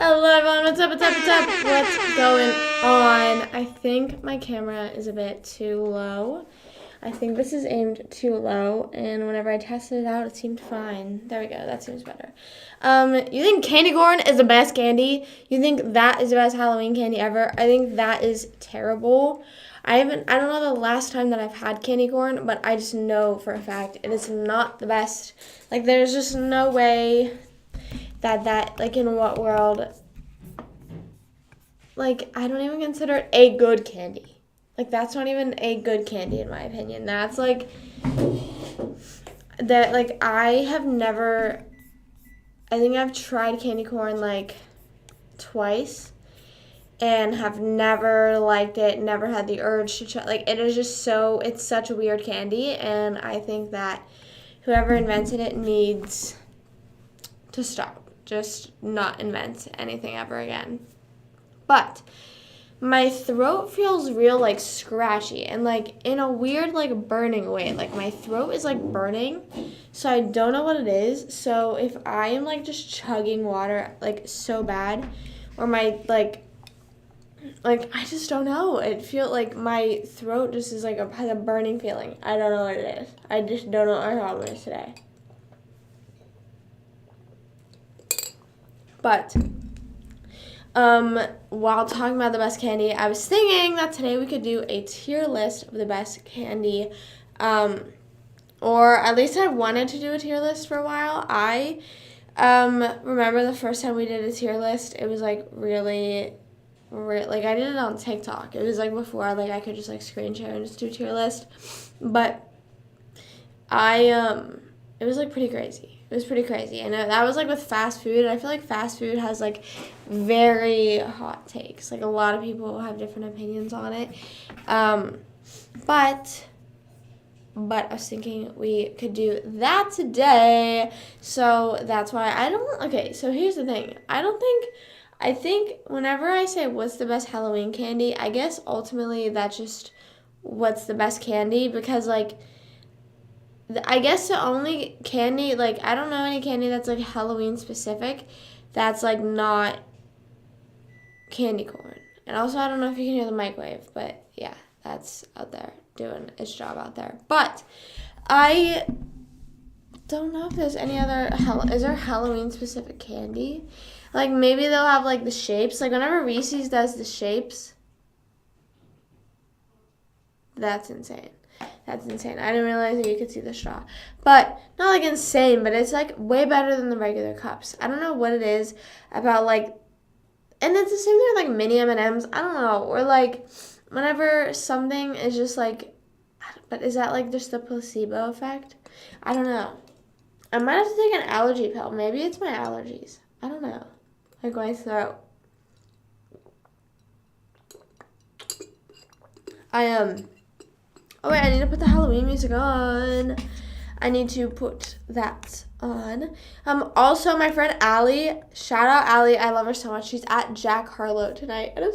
Hello everyone, what's up, What's going on? I think my camera is a bit too low. I think this is aimed too low, and whenever I tested it out, it seemed fine. There we go, that seems better. You think candy corn is the best candy? You think that is the best Halloween candy ever? I think that is terrible. I don't know the last time that I've had candy corn, but I just know for a fact it is not the best. Like, there's just no way that like, in what world, like, I don't even consider it a good candy. Like, that's not even a good candy in my opinion. That's like, that, like, I think I've tried candy corn like twice and have never liked it, never had the urge to try. Like, it is just it's such a weird candy, and I think that whoever invented it needs to stop. Just not invent anything ever again. But my throat feels real, like, scratchy and, like, in a weird, like, burning way. Like, my throat is, like, burning, so I don't know what it is. So if I am, like, just chugging water, like, so bad, or my, like, I just don't know. It feels like my throat just is, like, has a burning feeling. I don't know what it is. I just don't know what my problem is today. But while talking about the best candy, I was thinking that today we could do a tier list of the best candy, or at least I wanted to do a tier list for a while. I remember the first time we did a tier list, it was like really, like, I did it on TikTok. It was like before, like, I could just like screen share and just do a tier list, but it was like pretty crazy. It was pretty crazy. And that was like with fast food. And I feel like fast food has like very hot takes. Like, a lot of people have different opinions on it. But I was thinking we could do that today. So that's why okay, so here's the thing. I think whenever I say what's the best Halloween candy, I guess ultimately that's just what's the best candy, because, like, I guess the only candy, like, I don't know any candy that's, like, Halloween specific that's, like, not candy corn. And also, I don't know if you can hear the microwave, but yeah, that's out there doing its job out there. But I don't know if there's any other, is there Halloween specific candy? Like, maybe they'll have, like, the shapes. Like, whenever Reese's does the shapes, that's insane. That's insane. I didn't realize that you could see the straw. But, not like insane, but it's like way better than the regular cups. I don't know what it is about, like, and it's the same thing with like mini M&Ms. I don't know. Or like whenever something is just like, but is that like just the placebo effect? I don't know. I might have to take an allergy pill. Maybe it's my allergies. I don't know. Like my throat. Oh wait, I need to put the Halloween music on. I need to put that on. Also, my friend Allie, shout out Allie, I love her so much. She's at Jack Harlow tonight, and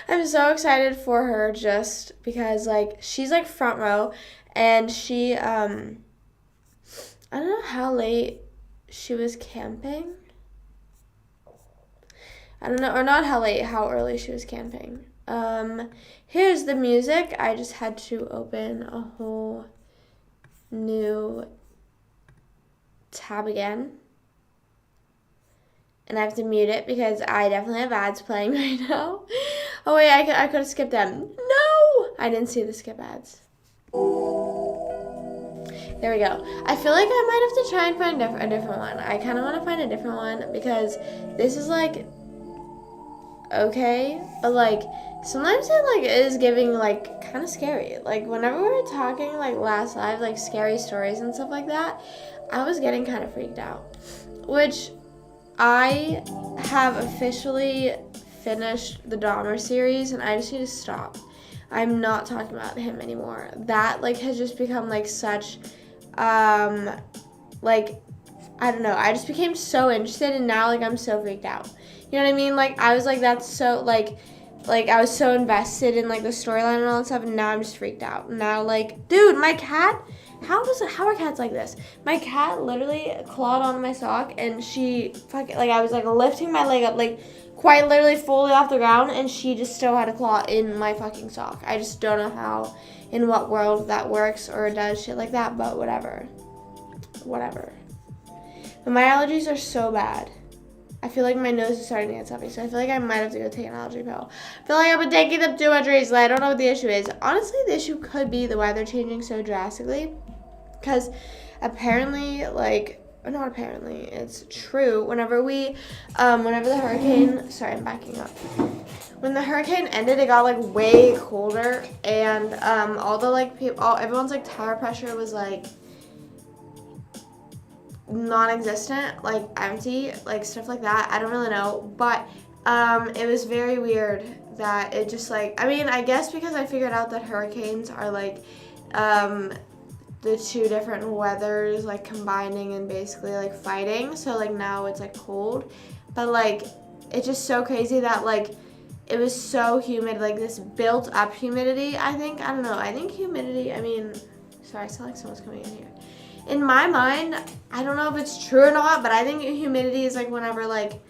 I'm so excited for her, just because, like, she's like front row, and she I don't know how late she was camping. I don't know, or not how late, how early she was camping. Here's the music. I just had to open a whole new tab again. And I have to mute it because I definitely have ads playing right now. Oh wait, I could have skipped them. No! I didn't see the skip ads. There we go. I feel like I might have to try and find a different one. I kind of want to find a different one because this is like okay, but like sometimes it like is giving like kind of scary. Like whenever we were talking like last live, like scary stories and stuff like that, I was getting kind of freaked out. Which I have officially finished the Dahmer series, and I just need to stop. I'm not talking about him anymore. That like has just become like such like, I don't know, I just became so interested, and now like I'm so freaked out. You know what I mean? Like, I was like, that's so, like I was so invested in, like, the storyline and all that stuff, and now I'm just freaked out. Now, like, dude, my cat how are cats like this? My cat literally clawed on my sock, and she fucking, like, I was like lifting my leg up, like quite literally fully off the ground, and she just still had a claw in my fucking sock. I just don't know how, in what world that works or does shit like that, but whatever. But my allergies are so bad. I feel like my nose is starting to get stuffy, so I feel like I might have to go take an allergy pill. I feel like I've been taking them too much recently. I don't know what the issue is. Honestly, the issue could be the weather changing so drastically, because apparently, like, not apparently, it's true. Whenever the hurricane, sorry, I'm backing up. When the hurricane ended, it got like way colder, and all the like everyone's like tire pressure was like non-existent, like empty, like stuff like that. I don't really know, but it was very weird that it just like, I mean, I guess because I figured out that hurricanes are like the two different weathers like combining and basically like fighting, so like now it's like cold, but like it's just so crazy that like it was so humid, like this built up humidity. I think humidity, I mean, sorry, I sound like someone's coming in here. In my mind, I don't know if it's true or not, but I think humidity is like whenever like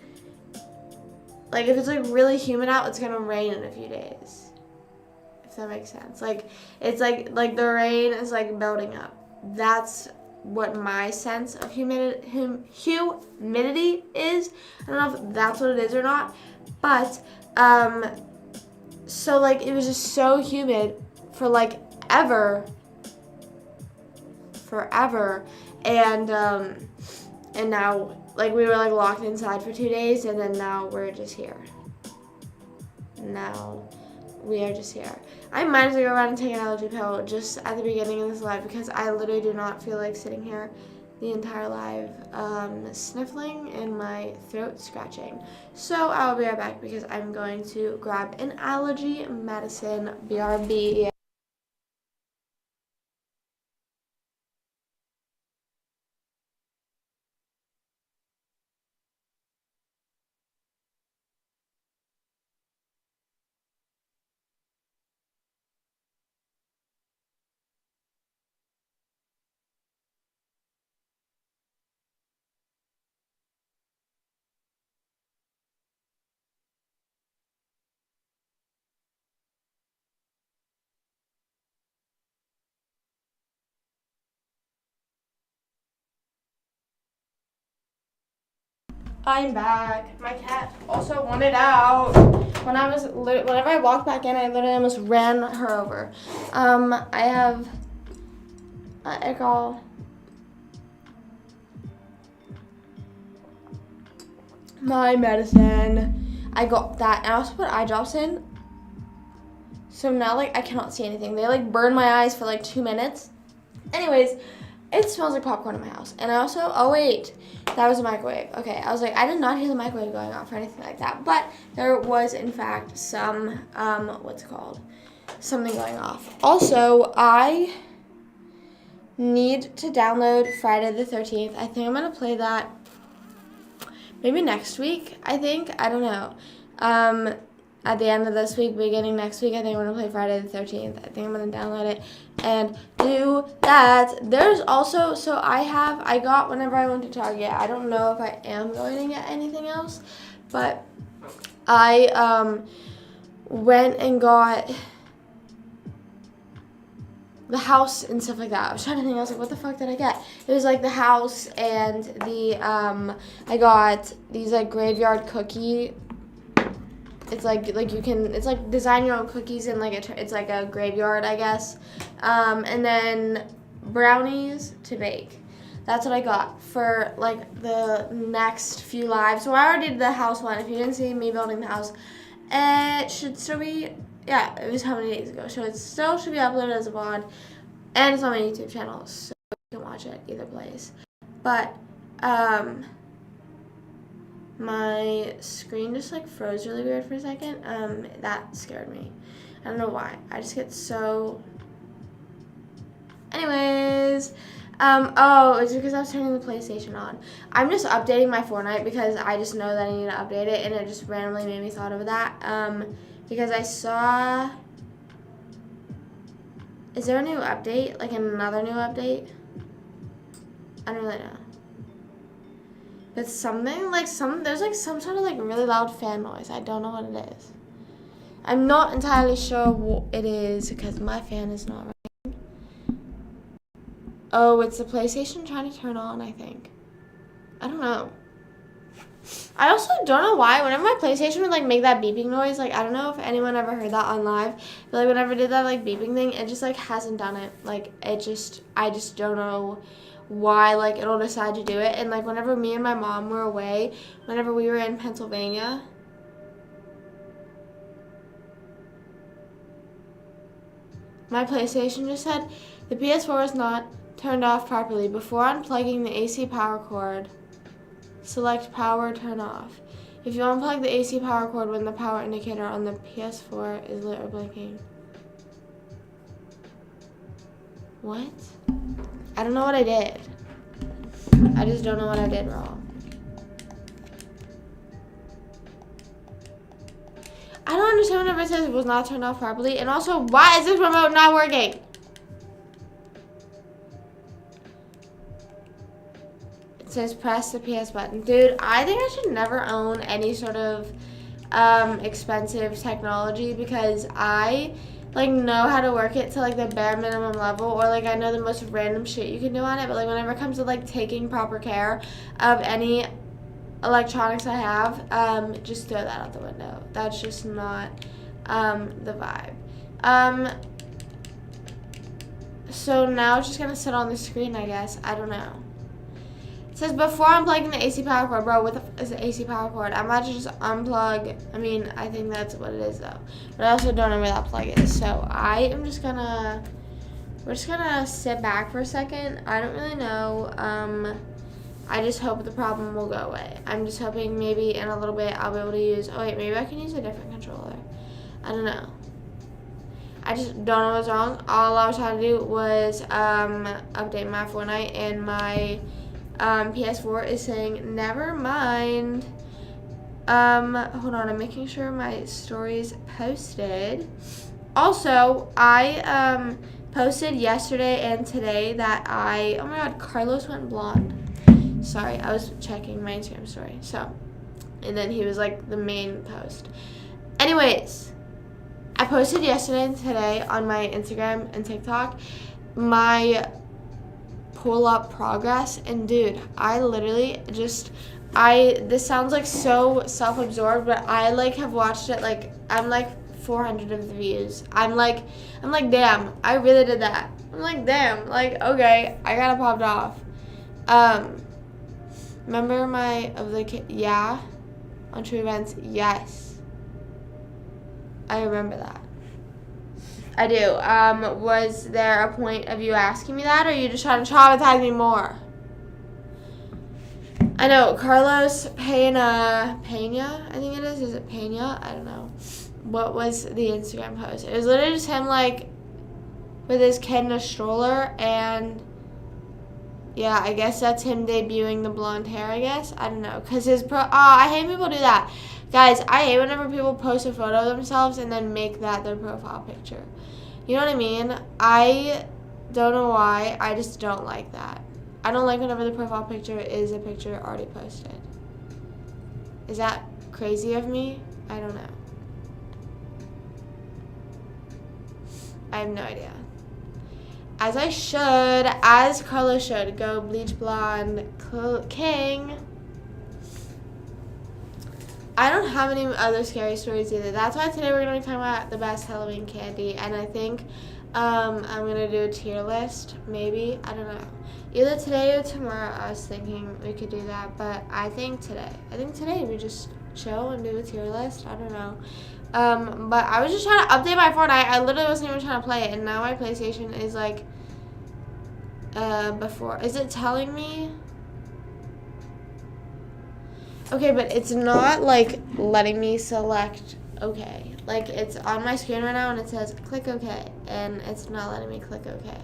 if it's like really humid out, it's gonna rain in a few days. If that makes sense. Like it's like the rain is like building up. That's what my sense of humidity is. I don't know if that's what it is or not, but so like it was just so humid for like forever, and now like we were like locked inside for 2 days, and then now we're just here. Now we are just here. I might as well go around and take an allergy pill just at the beginning of this live, because I literally do not feel like sitting here the entire live sniffling and my throat scratching. So I'll be right back because I'm going to grab an allergy medicine. BRB. I'm back. My cat also wanted out. Whenever I walked back in, I literally almost ran her over. I have my medicine. I got that, and I also put eye drops in. So now like I cannot see anything. They like burn my eyes for like 2 minutes. Anyways, it smells like popcorn in my house. And I also, oh wait, that was a microwave. Okay, I was like, I did not hear the microwave going off or anything like that. But there was, in fact, some, something going off. Also, I need to download Friday the 13th. I think I'm going to play that maybe next week, I think. I don't know. At the end of this week, beginning next week, I think I'm going to play Friday the 13th. I think I'm going to download it and do that. There's also, so I got whenever I went to Target, I don't know if I am going to get anything else, but I went and got the house and stuff like that. I was trying to think, I was like, what the fuck did I get? It was like the house and the, I got these like graveyard cookie. It's like you can, it's like design your own cookies in like it's like a graveyard, I guess. And then brownies to bake. That's what I got for like the next few lives. So I already did the house one. If you didn't see me building the house, it should still be, yeah, it was how many days ago. So it still should be uploaded as a VOD, and it's on my YouTube channel, so you can watch it either place. But my screen just like froze really weird for a second. That scared me. I don't know why. I just get so. Anyways, oh, it's because I was turning the PlayStation on. I'm just updating my Fortnite because I just know that I need to update it, and it just randomly made me thought of that. Because I saw Is there a new update? Like another new update? I don't really know. But something like there's like some sort of like really loud fan noise. I don't know what it is. I'm not entirely sure what it is because my fan is not running. Oh, it's the PlayStation trying to turn on, I think. I don't know. I also don't know why. Whenever my PlayStation would like make that beeping noise, like I don't know if anyone ever heard that on live, but like whenever it did that like beeping thing, it just like hasn't done it. Like I just don't know why like it'll decide to do it. And like whenever me and my mom were away, whenever we were in Pennsylvania, my PlayStation just said the PS4 is not turned off properly. Before unplugging the AC power cord, select power turn off. If you unplug the AC power cord when the power indicator on the PS4 is lit or blinking. What? I don't know what I did. I just don't know what I did wrong. I don't understand whenever it says it was not turned off properly. And also, why is this remote not working? It says press the PS button. Dude, I think I should never own any sort of expensive technology because I like know how to work it to like the bare minimum level, or like I know the most random shit you can do on it, but like whenever it comes to like taking proper care of any electronics I have, just throw that out the window. That's just not the vibe. So now it's just gonna sit on the screen, I guess. I don't know. It says before unplugging the AC power cord, bro. What is the AC power cord? I'm about to just unplug. I mean, I think that's what it is though. But I also don't know where that plug is. So I am just gonna, we're just gonna sit back for a second. I don't really know. I just hope the problem will go away. I'm just hoping maybe in a little bit I'll be able to use, oh wait, maybe I can use a different controller. I don't know. I just don't know what's wrong. All I was trying to do was update my Fortnite, and my PS4 is saying, never mind. Hold on, I'm making sure my story's posted. Also, I posted yesterday and today that oh my god, Carlos went blonde. Sorry, I was checking my Instagram story. So, and then he was like the main post. Anyways, I posted yesterday and today on my Instagram and TikTok my pull-up progress, and dude, I literally just, this sounds like so self-absorbed, but I like have watched it, like, I'm like 400 of the views. I'm like, damn, I really did that. I'm like, damn, like, okay, I got it popped off. Remember yeah, on True Events, yes. I remember that. I do. Was there a point of you asking me that, or are you just trying to traumatize me more? I know, Carlos Pena, I think it is. Is it Pena? I don't know. What was the Instagram post? It was literally just him, like, with his kid in a stroller, and yeah, I guess that's him debuting the blonde hair, I guess. I don't know. Because I hate people do that. Guys, I hate whenever people post a photo of themselves and then make that their profile picture. You know what I mean? I don't know why. I just don't like that. I don't like whenever the profile picture is a picture already posted. Is that crazy of me? I don't know. I have no idea. As Carlos should, go bleach blonde king. I don't have any other scary stories either. That's why today we're going to be talking about the best Halloween candy, and I think I'm going to do a tier list, maybe. I don't know. Either today or tomorrow. I was thinking we could do that, but I think today we just chill and do a tier list. I don't know. But I was just trying to update my Fortnite. I literally wasn't even trying to play it, and now my PlayStation is like, is it telling me? Okay, but it's not like letting me select okay. Like, it's on my screen right now and it says click okay, and it's not letting me click okay.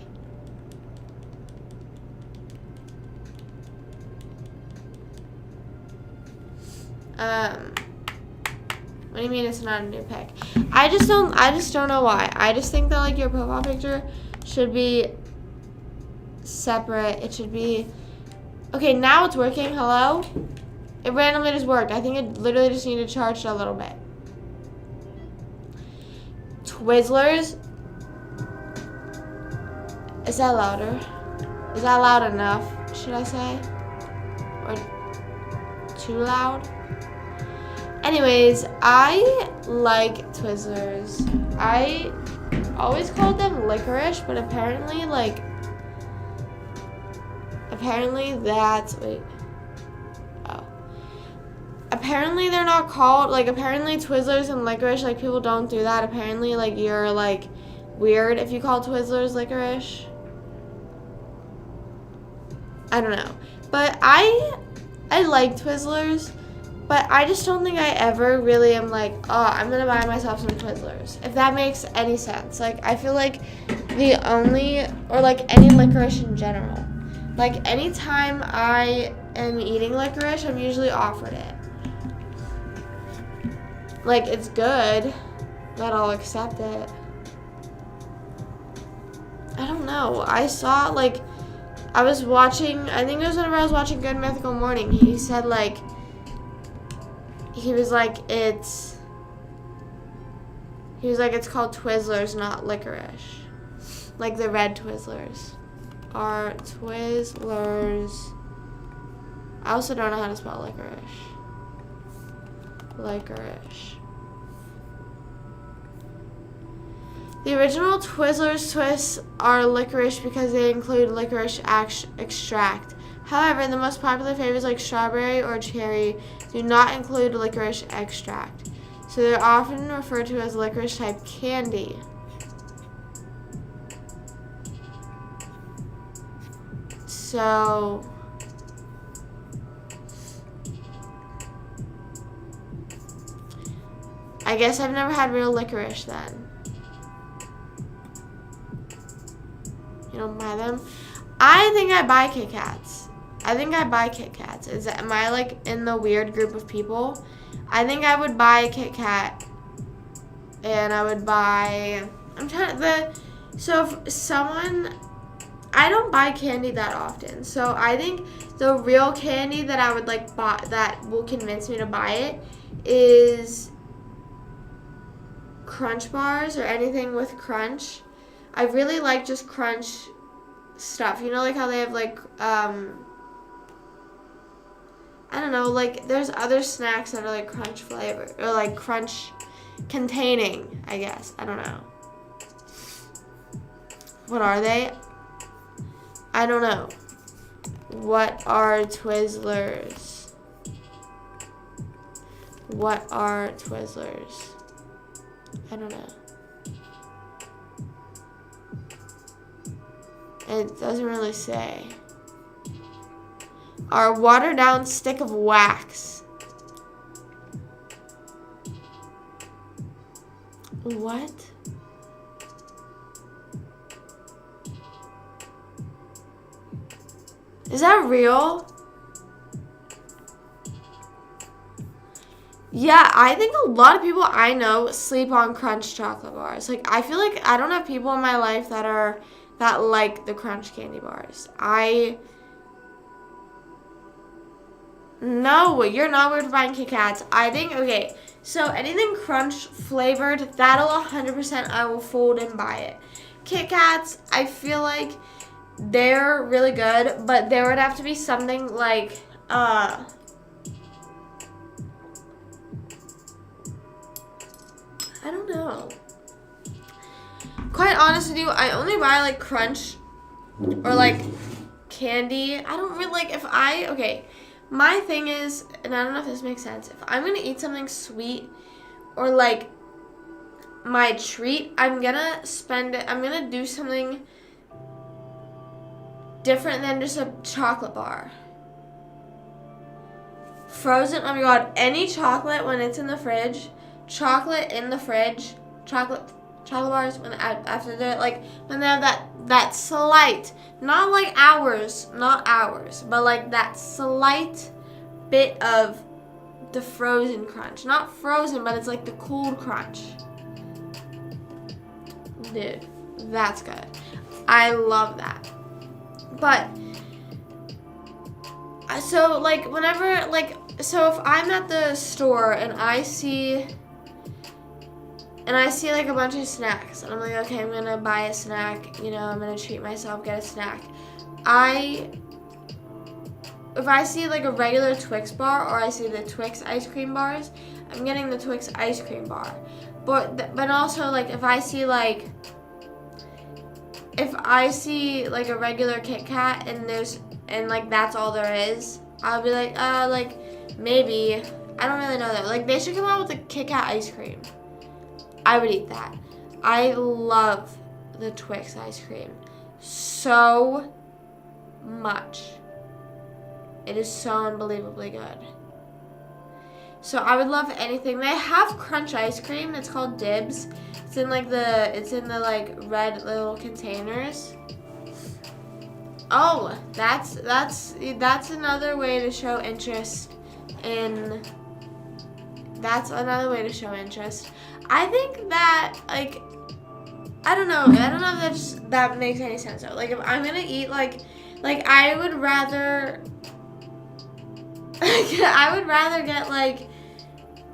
What do you mean it's not a new pic? I just don't know why. I just think that like your profile picture should be separate. It should be, okay, now it's working. Hello? It randomly just worked. I think it literally just needed charged a little bit. Twizzlers. Is that louder? Is that loud enough, should I say? Or too loud? Anyways, I like Twizzlers. I always called them licorice, but apparently, apparently they're not called, apparently Twizzlers and licorice, people don't do that. Apparently, you're, weird if you call Twizzlers licorice. I don't know. But I like Twizzlers, but I just don't think I ever really am I'm going to buy myself some Twizzlers. If that makes any sense. I feel like the only, or any licorice in general. Anytime I am eating licorice, I'm usually offered it. It's good, but I'll accept it. I don't know. I saw, I was watching, I think it was whenever I was watching Good Mythical Morning. He said, it's called Twizzlers, not licorice. The red Twizzlers. Are Twizzlers. I also don't know how to spell licorice. Licorice. The original Twizzlers twists are licorice because they include licorice extract. However, the most popular flavors like strawberry or cherry do not include licorice extract. So they're often referred to as licorice type candy. So I guess I've never had real licorice then. You don't buy them? I think I buy Kit Kats. Am I in the weird group of people? I think I would buy a Kit Kat. And I would buy, so if someone, I don't buy candy that often. So I think the real candy that I would buy, that will convince me to buy it, is Crunch bars or anything with crunch. I really like just crunch stuff. You know, how they have I don't know, there's other snacks that are crunch flavor or crunch containing, I guess. I don't know. What are they? I don't know. What are Twizzlers? What are Twizzlers? I don't know. It doesn't really say. Our watered down stick of wax. What? Is that real? Yeah, I think a lot of people I know sleep on Crunch chocolate bars. I feel like I don't have people in my life that like the Crunch candy bars. No, you're not weird for buying Kit Kats. I think, okay, so anything Crunch flavored, that'll 100% I will fold and buy it. Kit Kats, I feel like they're really good, but there would have to be something I don't know. Quite honest with you, I only buy Crunch or candy. I don't really okay. My thing is, and I don't know if this makes sense, if I'm gonna eat something sweet or my treat, I'm gonna do something different than just a chocolate bar. Frozen, oh my god, any chocolate when it's in the fridge, chocolate in the fridge, chocolate bars when after they're when they have that slight, not ours, but that slight bit of the frozen crunch. Not frozen, but it's the cold crunch. Dude, that's good. I love that. But so like whenever like so if I'm at the store and I see like a bunch of snacks and I'm like, okay, I'm gonna buy a snack, you know, I'm gonna treat myself, get a snack. If I see like a regular Twix bar or I see the Twix ice cream bars, I'm getting the Twix ice cream bar. But also like if I see like a regular Kit Kat and like that's all there is, I'll be like maybe, I don't really know though. Like they should come out with a Kit Kat ice cream. I would eat that. I love the Twix ice cream so much. It is so unbelievably good. So I would love anything. They have crunch ice cream. It's called Dibs. It's in the like red little containers. Oh, that's another way to show interest in. That's another way to show interest. I think that like I don't know if that makes any sense though. Like if I'm gonna eat like I would rather get like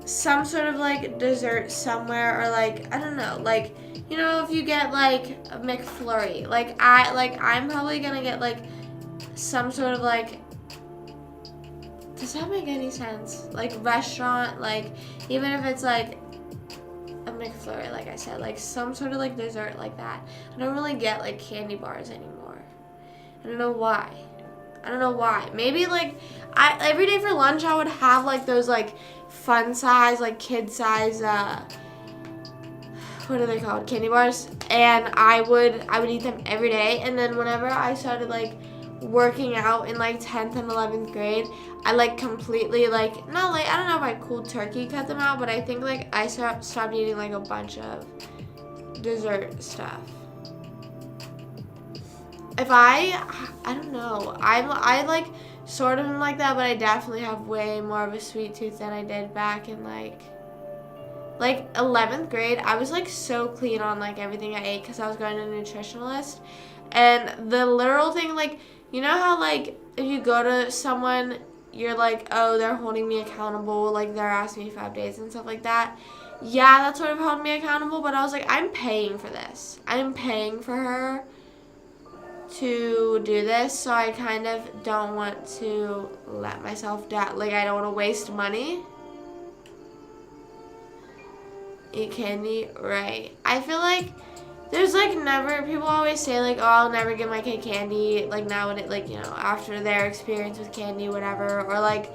some sort of like dessert somewhere, or like I don't know, like you know, if you get like a McFlurry, I'm probably gonna get like some sort of like, does that make any sense? Like restaurant, like even if it's like a McFlurry, like I said, like some sort of like dessert like that. I don't really get like candy bars anymore. I don't know why. Maybe like every day for lunch I would have like those like fun size, like kid size, what are they called? Candy bars. And I would eat them every day. And then whenever I started like working out in like 10th and 11th grade, I like completely like, not like, I don't know if I cold turkey cut them out, but I think like I stopped eating like a bunch of dessert stuff. If I don't know, I like sort of am like that, but I definitely have way more of a sweet tooth than I did back in like 11th grade. I was like so clean on like everything I ate because I was going to a nutritionalist, and the literal thing, like you know how like if you go to someone, you're like, oh, they're holding me accountable, like they're asking me 5 days and stuff like that. Yeah, that sort of held me accountable, but I was like, I'm paying for this. I'm paying for her to do this, so I kind of don't want to let myself down. Like I don't want to waste money. Eat candy, right? I feel like there's like never, people always say like, oh, I'll never give my kid candy, like now when it, like, you know, after their experience with candy, whatever, or like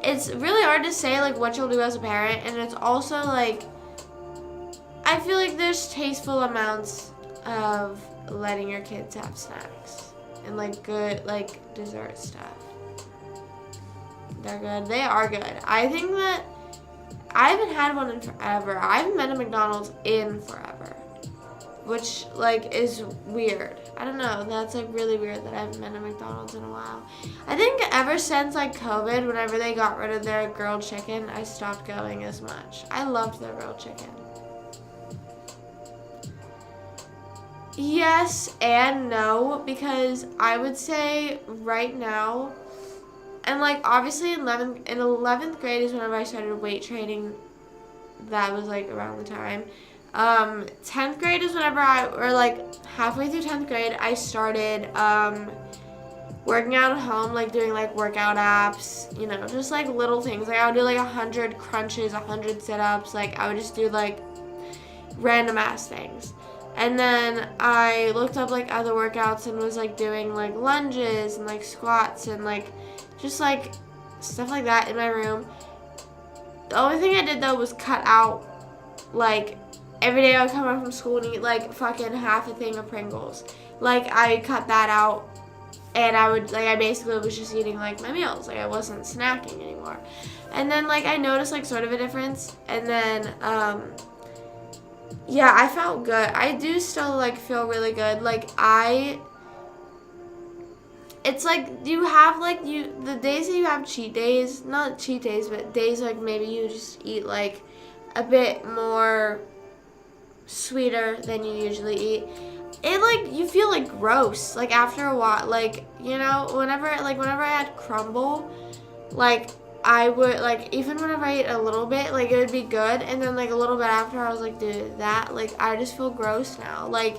it's really hard to say like what you'll do as a parent. And it's also like I feel like there's tasteful amounts of letting your kids have snacks and like good like dessert stuff. They're good. They are good. I think that I haven't had one in forever. I haven't been to McDonald's in forever, which like is weird. I don't know. That's like really weird that I haven't been to McDonald's in a while. I think ever since like COVID, whenever they got rid of their grilled chicken, I stopped going as much. I loved their grilled chicken. Yes and no, because I would say right now, and like obviously in 11th grade is whenever I started weight training. That was like around the time. 10th grade is whenever or like halfway through 10th grade, I started working out at home, like doing like workout apps, you know, just like little things. Like I would do like 100 crunches, 100 sit-ups. Like I would just do like random ass things. And then I looked up like other workouts and was like doing like lunges and like squats and like just like stuff like that in my room. The only thing I did though was cut out like every day I would come home from school and eat like fucking half a thing of Pringles. Like I cut that out, and I basically was just eating like my meals. Like I wasn't snacking anymore. And then like I noticed like sort of a difference, and then yeah, I felt good. I do still like feel really good. Like it's like you have like the days that you have cheat days, not cheat days, but days like maybe you just eat like a bit more sweeter than you usually eat. it like, you feel like gross, like after a while, like, you know, whenever I had crumble, like I would, like, even whenever I ate a little bit, like it would be good, and then like a little bit after I was like, dude, that, like, I just feel gross now. Like,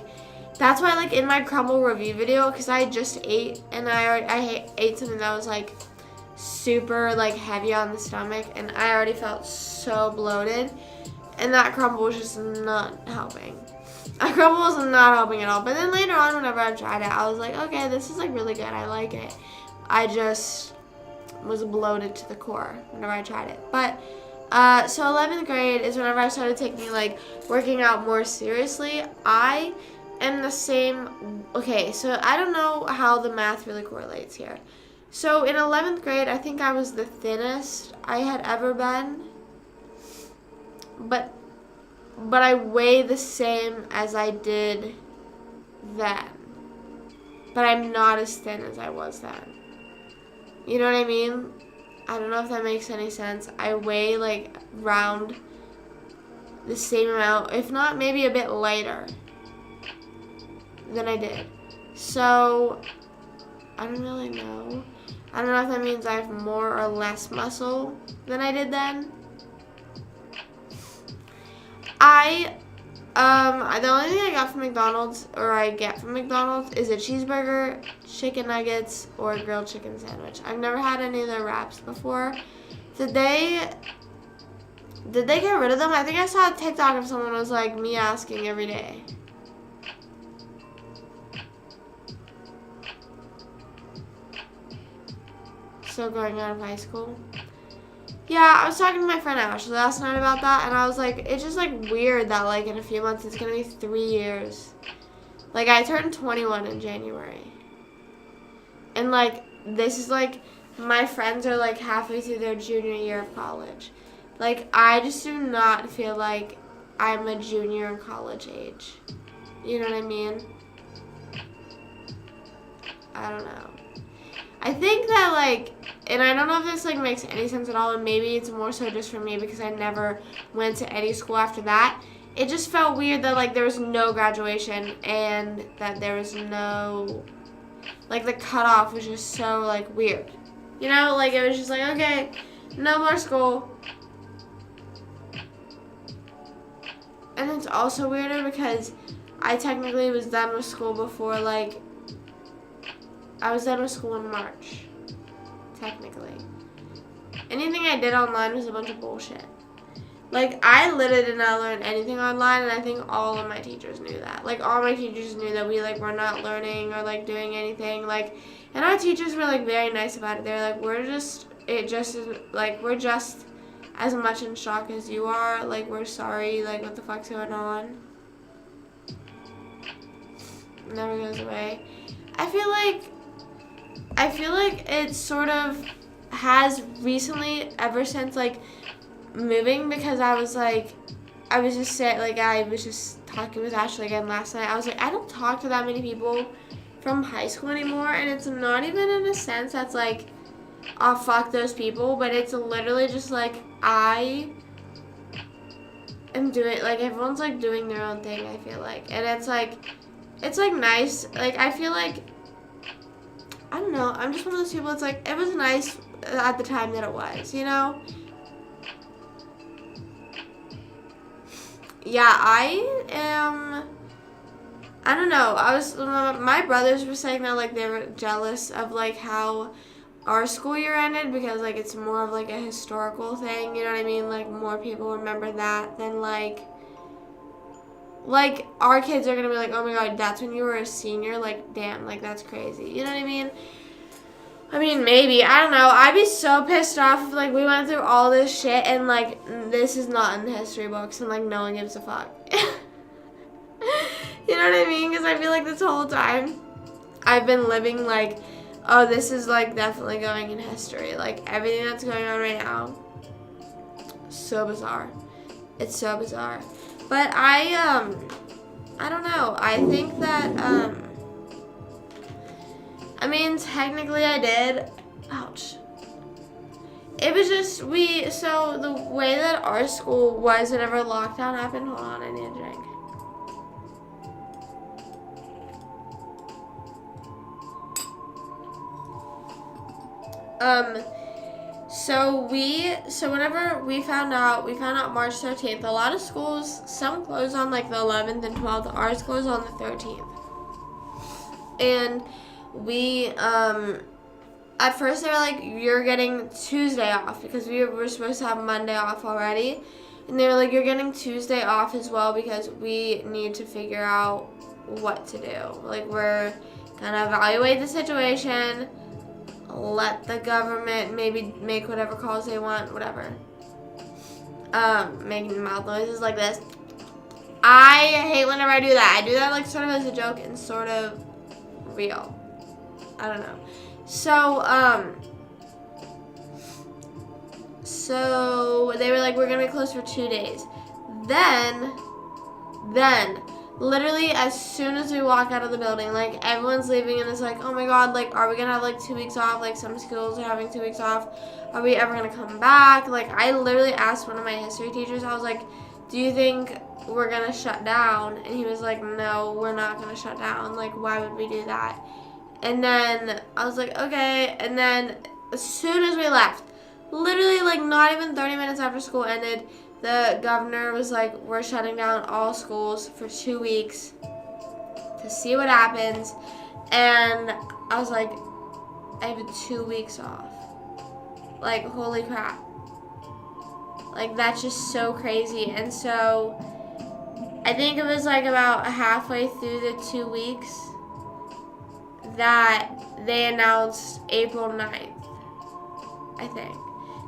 that's why, like, in my crumble review video, because I just ate, and I ate something that was like super like heavy on the stomach, and I already felt so bloated, and that crumble was just not helping. A crumble was not helping at all. But then later on, whenever I tried it, I was like, okay, this is like really good. I like it. I just was bloated to the core whenever I tried it. But so 11th grade is whenever I started taking like working out more seriously. I am the same. Okay, so I don't know how the math really correlates here. So in 11th grade, I think I was the thinnest I had ever been. But I weigh the same as I did then. But I'm not as thin as I was then. You know what I mean? I don't know if that makes any sense. I weigh like round the same amount, if not maybe a bit lighter than I did. So, I don't really know. I don't know if that means I have more or less muscle than I did then. The only thing I got from McDonald's, or I get from McDonald's, is a cheeseburger, chicken nuggets, or a grilled chicken sandwich. I've never had any of their wraps before. Did they get rid of them? I think I saw a TikTok of someone was like me asking every day. Still going out of high school. Yeah, I was talking to my friend Ashley last night about that, and I was like, it's just like weird that like in a few months it's gonna be 3 years. Like, I turned 21 in January. And like, this is like, my friends are like halfway through their junior year of college. Like, I just do not feel like I'm a junior in college age. You know what I mean? I don't know. I think that like, and I don't know if this like makes any sense at all, and maybe it's more so just for me because I never went to any school after that. It just felt weird that like there was no graduation and that there was no, like the cutoff was just so like weird. You know, like it was just like, okay, no more school. And it's also weirder because I technically was done with school before like, I was done with school in March, technically. Anything I did online was a bunch of bullshit. Like, I literally did not learn anything online, and I think all of my teachers knew that. Like, all my teachers knew that we, like, were not learning or, like, doing anything. Like, and our teachers were, like, very nice about it. They were like, we're just as much in shock as you are. Like, we're sorry. Like, what the fuck's going on? Never goes away. I feel like it sort of has recently, ever since like moving, because I was just talking with Ashley again last night. I was like, I don't talk to that many people from high school anymore, and it's not even in a sense that's like, oh fuck those people, but it's literally just like I am doing, like, everyone's like doing their own thing, I feel like, and it's like nice. Like, I feel like, I don't know, I'm just one of those people, it's like, it was nice at the time that it was, you know? Yeah, I don't know, my brothers were saying that, like, they were jealous of, like, how our school year ended, because, like, it's more of, like, a historical thing, you know what I mean? Like, more people remember that than, like, our kids are gonna be like, oh my god, that's when you were a senior? Like, damn, like, that's crazy. You know what I mean? I mean, maybe. I don't know. I'd be so pissed off if, like, we went through all this shit and, like, this is not in the history books and, like, no one gives a fuck. You know what I mean? Because I feel like this whole time I've been living, like, oh, this is, like, definitely going in history. Like, everything that's going on right now, so bizarre. It's so bizarre. But I don't know. I think that, I mean, technically I did. Ouch. It was just, so the way that our school was whenever lockdown happened, hold on, I need a drink. So whenever we found out March 13th. A lot of schools, some close on like the 11th and 12th. Ours close on the 13th. And we, at first they were like, you're getting Tuesday off because we were supposed to have Monday off already. And they were like, you're getting Tuesday off as well because we need to figure out what to do. Like, we're gonna evaluate the situation, let the government maybe make whatever calls they want, whatever. Making mouth noises like this. I hate whenever I do that. I do that like sort of as a joke and sort of real. I don't know. So they were like, we're gonna be closed for 2 days. Then, literally as soon as we walk out of the building, like everyone's leaving and it's like, oh my god, like are we gonna have like 2 weeks off? Like some schools are having 2 weeks off. Are we ever gonna come back? Like I literally asked one of my history teachers, I was like, do you think we're gonna shut down? And he was like, no, we're not gonna shut down. Like why would we do that? And then I was like, okay. And then as soon as we left, literally like not even 30 minutes after school ended, the governor was like, we're shutting down all schools for 2 weeks to see what happens. And I was like, I have 2 weeks off. Like, holy crap. Like, that's just so crazy. And so I think it was like about halfway through the 2 weeks that they announced April 9th, I think.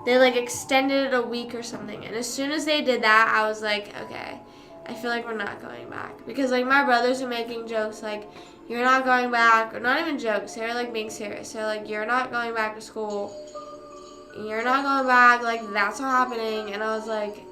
They like extended it a week or something. And as soon as they did that, I was like, okay, I feel like we're not going back. Because like my brothers are making jokes like, you're not going back. Or not even jokes. They're like being serious. They're like, you're not going back to school. You're not going back. Like that's not happening. And I was like,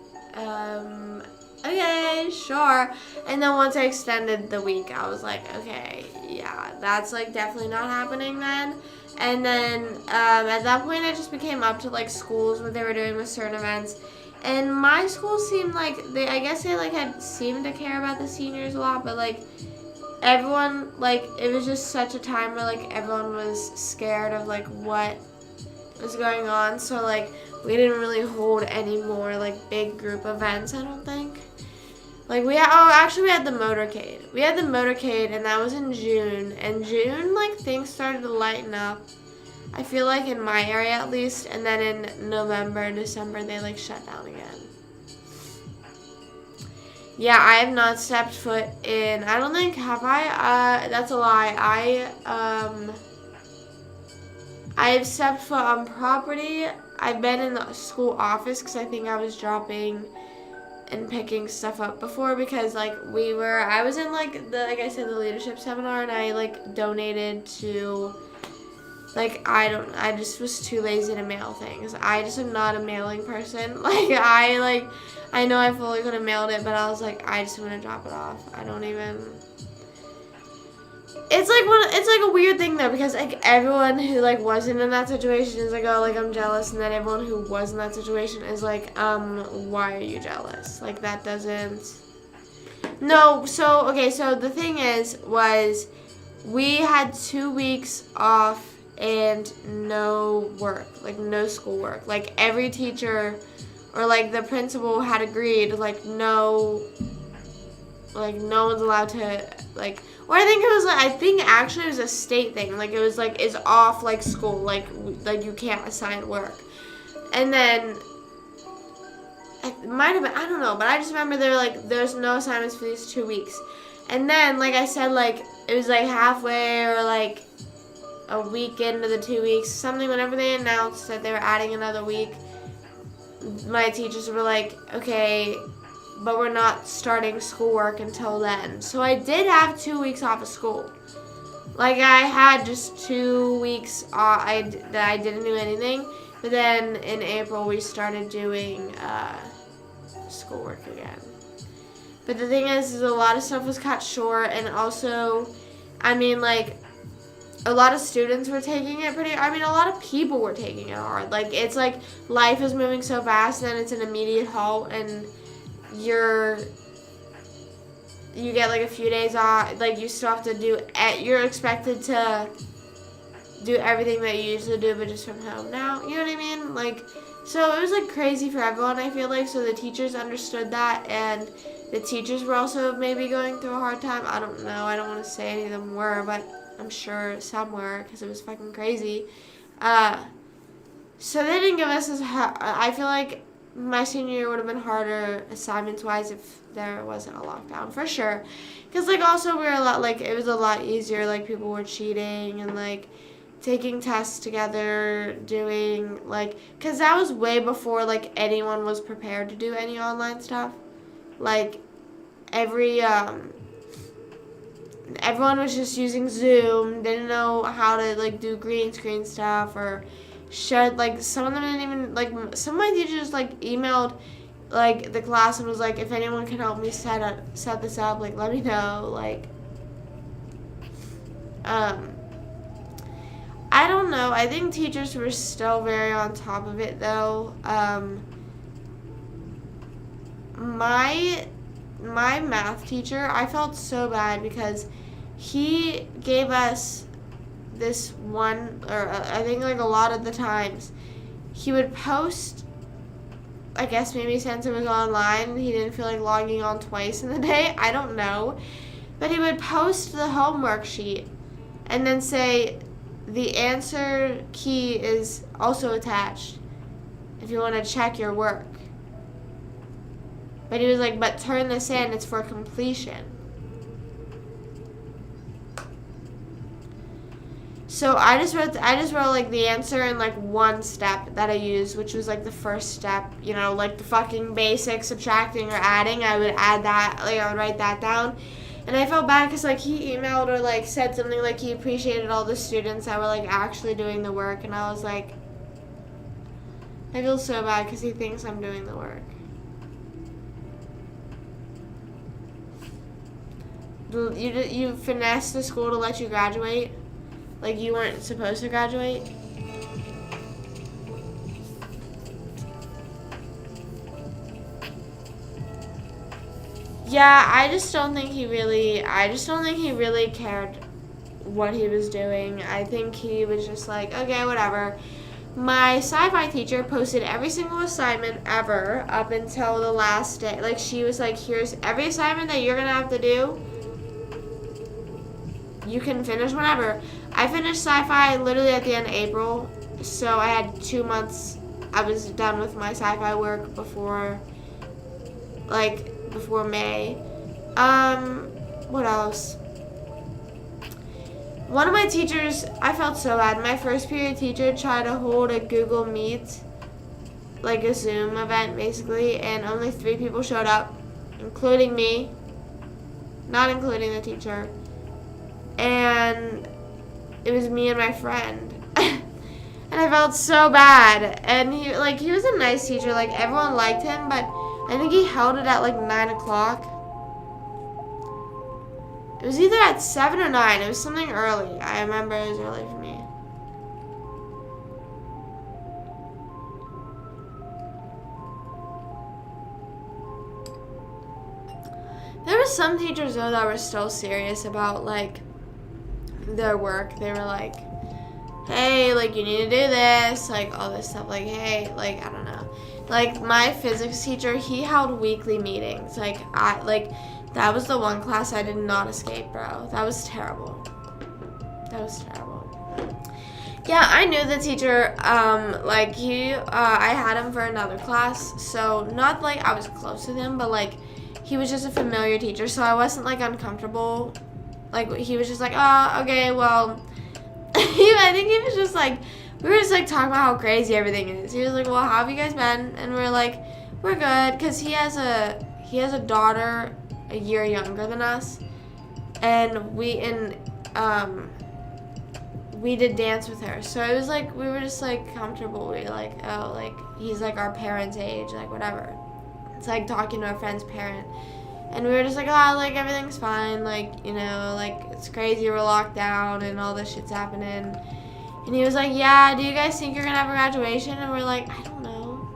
okay, sure. And then once I extended the week, I was like, okay, yeah, that's like definitely not happening then. And then at that point, it just became up to like schools what they were doing with certain events. And my school seemed like I guess they like had seemed to care about the seniors a lot, but like everyone, like it was just such a time where like everyone was scared of like what was going on. So like we didn't really hold any more like big group events, I don't think. Like we had the motorcade. We had the motorcade and that was in June. And June, like things started to lighten up. I feel like in my area at least. And then in November and December they like shut down again. Yeah, I have not stepped foot in. I don't think have I. That's a lie. I've stepped foot on property. I've been in the school office because I think I was dropping and picking stuff up before because like I was in like I said the leadership seminar and I like donated to like I just was too lazy to mail things. I just am not a mailing person. Like I know I fully could have mailed it, but I was like I just want to drop it off. I don't even. It's like a weird thing though because like everyone who like wasn't in that situation is like, oh, like I'm jealous, and then everyone who was in that situation is like, why are you jealous? Like that doesn't. No, so okay, so the thing was we had 2 weeks off and no work, like no school work. Like every teacher or like the principal had agreed, like no one's allowed to like. Or I think actually it was a state thing. Like it was like is off like school, like you can't assign work. And then it might have been, I don't know, but I just remember they were like there's no assignments for these 2 weeks. And then like I said, like it was like halfway or like a week into the 2 weeks, something whenever they announced that they were adding another week, my teachers were like, okay, but we're not starting schoolwork until then. So I did have 2 weeks off of school. Like I had just 2 weeks off that I didn't do anything. But then in April we started doing schoolwork again. But the thing is a lot of stuff was cut short, and also, I mean, like a lot of students were taking it a lot of people were taking it hard. Like it's like life is moving so fast and it's an immediate halt, and you get like a few days off, like you still have to you're expected to do everything that you usually do, but just from home now. You know what I mean? Like, so it was like crazy for everyone, I feel like. So the teachers understood that, and the teachers were also maybe going through a hard time. I don't know. I don't want to say any of them were, but I'm sure some were because it was fucking crazy. So they didn't give us as I feel like my senior year would have been harder assignments-wise if there wasn't a lockdown, for sure. Because, like, also we were a lot, like, it was a lot easier. Like, people were cheating and, like, taking tests together, doing, like, because that was way before, like, anyone was prepared to do any online stuff. Like, everyone was just using Zoom, didn't know how to, like, do green screen stuff, or shared, like, some of them didn't even, like, some of my teachers, like, emailed, like, the class and was like, if anyone can help me set this up, like, let me know, like, I don't know. I think teachers were still very on top of it, though. My math teacher, I felt so bad because he gave us this one, or I think like a lot of the times, he would post, I guess maybe since it was online, he didn't feel like logging on twice in the day, I don't know, but he would post the homework sheet and then say, the answer key is also attached if you want to check your work. But he was like, but turn this in, it's for completion. So I just wrote like the answer in like one step that I used, which was like the first step, you know, like the fucking basic subtracting or adding. I would add that, like I would write that down. And I felt bad because like he emailed or like said something like he appreciated all the students that were like actually doing the work, and I was like, I feel so bad because he thinks I'm doing the work. You finessed the school to let you graduate? Like you weren't supposed to graduate? Yeah, I just don't think he really cared what he was doing. I think he was just like, okay, whatever. My sci-fi teacher posted every single assignment ever up until the last day. Like, she was like, here's every assignment that you're going to have to do. You can finish whenever. I finished sci-fi literally at the end of April, so I had 2 months. I was done with my sci-fi work before May. What else? One of my teachers, I felt so bad. My first period teacher tried to hold a Google Meet, like a Zoom event basically, and only 3 people showed up, including me, not including the teacher. And it was me and my friend. And I felt so bad. And he was a nice teacher, like everyone liked him, but I think he held it at like 9 o'clock. It was either at 7 or 9. It was something early. I remember it was early for me. There were some teachers though that were still serious about like their work. They were like, hey, like you need to do this, like all this stuff, like hey, like I don't know. Like my physics teacher, he held weekly meetings. That was the one class I did not escape, bro. That was terrible. Yeah, I knew the teacher, I had him for another class, so not like I was close with him, but like he was just a familiar teacher, so I wasn't like uncomfortable. Like he was just like, oh, okay, well, I think he was just like, we were just like talking about how crazy everything is. He was like, well, how have you guys been? And we're like, we're good, because he has a daughter a year younger than us, and we did dance with her, so it was like we were just like comfortable. We were like, oh, like he's like our parents' age, like whatever. It's like talking to a friend's parent, and we were just like, oh, like everything's fine, like you know, like it's crazy, we're locked down and all this shit's happening. And he was like, yeah, do you guys think you're gonna have a graduation? And we're like, I don't know.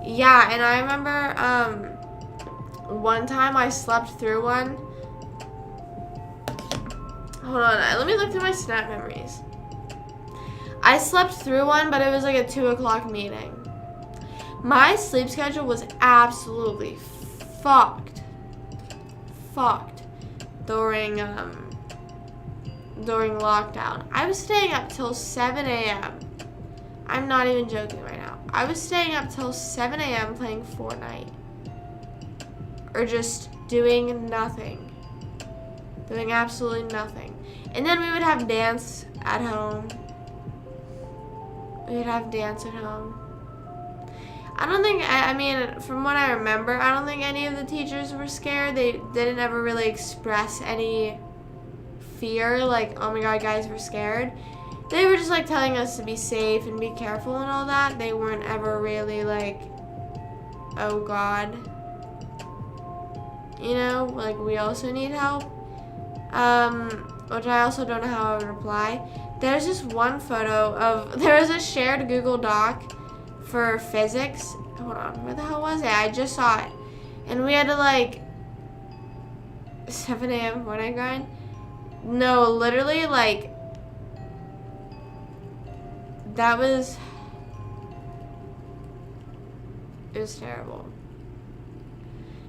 Yeah, and I remember one time I slept through one. Hold on, let me look through my Snap memories. I slept through one, but it was like a 2 o'clock meeting. My sleep schedule was absolutely fucked during lockdown. I was staying up till 7 a.m. I'm not even joking right now. I was staying up till 7 a.m. playing Fortnite. Or just doing nothing. Doing absolutely nothing. And then we would have dance at home. We would have dance at home. I don't think, I mean, from what I remember, I don't think any of the teachers were scared. They didn't ever really express any fear, like, oh my god, guys, we're scared. They were just, like, telling us to be safe and be careful and all that. They weren't ever really, like, oh god. You know, like, we also need help. Which I also don't know how I would reply. There's just one photo of, there was a shared Google Doc for physics. Hold on, where the hell was it? I just saw it. And we had to, like, 7 a.m. Fortnite grind. No, literally, like, that was, it was terrible.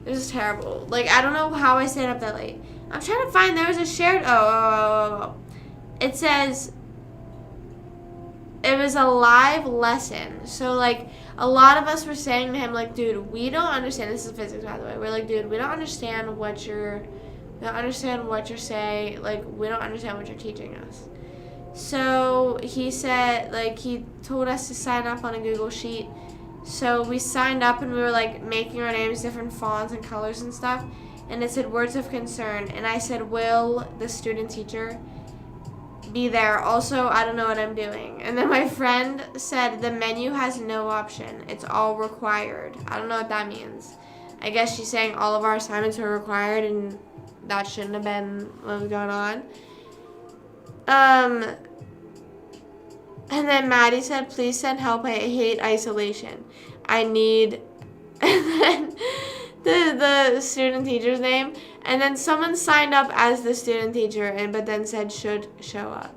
It was terrible. Like, I don't know how I stayed up that late. I'm trying to find, there was a shared, It says, it was a live lesson. So, like, a lot of us were saying to him, like, dude, we don't understand, this is physics, by the way. We're like, dude, we don't understand what you're saying. Like, we don't understand what you're teaching us. So, he said, like, he told us to sign up on a Google Sheet. So, we signed up and we were, like, making our names different fonts and colors and stuff. And it said words of concern. And I said, will the student teacher be there? Also, I don't know what I'm doing. And then my friend said the menu has no option. It's all required. I don't know what that means. I guess she's saying all of our assignments are required and that shouldn't have been what was going on. And then Maddie said, please send help. I hate isolation. I need, and then the student teacher's name. And then someone signed up as the student teacher, but then said should show up.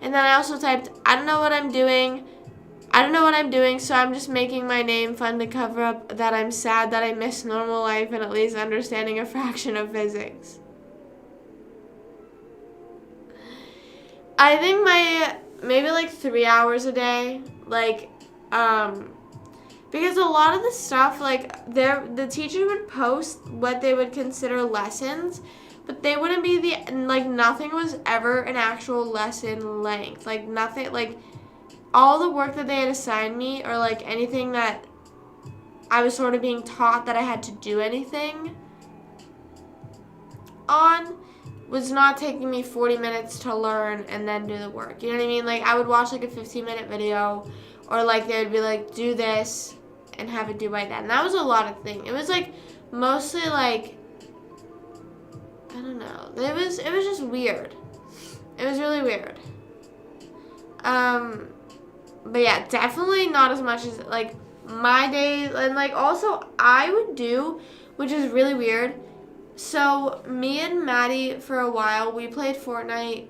And then I also typed, I don't know what I'm doing, so I'm just making my name fun to cover up that I'm sad that I miss normal life and at least understanding a fraction of physics. I think maybe like 3 hours a day, like, because a lot of the stuff, like, the teacher would post what they would consider lessons, but they wouldn't be nothing was ever an actual lesson length. Like, nothing, like, all the work that they had assigned me, or, like, anything that I was sort of being taught that I had to do anything on, was not taking me 40 minutes to learn and then do the work. You know what I mean? Like, I would watch, like, a 15-minute video, or, like, they would be like, do this, and have it due by then. And that was a lot of things. It was, like, mostly, like, I don't know. It was just weird. It was really weird. But yeah, definitely not as much as, like, my days. And, like, also, I would do, which is really weird. So, me and Maddie, for a while, we played Fortnite,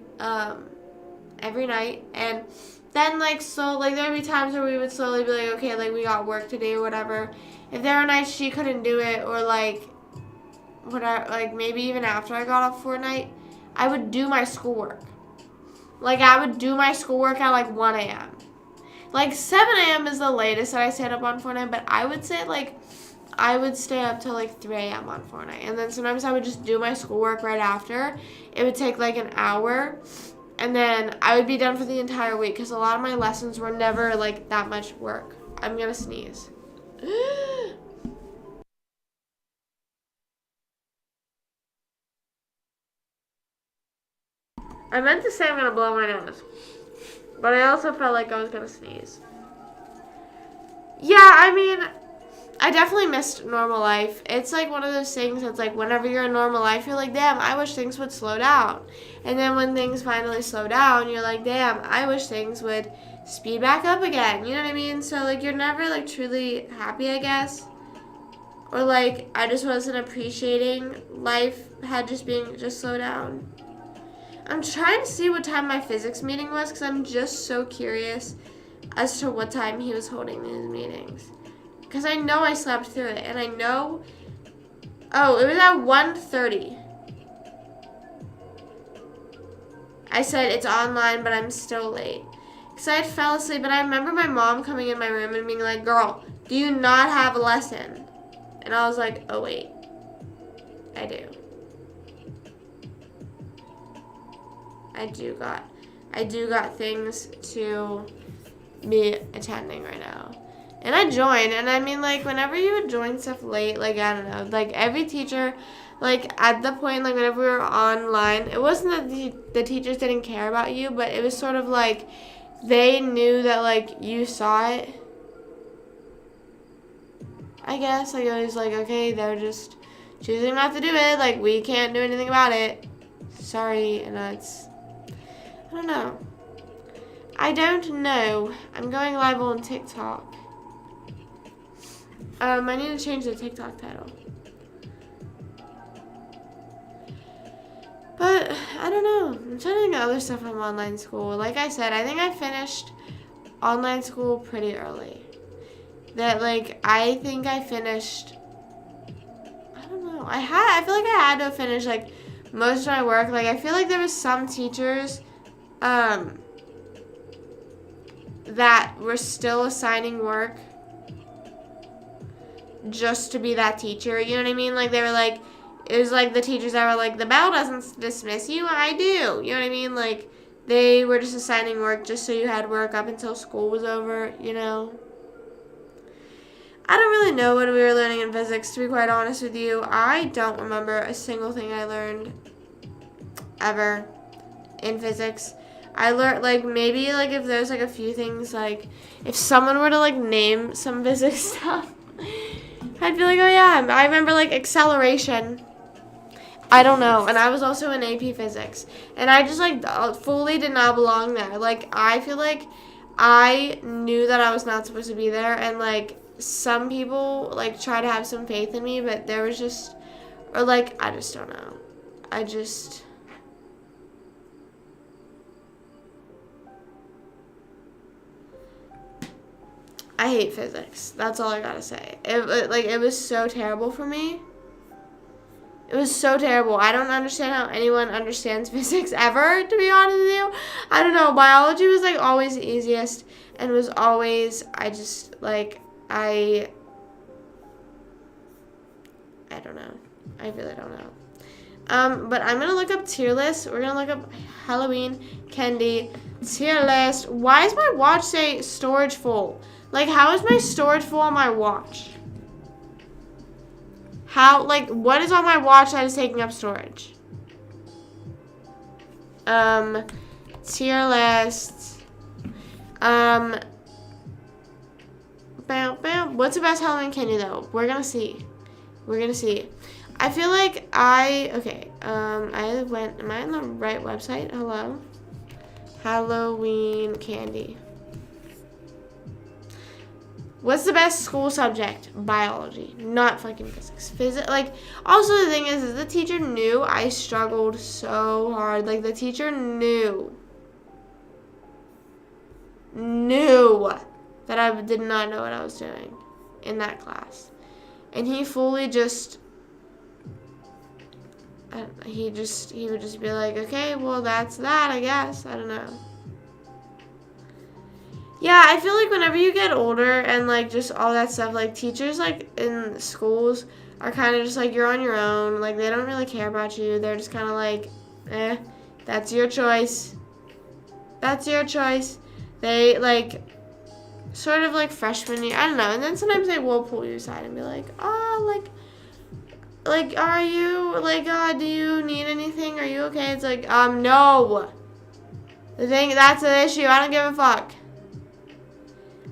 every night. And then, like, so, like, there would be times where we would slowly be like, okay, like, we got work to do or whatever. If there were nights she couldn't do it, or, like, whatever, like, maybe even after I got off Fortnite, I would do my schoolwork. Like, I would do my schoolwork at, like, 1 a.m. Like, 7 a.m. is the latest that I stayed up on Fortnite, but I would say, like, I would stay up till, like, 3 a.m. on Fortnite. And then sometimes I would just do my schoolwork right after. It would take, like, an hour. And then I would be done for the entire week, because a lot of my lessons were never, like, that much work. I'm going to sneeze. I meant to say I'm going to blow my nose. But I also felt like I was going to sneeze. Yeah, I mean, I definitely missed normal life. It's like one of those things that's like whenever you're in normal life, you're like, damn, I wish things would slow down. And then when things finally slow down, you're like, damn, I wish things would speed back up again. You know what I mean? So, like, you're never, like, truly happy, I guess. Or, like, I just wasn't appreciating life had just slowed down. I'm trying to see what time my physics meeting was because I'm just so curious as to what time he was holding these meetings. Because I know I slept through it, and I know... Oh, it was at 1:30. I said it's online, but I'm still late. Because I had fell asleep, and I remember my mom coming in my room and being like, girl, do you not have a lesson? And I was like, oh, wait. I do. I do got things to be attending right now. And I joined, and I mean, like, whenever you would join stuff late, like, I don't know, like, every teacher, like, at the point, like, whenever we were online, it wasn't that the teachers didn't care about you, but it was sort of like they knew that, like, you saw it, I guess. Like, it was like, okay, they're just choosing not to do it, like, we can't do anything about it. Sorry, and it's, I don't know. I don't know. I'm going live on TikTok. I need to change the TikTok title. But, I don't know. I'm trying to think of other stuff from online school. Like I said, I think I finished online school pretty early. That, like, I think I finished, I don't know. I feel like I had to finish, like, most of my work. Like, I feel like there was some teachers, that were still assigning work just to be that teacher, you know what I mean? Like, they were like, it was like the teachers that were like, the bell doesn't dismiss you, I do, you know what I mean? Like, they were just assigning work just so you had work up until school was over, you know? I don't really know what we were learning in physics, to be quite honest with you. I don't remember a single thing I learned ever in physics. I learned, like, maybe, like, if there's, like, a few things, like, if someone were to, like, name some physics stuff, I'd be like, oh, yeah, I remember, like, acceleration. I don't know. And I was also in AP Physics. And I just, like, fully did not belong there. Like, I feel like I knew that I was not supposed to be there. And, like, some people, like, try to have some faith in me. But there was just, or, like, I just don't know. I hate physics. That's all I gotta say. It was so terrible for me. It was so terrible. I don't understand how anyone understands physics ever, to be honest with you. I don't know. Biology was, like, always the easiest and was always, I just, like, I don't know. I really don't know. But I'm going to look up tier list. We're going to look up Halloween candy tier list. Why does my watch say storage full? Like, how is my storage full on my watch? How, like, what is on my watch that is taking up storage? Tier list. Bam, bam. What's the best Halloween candy, though? We're gonna see. I feel like okay, am I on the right website? Hello? Halloween candy. What's the best school subject? Biology, not fucking physics. Like, also the thing is the teacher knew I struggled so hard. Like, the teacher knew that I did not know what I was doing in that class. And he fully just, he would just be like, okay, well, that's that, I guess. I don't know. Yeah, I feel like whenever you get older and, like, just all that stuff, like, teachers, like, in schools are kind of just, like, you're on your own. Like, they don't really care about you. They're just kind of like, that's your choice. That's your choice. They, like, sort of, like, freshman year. I don't know. And then sometimes they will pull you aside and be like, oh, like, are you, like, do you need anything? Are you okay? It's like, no. That's the issue. I don't give a fuck.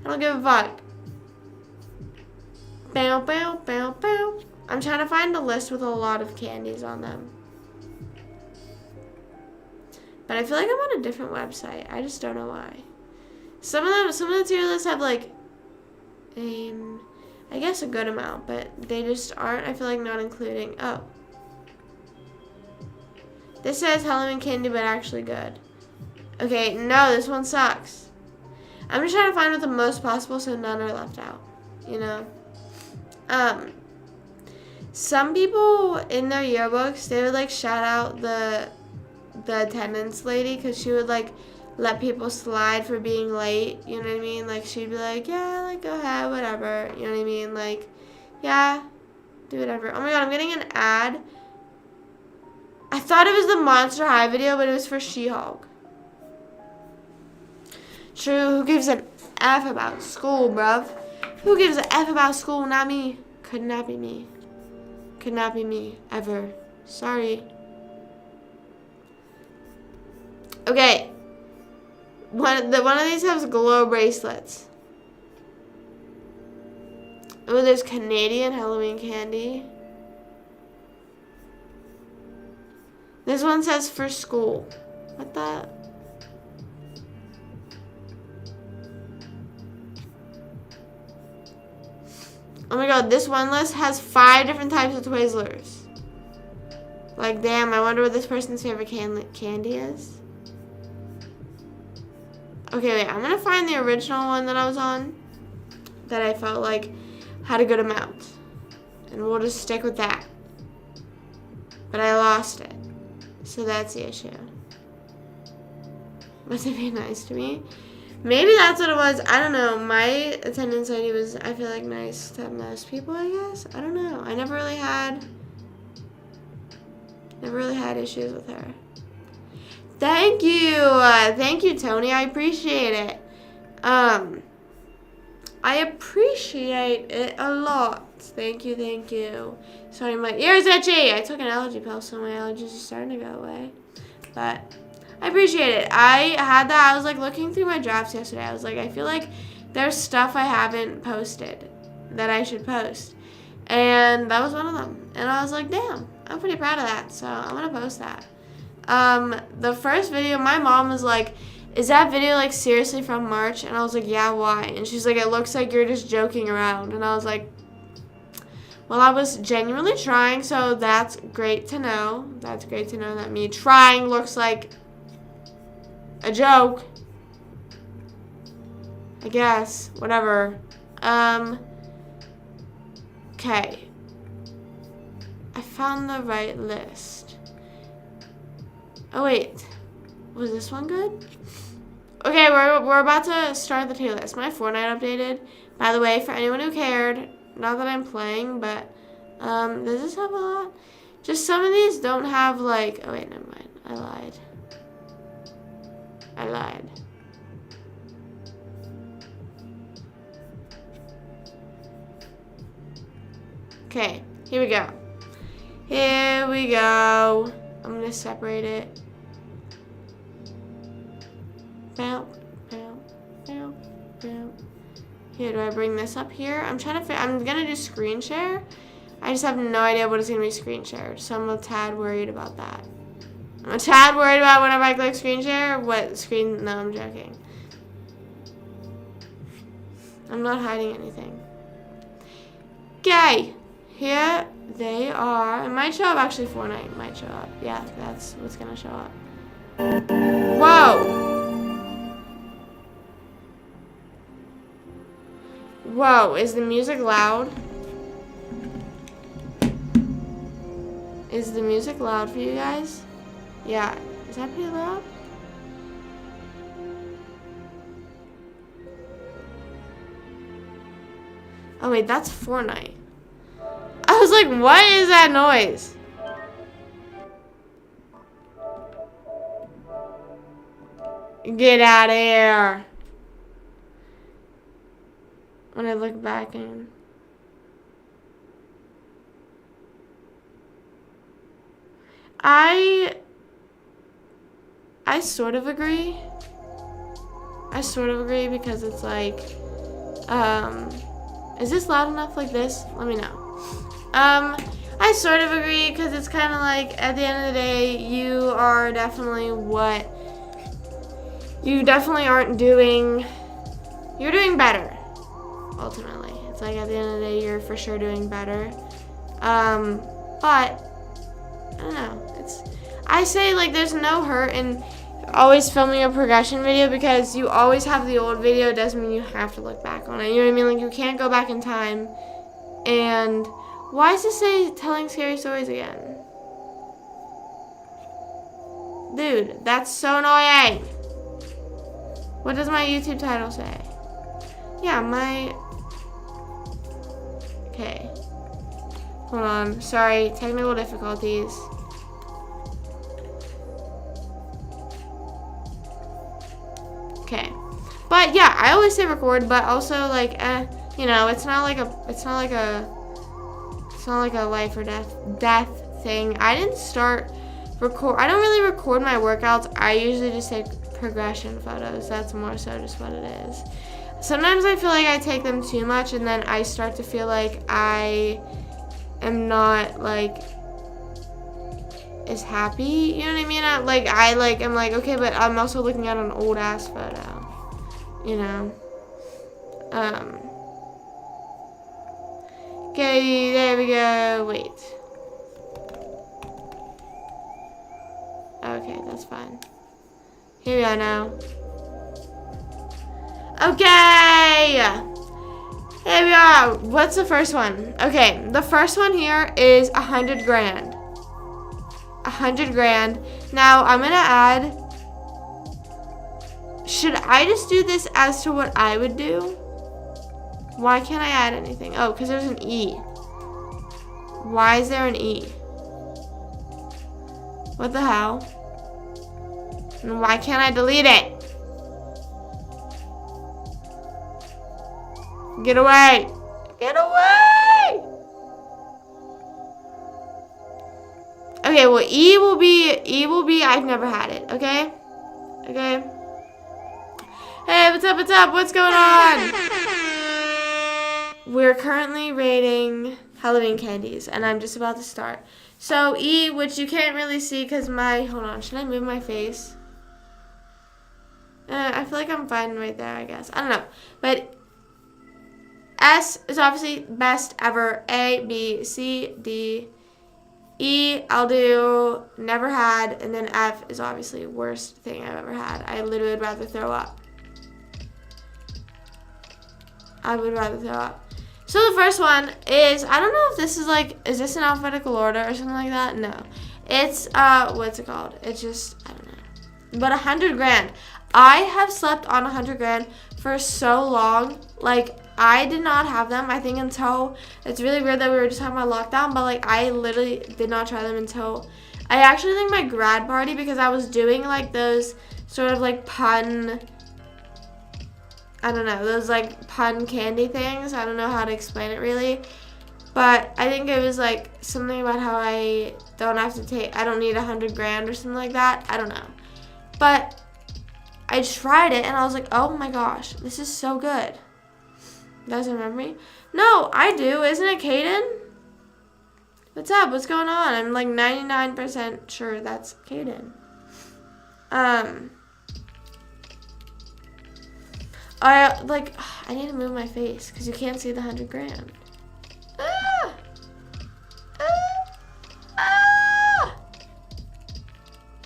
I don't give a fuck. Bow, bow, bow, bow. I'm trying to find a list with a lot of candies on them. But I feel like I'm on a different website. I just don't know why. Some of the tier lists have, like, I guess a good amount, but they just aren't, I feel like, not including, This says Halloween candy, but actually good. Okay, no, this one sucks. I'm just trying to find what the most possible so none are left out, you know? Some people in their yearbooks, they would like shout out the attendance lady because she would like let people slide for being late, you know what I mean? Like she'd be like, yeah, like go ahead, whatever, you know what I mean? Like, yeah, do whatever. Oh my god, I'm getting an ad. I thought it was the Monster High video, but it was for She-Hulk. True, who gives an F about school, bruv? Who gives an F about school? Not me. Could not be me. Could not be me, ever. Sorry. Okay. One of these has glow bracelets. Oh, there's Canadian Halloween candy. This one says for school. What the? Oh my god, this one list has 5 different types of Twizzlers. Like, damn, I wonder what this person's favorite candy is. Okay, wait, I'm gonna find the original one that I was on that I felt like had a good amount. And we'll just stick with that. But I lost it. So that's the issue. Must it be nice to me? Maybe that's what it was. I don't know. My attendance lady was, I feel like, nice to most people, I guess. I don't know. I never really had issues with her. Thank you. Thank you, Tony. I appreciate it. I appreciate it a lot. Thank you, thank you. Sorry, my ears itchy. I took an allergy pill, so my allergies are starting to go away. But I appreciate it. I had that. I was like looking through my drafts yesterday. I was like, I feel like there's stuff I haven't posted that I should post. And that was one of them. And I was like, damn, I'm pretty proud of that. So I'm going to post that. The first video, my mom was like, is that video like seriously from March? And I was like, yeah, why? And she's like, it looks like you're just joking around. And I was like, well, I was genuinely trying, so that's great to know. That's great to know that me trying looks like a joke. I guess. Whatever. Okay. I found the right list. Oh, wait. Was this one good? Okay, we're about to start the tier list. My Fortnite updated. By the way, for anyone who cared, not that I'm playing, but does this have a lot? Just some of these don't have like, oh wait, never mind. I lied. Okay, here we go. I'm gonna separate it. Bow, bow, bow, bow. Here, do I bring this up here? I'm gonna do screen share. I just have no idea what is gonna be screen shared, so I'm a tad worried about that. I'm a tad worried about whenever I click screen share, what screen, no, I'm joking. I'm not hiding anything. Okay, here they are. It might show up, actually, Fortnite might show up. Yeah, that's what's gonna show up. Whoa! Whoa, is the music loud? Is the music loud for you guys? Yeah, is that pretty loud? Oh wait, that's Fortnite. I was like, what is that noise? Get out of here. When I look back in. I sort of agree. Because it's like, is this loud enough like this? Let me know. I sort of agree because it's kind of like at the end of the day, you are definitely you definitely aren't doing, you're doing better. Ultimately, it's like at the end of the day, you're for sure doing better. But I don't know. I say, like, there's no hurt in always filming a progression video because you always have the old video. It doesn't mean you have to look back on it. You know what I mean? Like, you can't go back in time. And why does it say telling scary stories again? Dude, that's so annoying. What does my YouTube title say? Yeah, okay. Hold on. Sorry, technical difficulties. Okay. But yeah, I always say record, but also like you know, it's not like a life or death thing. I didn't start record. I don't really record my workouts. I usually just take progression photos. That's more so just what it is. Sometimes I feel like I take them too much, and then I start to feel like I am not like as happy. You know what I mean? I'm like, okay, but I'm also looking at an old ass photo. You know. Okay, there we go. Wait. Okay, that's fine. Here we are now. Okay! Here we are. What's the first one? Okay, the first one here is 100 grand. 100 grand. Now, I'm gonna add... Should I just do this as to what I would do? Why can't I add anything? Oh, because there's an E. Why is there an E? What the hell? And why can't I delete it? Get away! Get away! Okay, well, E will be, I've never had it, okay? Okay? Hey, what's up, what's going on? We're currently rating Halloween candies, and I'm just about to start. So, E, which you can't really see because hold on, should I move my face? I feel like I'm fine right there, I guess. I don't know. But S is obviously best ever. A, B, C, D, E, I'll do never had. And then F is obviously worst thing I've ever had. I literally would rather throw up. I would rather throw up. So the first one is, I don't know if this is like, is this in alphabetical order or something like that? No. It's, what's it called? It's just, I don't know. But 100 grand. I have slept on 100 grand for so long. Like, I did not have them, I think, until, it's really weird that we were just talking about lockdown, but like, I literally did not try them until, I actually think my grad party, because I was doing like those sort of like pun, I don't know, those like pun candy things. I don't know how to explain it really. But I think it was like something about how I don't need 100 grand or something like that. I don't know. But I tried it and I was like, oh my gosh, this is so good. You guys remember me? No, I do. Isn't it Caden? What's up? What's going on? I'm like 99% sure that's Caden. I need to move my face because you can't see the 100 grand.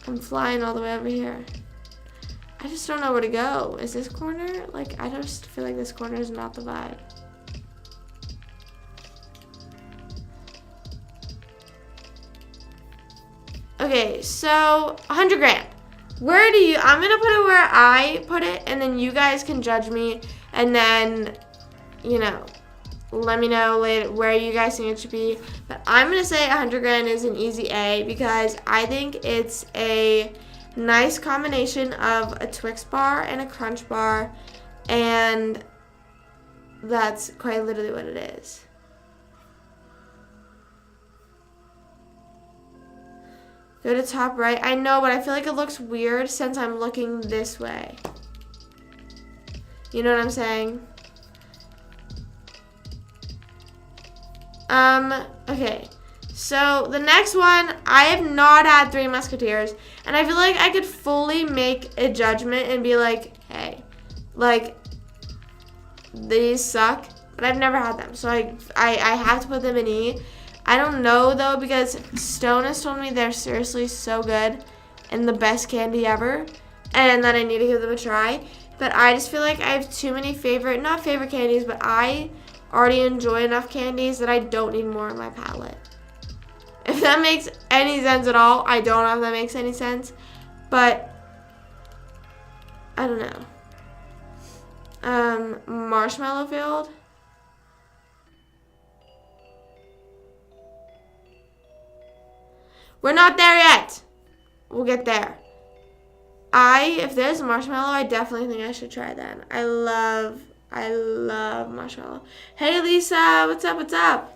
I'm flying all the way over here. I just don't know where to go. Is this corner? Like, I just feel like this corner is not the vibe. Okay, so 100 grand. Where do you, I'm going to put it where I put it, and then you guys can judge me, and then, you know, let me know later where you guys think it should be. But I'm going to say 100 grand is an easy A, because I think it's a nice combination of a Twix bar and a Crunch bar, and that's quite literally what it is. Go to top right. I know, but I feel like it looks weird since I'm looking this way. You know what I'm saying? Okay. So the next one, I have not had Three Musketeers, and I feel like I could fully make a judgment and be like, hey, like, these suck, but I've never had them, so I have to put them in E. I don't know, though, because Stone has told me they're seriously so good and the best candy ever, and that I need to give them a try. But I just feel like I have too many not favorite candies, but I already enjoy enough candies that I don't need more on my palette. If that makes any sense at all, I don't know if that makes any sense, but I don't know. Marshmallow filled. We're not there yet. We'll get there. If there's marshmallow, I definitely think I should try that. I love marshmallow. Hey, Lisa, what's up, what's up?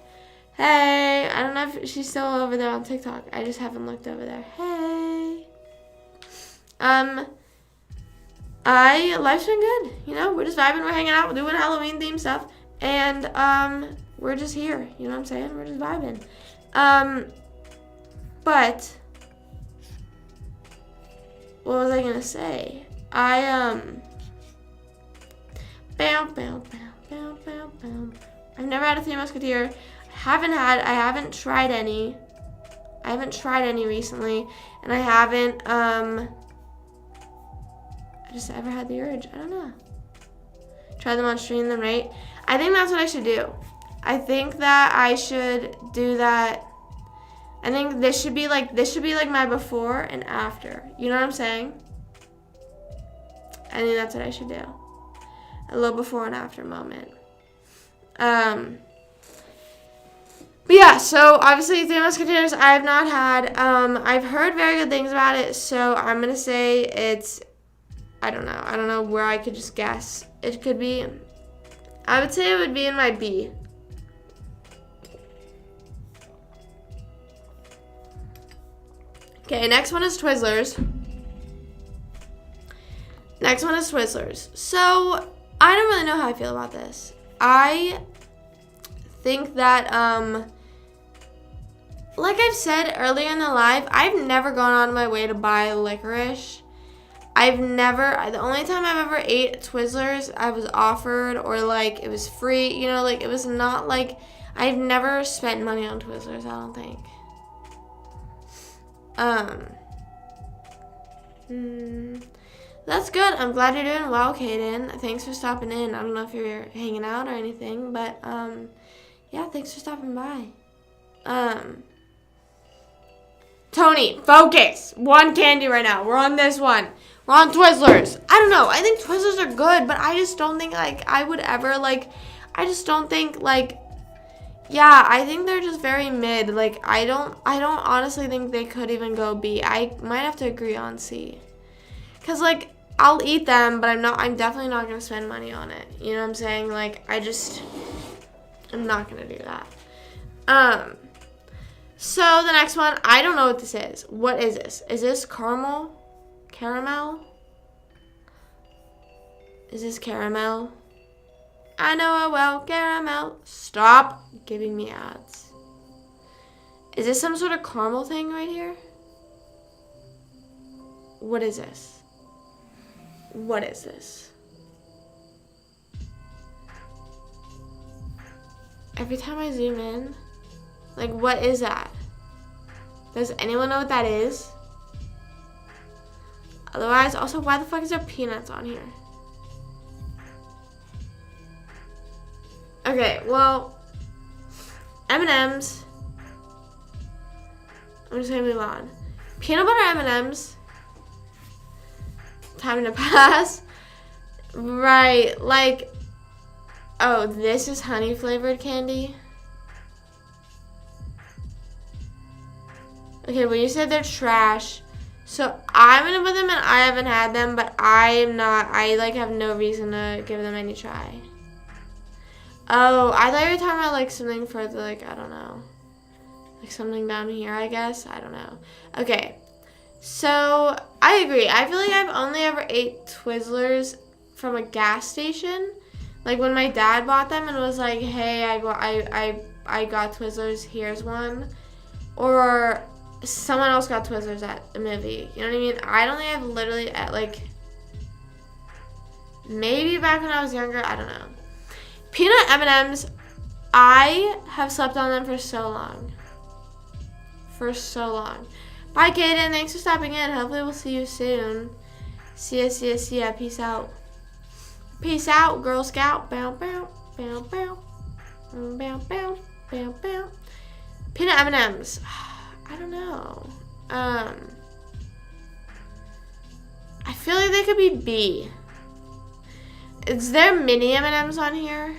Hey, I don't know if she's still over there on TikTok. I just haven't looked over there. Hey. Life's been good. You know, we're just vibing, we're hanging out, we're doing Halloween themed stuff, and, we're just here. You know what I'm saying? We're just vibing. But what was I gonna say? I've never had a Three Musketeer. I haven't tried any. I haven't tried any recently, and I haven't I just ever had the urge. I don't know. Try them on stream then, right? I think that's what I should do. I think that I should do that. I think this should be like my before and after. You know what I'm saying? I think that's what I should do. A little before and after moment. But yeah, so obviously Three Musketeers I have not had. I've heard very good things about it, so I'm gonna say it's, I don't know. I don't know where I could just guess. It could be, I would say it would be in my B. Okay, next one is Twizzlers. So, I don't really know how I feel about this. I think that, like I've said earlier in the live, I've never gone out of my way to buy licorice. The only time I've ever ate Twizzlers, I was offered, or like it was free, you know, like it was not like, I've never spent money on Twizzlers, I don't think. That's good. I'm glad you're doing well, Kaden. Thanks for stopping in. I don't know if you're hanging out or anything, but, yeah, thanks for stopping by. Tony, focus. One candy right now. We're on this one. We're on Twizzlers. I don't know. I think Twizzlers are good, but I just don't think, like, I would ever, like, I just don't think, like, yeah, I think they're just very mid. Like, I don't honestly think they could even go B. I might have to agree on C. Because, like, I'll eat them, but I'm definitely not going to spend money on it. You know what I'm saying? Like, I'm not going to do that. So, the next one, I don't know what this is. What is this? Is this caramel? Caramel? Is this caramel? I know it well, caramel. Stop giving me ads. Is this some sort of caramel thing right here? What is this? What is this? Every time I zoom in, like, what is that? Does anyone know what that is? Otherwise, also, why the fuck is there peanuts on here? Okay, well, M&M's. I'm just gonna move on. Peanut butter M&M's. Time to pass. Right, like, oh, this is honey flavored candy. Okay, well, you said they're trash. So I'm gonna put them in. I haven't had them, but I like have no reason to give them any try. Oh, I thought you were talking about like something further, like, I don't know. Like something down here, I guess. I don't know. Okay. So, I agree. I feel like I've only ever ate Twizzlers from a gas station. Like when my dad bought them and was like, hey, I got Twizzlers, here's one. Or someone else got Twizzlers at a movie. You know what I mean? I don't think I've literally, like, maybe back when I was younger, I don't know. Peanut M&Ms, I have slept on them for so long. for so long. Bye, Kaden. Thanks for stopping in. Hopefully we'll see you soon. See ya. Peace out. Peace out, Girl Scout. Bow, bow, bow, bow. Bow, bow, bow, bow. Peanut M&Ms. I don't know. I feel like they could be B. Is there mini M&Ms on here?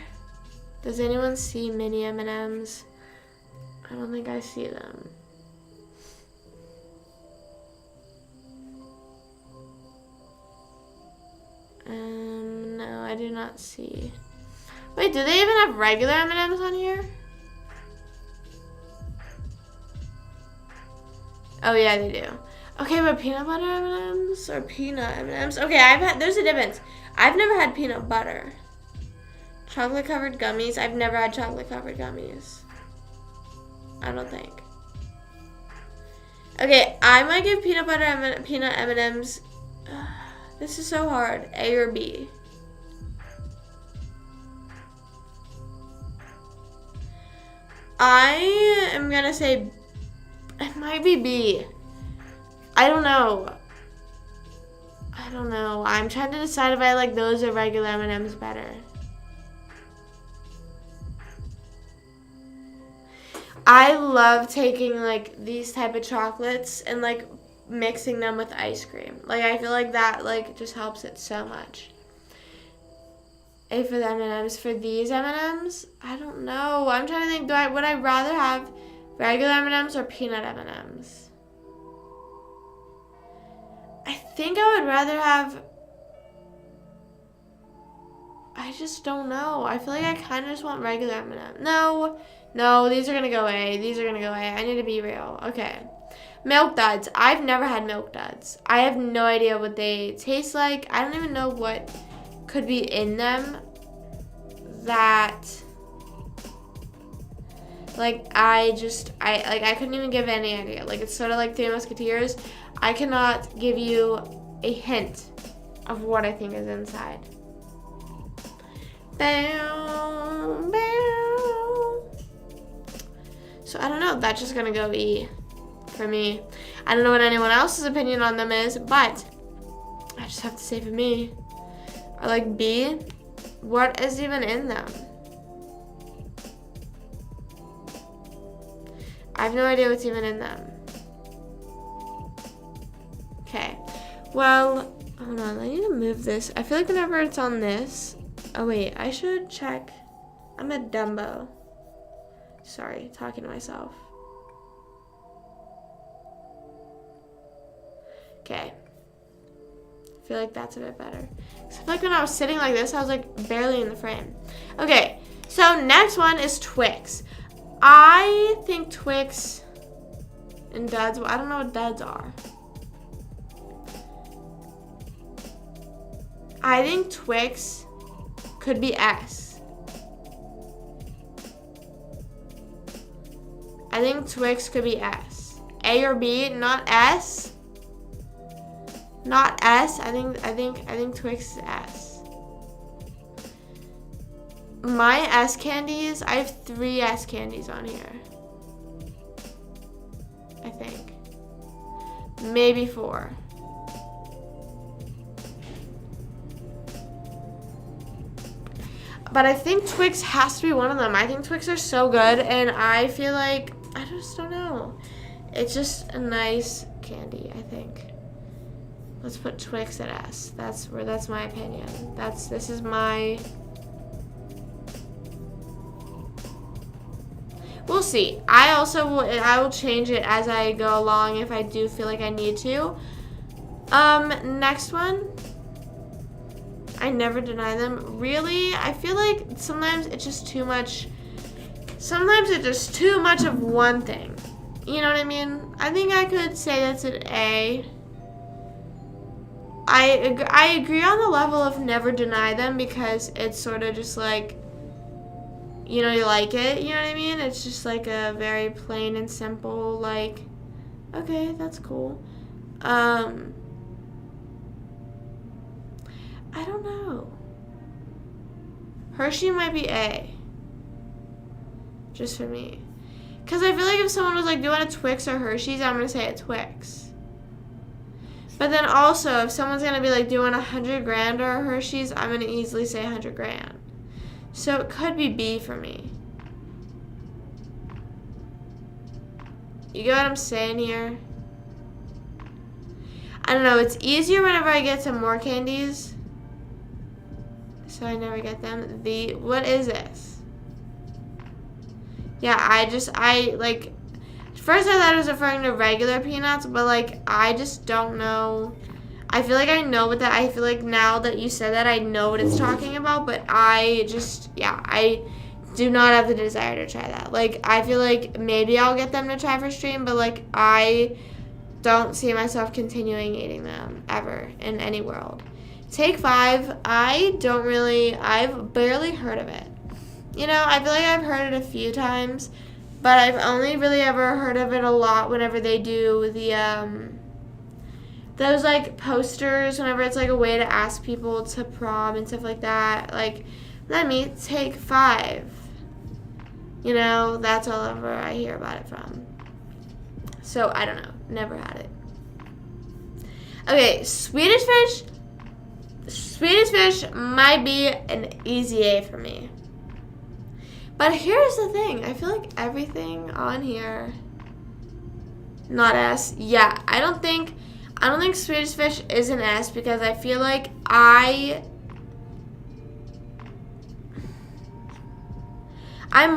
Does anyone see mini M&Ms? I don't think I see them. No, I do not see. Wait, do they even have regular M&Ms on here? Oh yeah, they do. Okay, but peanut butter M&Ms or peanut M&Ms? Okay, there's a difference. I've never had peanut butter. Chocolate covered gummies. I've never had chocolate covered gummies. I don't think. Okay, I might give peanut butter peanut M&Ms. This is so hard. A or B? I am gonna say it might be B. I don't know. I'm trying to decide if I like those or regular M&Ms better. I love taking like these type of chocolates and like mixing them with ice cream. Like I feel like that like just helps it so much. A for the M&Ms. For these M&Ms, I don't know. I'm trying to think. Would I rather have regular M&Ms or peanut M&Ms? I think I would rather have. I just don't know. I feel like I kind of just want regular M&Ms. No, these are gonna go A. I need to be real. Okay. Milk Duds. I've never had Milk Duds. I have no idea what they taste like. I don't even know what could be in them that like I couldn't even give any idea. Like it's sort of like Three Musketeers. I cannot give you a hint of what I think is inside. Bow, bow. So I don't know. That's just gonna go E for me. I don't know what anyone else's opinion on them is, but I just have to say for me, I like B. What is even in them? I have no idea what's even in them. Okay. Well, hold on. I need to move this. I feel like whenever it's on this. Oh, wait. I should check. I'm a Dumbo. Sorry. Talking to myself. Okay. I feel like that's a bit better. I feel like when I was sitting like this, I was like barely in the frame. Okay, so next one is Twix. I think Twix and Duds, well, I don't know what Duds are. I think Twix could be S. I think Twix could be S. A or B, not S. Not S. I think Twix is S. My S candies, I have 3 S candies on here. I think. Maybe 4. But I think Twix has to be one of them. I think Twix are so good, and I feel like, I just don't know. It's just a nice candy, I think. Let's put Twix at S. That's my opinion. This is my. We'll see. I will change it as I go along if I do feel like I need to. Next one. I never deny them. Really? I feel like sometimes it's just too much. Sometimes it's just too much of one thing. You know what I mean? I think I could say that's an A. I agree on the level of never deny them because it's sort of just like, you know, you like it, you know what I mean? It's just like a very plain and simple, like, okay, that's cool. I don't know. Hershey might be A. Just for me. Because I feel like if someone was like, do you want a Twix or Hershey's, I'm going to say a Twix. But then also, if someone's going to be like, do you want 100 grand or a Hershey's, I'm going to easily say 100 grand. So it could be B for me. You get what I'm saying here? I don't know. It's easier whenever I get some more candies. So I never get them. What is this? Yeah, first I thought it was referring to regular peanuts, but, like, I just don't know. I feel like I know what that, I feel like now that you said that, I know what it's talking about, but I do not have the desire to try that. Like, I feel like maybe I'll get them to try for stream, but, like, I don't see myself continuing eating them ever in any world. Take 5, I've barely heard of it. You know, I feel like I've heard it a few times, but I've only really ever heard of it a lot whenever they do the, those, like, posters, whenever it's, like, a way to ask people to prom and stuff like that. Like, let me take 5. You know, that's all ever I hear about it from. So, I don't know. Never had it. Okay, Swedish fish. Swedish fish might be an easy A for me. But here's the thing. I feel like everything on here, not S. Yeah, I don't think Swedish fish is an S because I feel like I'm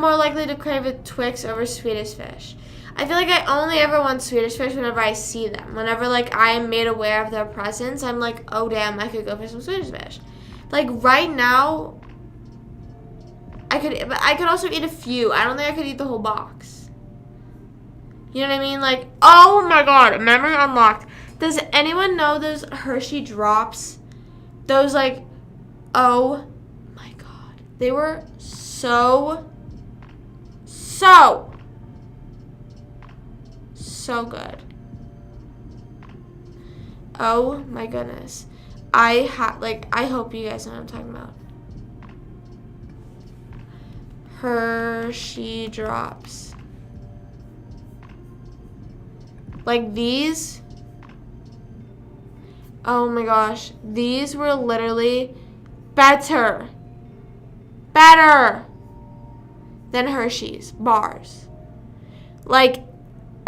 more likely to crave a Twix over Swedish fish. I feel like I only ever want Swedish fish whenever I see them. Whenever, like, I am made aware of their presence, I'm like, oh, damn, I could go for some Swedish fish. Like, right now, I could also eat a few. I don't think I could eat the whole box. You know what I mean? Like, oh, my God, memory unlocked. Does anyone know those Hershey drops? Those, like, oh, my God. They were so good. Oh my goodness. I hope you guys know what I'm talking about. Hershey drops. Like these. Oh my gosh. These were literally better than Hershey's bars. Like,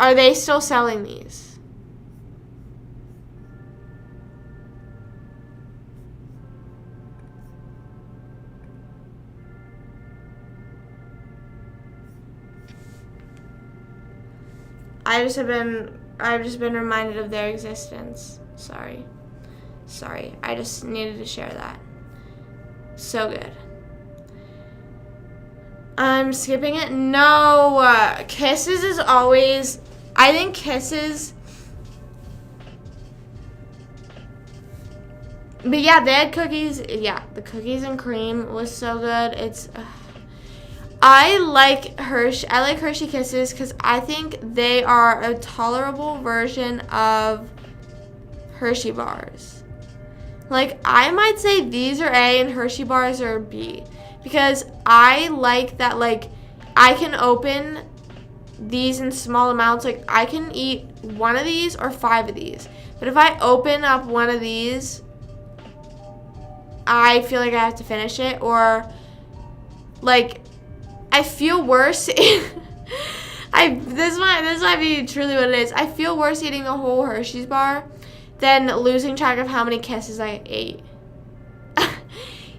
are they still selling these? I've just been reminded of their existence. Sorry. I just needed to share that. So good. I'm skipping it. No, Kisses is always. I think Kisses. But yeah, they had cookies. Yeah, the cookies and cream was so good. I like Hershey Kisses because I think they are a tolerable version of Hershey bars. Like, I might say these are A and Hershey bars are B. Because I like that, like, I can open these in small amounts. Like, I can eat one of these or 5 of these. But if I open up one of these, I feel like I have to finish it. Or, like, I feel worse. This might be truly what it is. I feel worse eating a whole Hershey's bar than losing track of how many Kisses I ate.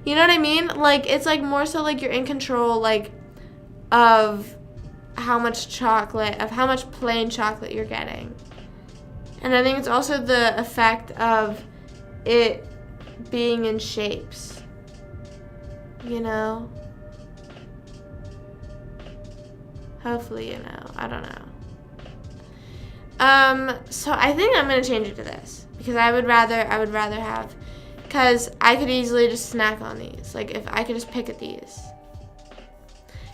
You know what I mean? Like, it's, like, more so, like, you're in control, like, of how much plain chocolate you're getting. And I think it's also the effect of it being in shapes. You know? Hopefully, you know. I don't know. So I think I'm going to change it to this. Because I would rather have... Because I could easily just snack on these. Like, if I could just pick at these.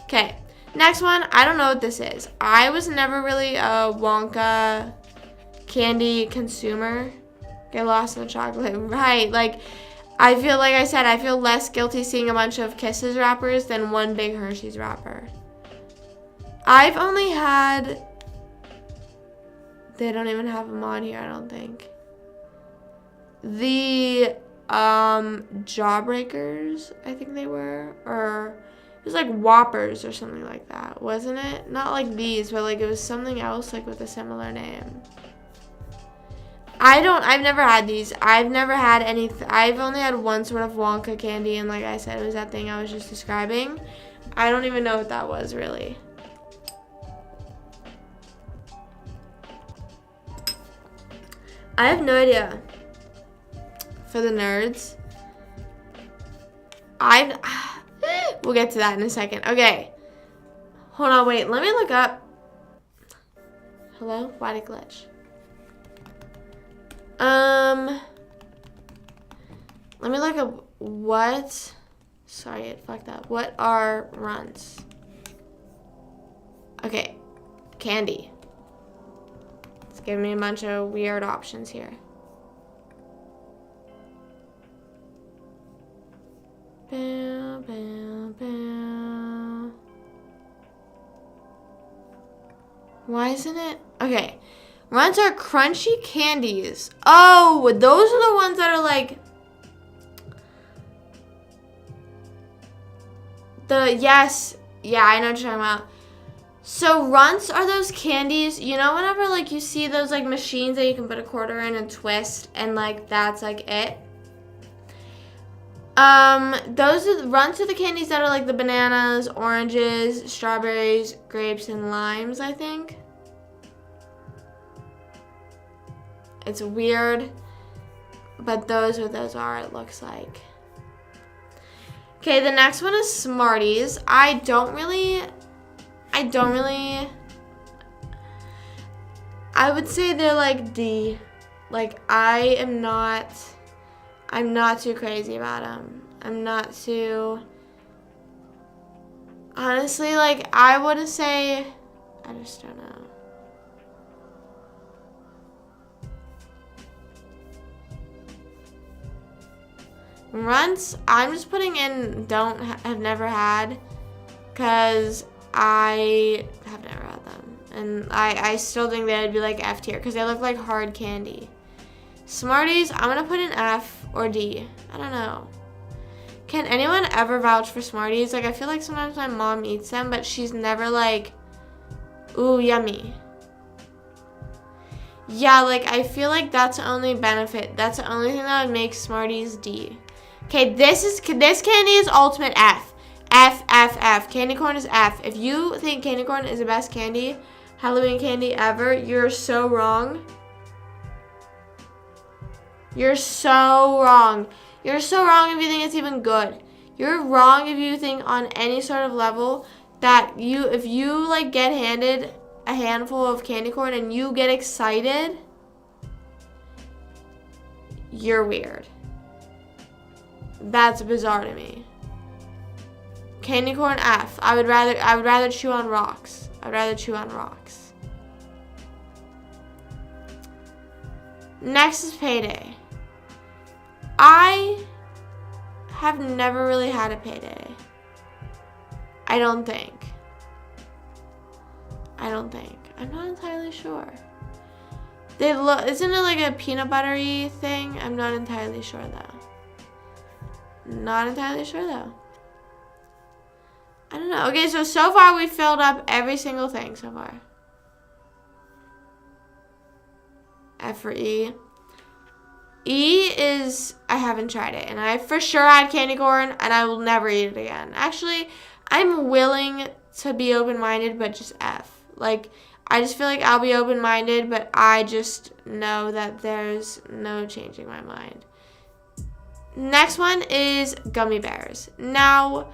Okay. Next one. I don't know what this is. I was never really a Wonka candy consumer. Get lost in the chocolate. Right. Like, I feel less guilty seeing a bunch of Kisses wrappers than one big Hershey's wrapper. I've only had, they don't even have them on here, I don't think. The Jawbreakers, I think they were, or it was like Whoppers or something like that, wasn't it? Not like these, but like it was something else like with a similar name. I've never had these. I've never had any, I've only had one sort of Wonka candy, and like I said, it was that thing I was just describing. I don't even know what that was really. I have no idea. For the nerds, we'll get to that in a second. Okay, hold on, wait, let me look up. Hello, why did it glitch? Let me look up what, sorry, it fucked up. What are runts? Okay, candy. It's giving me a bunch of weird options here. Bow, bow, bow. Why isn't it? Okay. Runts are crunchy candies. Oh, those are the ones that are like yes. Yeah, I know what you're talking about. So runts are those candies, you know, whenever like you see those like machines that you can put a quarter in and twist and like that's like it. Those are runts are the candies that are like the bananas, oranges, strawberries, grapes, and limes, I think. It's weird, but those are what those are, it looks like. Okay, the next one is Smarties. I would say they're like D. Like I'm not too crazy about them. I'm not too, honestly, like I wouldn't say, I just don't know. Runts, I'm just putting in have never had, because I have never had them. And I still think they would be like F tier, because they look like hard candy. Smarties, I'm going to put in F or D. I don't know. Can anyone ever vouch for Smarties? Like, I feel like sometimes my mom eats them, but she's never like, ooh, yummy. Yeah, like, I feel like that's the only benefit. That's the only thing that would make Smarties D. Okay, this candy is ultimate F. F, F, F. Candy corn is F. If you think candy corn is the best candy, Halloween candy ever, you're so wrong. You're so wrong. You're so wrong if you think it's even good. You're wrong if you think on any sort of level that if you like get handed a handful of candy corn and you get excited, you're weird. That's bizarre to me. Candy corn F. I would rather chew on rocks. I'd rather chew on rocks. Next is Payday. I have never really had a Payday. I don't think. I'm not entirely sure. Isn't it like a peanut buttery thing? I'm not entirely sure though. I don't know. Okay, so far we filled up every single thing so far. F for E. E is, I haven't tried it, and I for sure had candy corn, and I will never eat it again. Actually, I'm willing to be open-minded, but just F. Like, I just feel like I'll be open-minded, but I just know that there's no changing my mind. Next one is gummy bears. Now,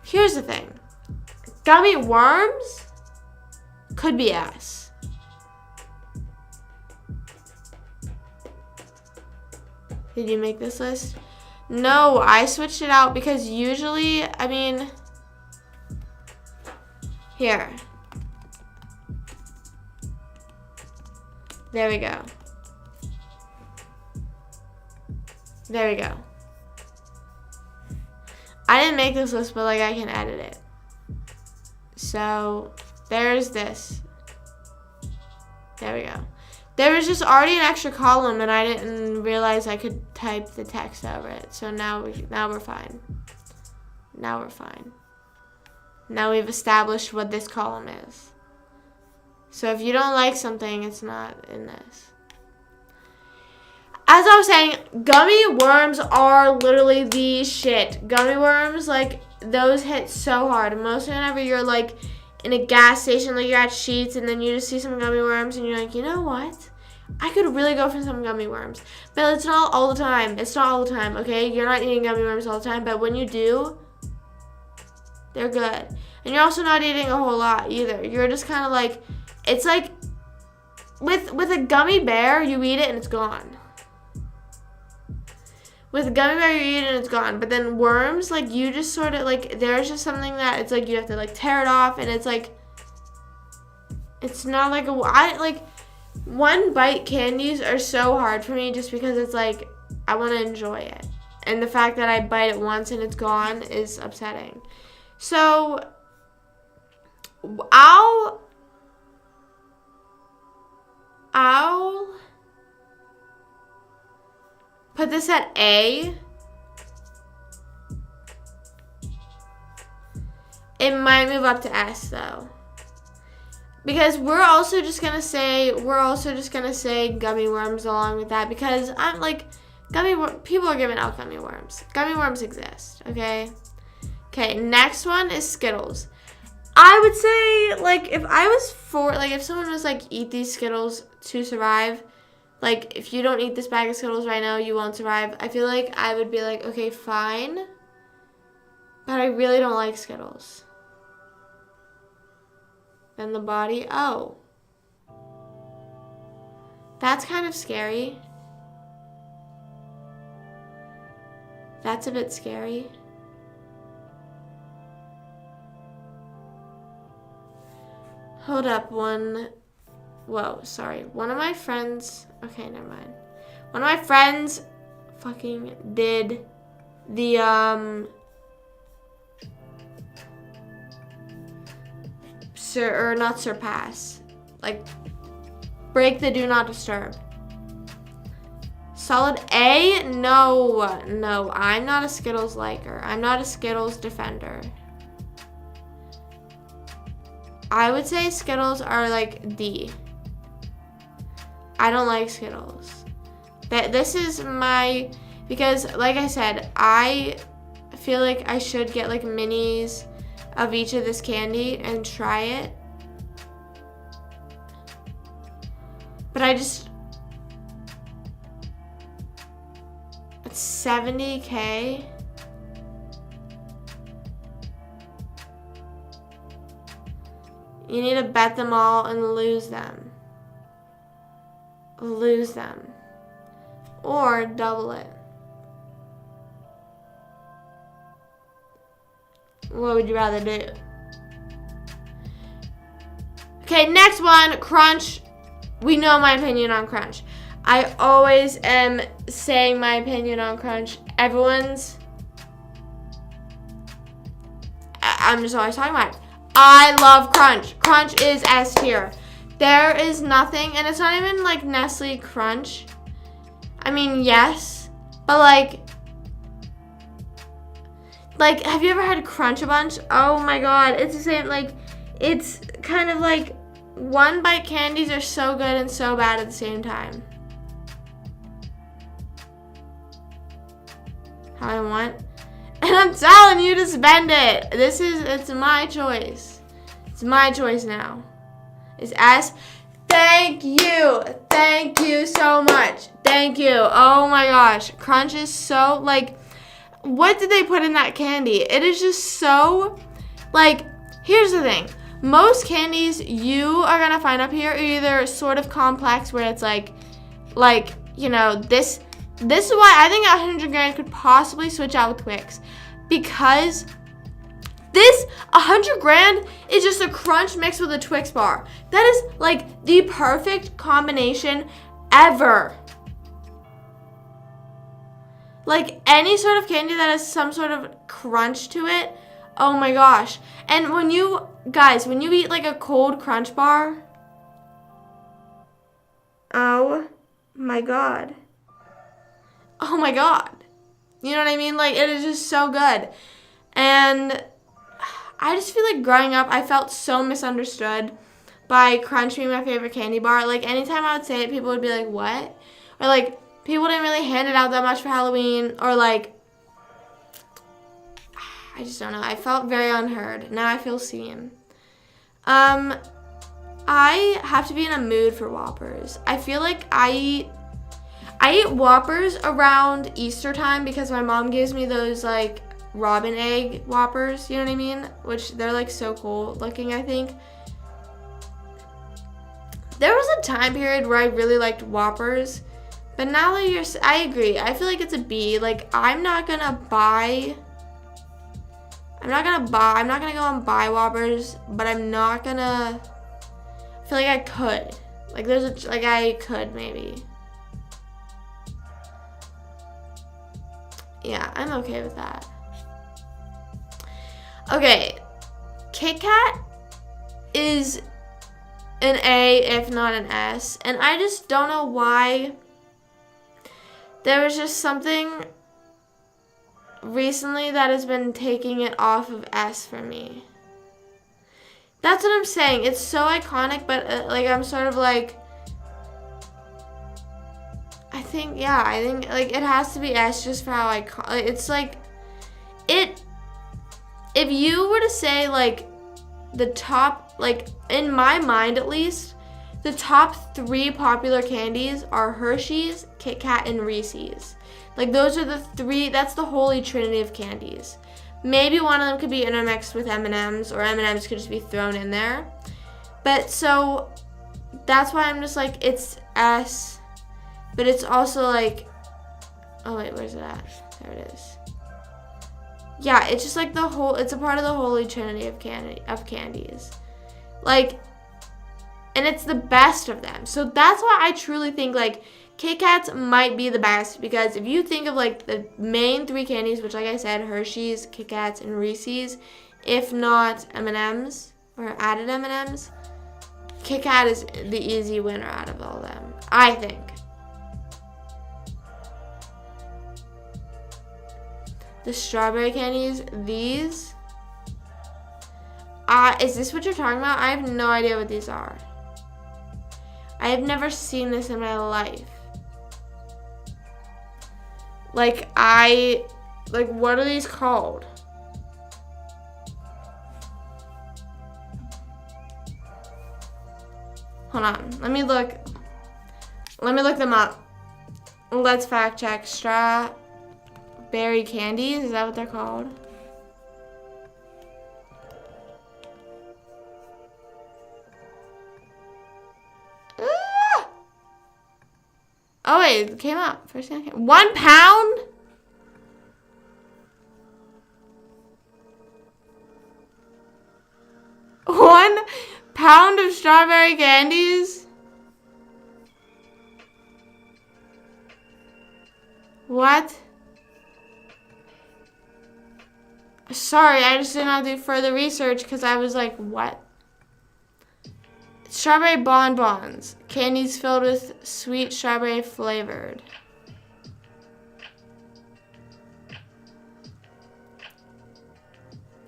here's the thing. Gummy worms could be S. Did you make this list? No, I switched it out because usually, I mean, here. There we go. I didn't make this list, but like I can edit it. So there's this. There we go. There was just already an extra column, and I didn't realize I could type the text over it. So now we're fine. Now we're fine. Now we've established what this column is. So if you don't like something, it's not in this. As I was saying, gummy worms are literally the shit. Gummy worms, like, those hit so hard. Mostly whenever you're, like, in a gas station, like you're at Sheetz, and then you just see some gummy worms, and you're like, you know what? I could really go for some gummy worms. But it's not all the time. It's not all the time, okay? You're not eating gummy worms all the time, but when you do, they're good. And you're also not eating a whole lot either. You're just kind of like, it's like, with a gummy bear, you eat it and it's gone. With a gummy bear, you eat it and it's gone. But then worms, like, you just sort of, like, there's just something that it's like you have to, like, tear it off, and it's like, it's not like one bite candies are so hard for me just because it's like, I want to enjoy it. And the fact that I bite it once and it's gone is upsetting. So, I'll put this at A. It might move up to S though. Because we're also just gonna say gummy worms along with that, because I'm like, people are giving out gummy worms. Gummy worms exist, okay? Okay, next one is Skittles. I would say, like, if someone was like, eat these Skittles to survive, like, if you don't eat this bag of Skittles right now, you won't survive. I feel like I would be like, okay, fine, but I really don't like Skittles. Then the body, oh. That's kind of scary. That's a bit scary. Hold up, whoa, sorry. One of my friends, okay, never mind. One of my friends fucking did the, not surpass. Like, break the do not disturb. Solid A? No, I'm not a Skittles liker. I'm not a Skittles defender. I would say Skittles are like D. I don't like Skittles. This is my, because like I said, I feel like I should get like minis of each of this candy and try it. But it's 70K. You need to bet them all and lose them. Or double it. What would you rather do? Okay, next one, Crunch. We know my opinion on Crunch. I always am saying my opinion on Crunch. I'm just always talking about it. I love Crunch. Crunch is S tier. There is nothing, and it's not even like Nestle Crunch. I mean, yes, but like, have you ever had Crunch a Bunch? Oh my god, it's the same, like, it's kind of like one bite candies are so good and so bad at the same time. How I want. And I'm telling you to spend it. It's my choice. It's my choice now. It's S. Thank you. Thank you so much. Thank you. Oh my gosh. Crunch is so, like, what did they put in that candy? It is just so, like, here's the thing. Most candies you are going to find up here are either sort of complex where it's like, you know, this is why I think 100 grand could possibly switch out with Twix. Because this 100 grand is just a Crunch mixed with a Twix bar. That is like the perfect combination ever. Like any sort of candy that has some sort of crunch to it, oh my gosh. And when you guys, when you eat like a cold Crunch bar, oh my God. Oh my God. You know what I mean? Like, it is just so good. And I just feel like growing up, I felt so misunderstood by Crunch being my favorite candy bar. Like, anytime I would say it, people would be like, what? Or, like, people didn't really hand it out that much for Halloween. Or, like, I just don't know. I felt very unheard. Now I feel seen. I have to be in a mood for Whoppers. I feel like I eat Whoppers around Easter time because my mom gives me those, like, robin egg Whoppers, you know what I mean? Which they're, like, so cool looking, I think. There was a time period where I really liked Whoppers, but now that I agree. I feel like it's a B. Like, I'm not gonna go and buy Whoppers, but I'm not gonna, I feel like I could. Like, I could maybe. Yeah, I'm okay with that. Okay, Kit Kat is an A, if not an S, and I just don't know why. There was just something recently that has been taking it off of S for me. That's what I'm saying. It's so iconic, but like, I'm sort of like, I think like it has to be S just for how iconic. It's like, if you were to say like the top, like in my mind at least, the top 3 popular candies are Hershey's, Kit Kat, and Reese's. Like, those are the 3, that's the holy trinity of candies. Maybe one of them could be intermixed with M&Ms, or M&Ms could just be thrown in there. But so, that's why I'm just like, it's S, but it's also like, oh wait, where's it at? There it is. Yeah, it's just like it's a part of the holy trinity of candies. Like, and it's the best of them. So that's why I truly think like Kit Kats might be the best, because if you think of like the main 3 candies, which like I said, Hershey's, Kit Kats, and Reese's, if not M&Ms or added M&Ms, Kit Kat is the easy winner out of all of them, I think. The strawberry candies, these, is this what you're talking about? I have no idea what these are. I have never seen this in my life. Like, what are these called? Hold on, let me look them up. Let's fact check. Strawberry candies, is that what they're called? Oh wait, it came up. First thing that came. 1 pound? One pound of strawberry candies? What? Sorry, I just did not do further research because I was like, what? Strawberry bonbons. Candies filled with sweet strawberry flavored.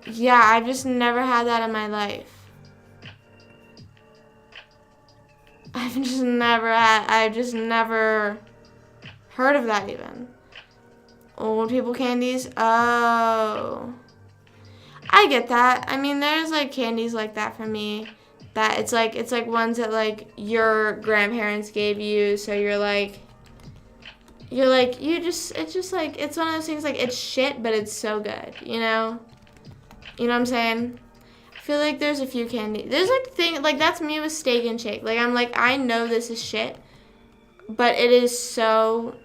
Yeah, I've just never had that in my life. I've just never heard of that even. Old people candies? Oh. I get that. I mean, there's like candies like that for me. That it's like ones that like your grandparents gave you, so it's just like, it's one of those things like it's shit, but it's so good, you know? You know what I'm saying? I feel like there's a few candies. There's like that's me with Steak and Shake. Like, I'm like, I know this is shit, but it is just so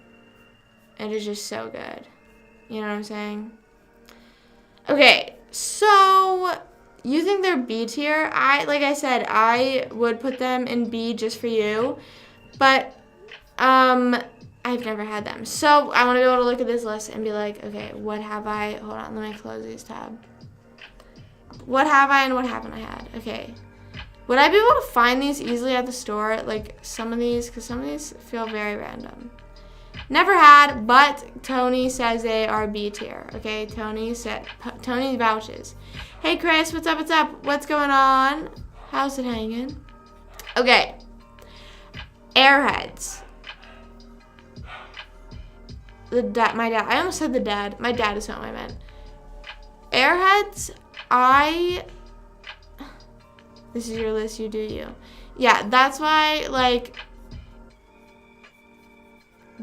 good. You know what I'm saying? Okay, so you think they're B tier? Like I said, I would put them in B just for you, but I've never had them. So I want to be able to look at this list and be like, okay, what have I? Hold on, let me close these tabs. What have I and what haven't I had? Okay. Would I be able to find these easily at the store? Like some of these, because some of these feel very random. Never had, but Tony says they are B tier. Okay, Tony vouches. Hey Chris, what's up? What's up? What's going on? How's it hanging? Okay. Airheads. My dad. I almost said the dad. My dad is not what I meant. Airheads. This is your list. You do you. Yeah, that's why, like,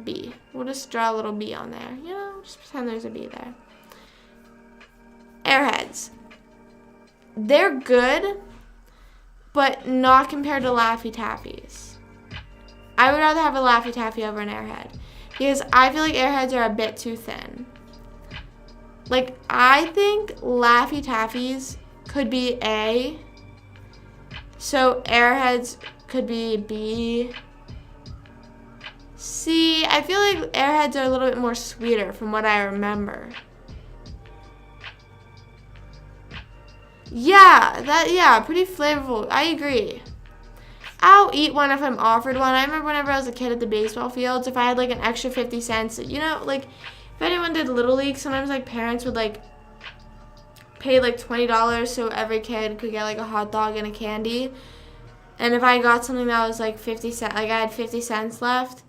B. We'll just draw a little B on there. You know, just pretend there's a B there. Airheads. They're good, but not compared to Laffy Taffies. I would rather have a Laffy Taffy over an Airhead, because I feel like Airheads are a bit too thin. Like, I think Laffy Taffies could be A, so Airheads could be B. C, I feel like Airheads are a little bit more sweeter from what I remember. Yeah, pretty flavorful. I agree. I'll eat one if I'm offered one. I remember whenever I was a kid at the baseball fields, if I had like an extra 50 cents, you know, like if anyone did Little League, sometimes like parents would like pay like $20 so every kid could get like a hot dog and a candy. And if I got something that was like 50 cents, like I had 50 cents left,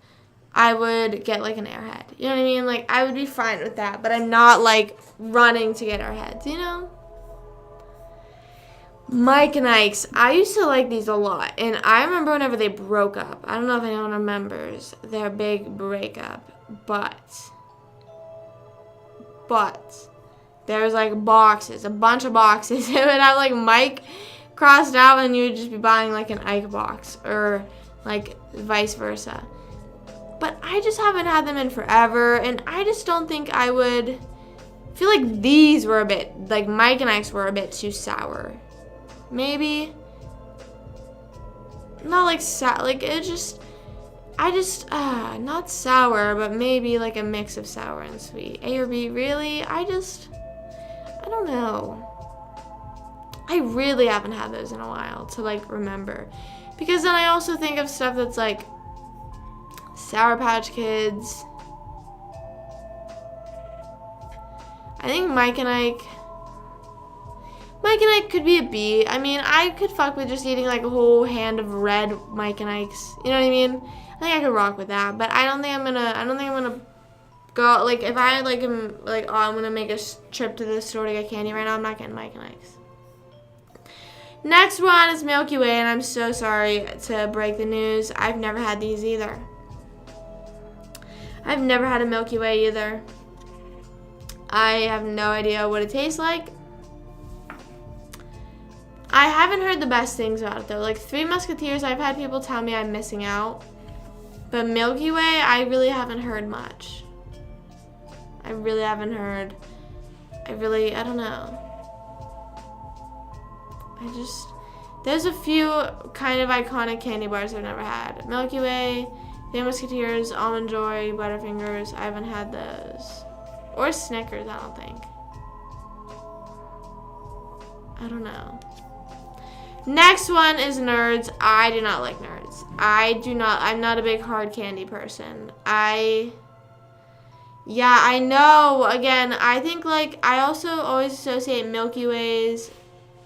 I would get like an Airhead. You know what I mean? Like I would be fine with that, but I'm not like running to get Airheads, you know? Mike and Ike's. I used to like these a lot, and I remember whenever they broke up. I don't know if anyone remembers their big breakup, but there was like boxes, a bunch of boxes. It would have like Mike crossed out, and you would just be buying like an Ike box, or like vice versa. But I just haven't had them in forever, and I just don't think I would. I feel like these were a bit, like Mike and Ike's were a bit too sour. Maybe. Not like sour, like it just, not sour, but maybe like a mix of sour and sweet. A or B, really? I don't know. I really haven't had those in a while to like remember. Because then I also think of stuff that's like Sour Patch Kids. I think Mike and Ike could be a B. I mean, I could fuck with just eating like a whole hand of red Mike and Ike's. You know what I mean? I think I could rock with that. But I don't think I'm gonna go, like, if I like am like, oh, I'm gonna make a trip to the store to get candy right now, I'm not getting Mike and Ike's. Next one is Milky Way, and I'm so sorry to break the news. I've never had these either. I've never had a Milky Way either. I have no idea what it tastes like. I haven't heard the best things about it though. Like Three Musketeers, I've had people tell me I'm missing out. But Milky Way, I really haven't heard much. I really haven't heard. I don't know. There's a few kind of iconic candy bars I've never had. Milky Way, Three Musketeers, Almond Joy, Butterfingers, I haven't had those. Or Snickers, I don't think. I don't know. Next one is Nerds. I do not like Nerds. I'm not a big hard candy person. I know. Again, I think like I also always associate Milky Ways,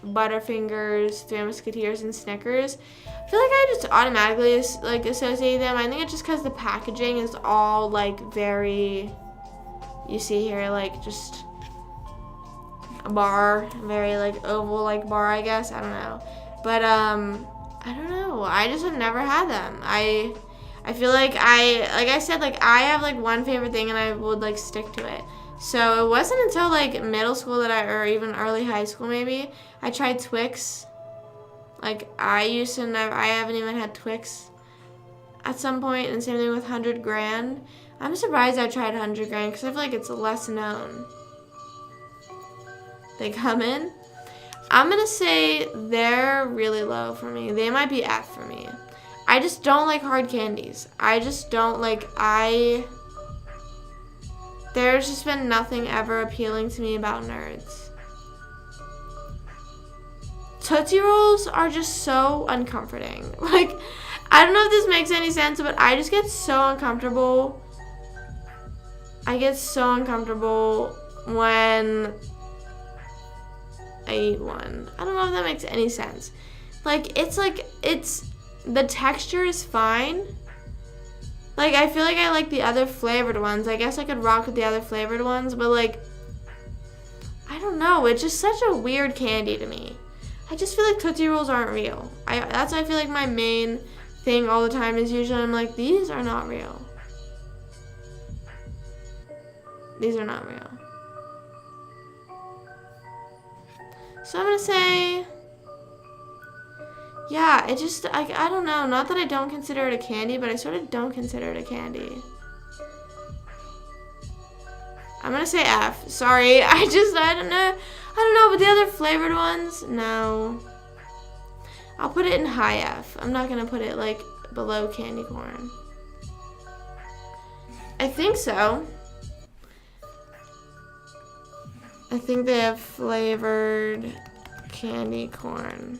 Butterfingers, Three Musketeers, and Snickers. I feel like I just automatically like associate them. I think it's just because the packaging is all like very, you see here, like just a bar, very like oval like bar, I guess. I don't know. But I don't know. I just have never had them. I feel like I said, like I have like one favorite thing and I would like stick to it. So it wasn't until like middle school or even early high school maybe, I tried Twix. Like I haven't even had Twix at some point, and same thing with 100 Grand. I'm surprised I tried 100 Grand because I feel like it's less known. They come in. I'm going to say they're really low for me. They might be F for me. I just don't like hard candies. I just don't like, there's just been nothing ever appealing to me about Nerds. Tootsie Rolls are just so uncomforting. Like, I don't know if this makes any sense, but I just get so uncomfortable. I get so uncomfortable when I eat one. I don't know if that makes any sense. Like, the texture is fine. Like, I feel like I like the other flavored ones. I guess I could rock with the other flavored ones, but like, I don't know. It's just such a weird candy to me. I just feel like Tootsie Rolls aren't real. That's I feel like my main thing all the time is usually I'm like, these are not real. These are not real. So I'm gonna say, yeah, it just, I don't know. Not that I don't consider it a candy, but I sort of don't consider it a candy. I'm gonna say F. Sorry, I don't know. I don't know, but the other flavored ones, no. I'll put it in high F. I'm not gonna put it like below candy corn. I think so. I think they have flavored candy corn.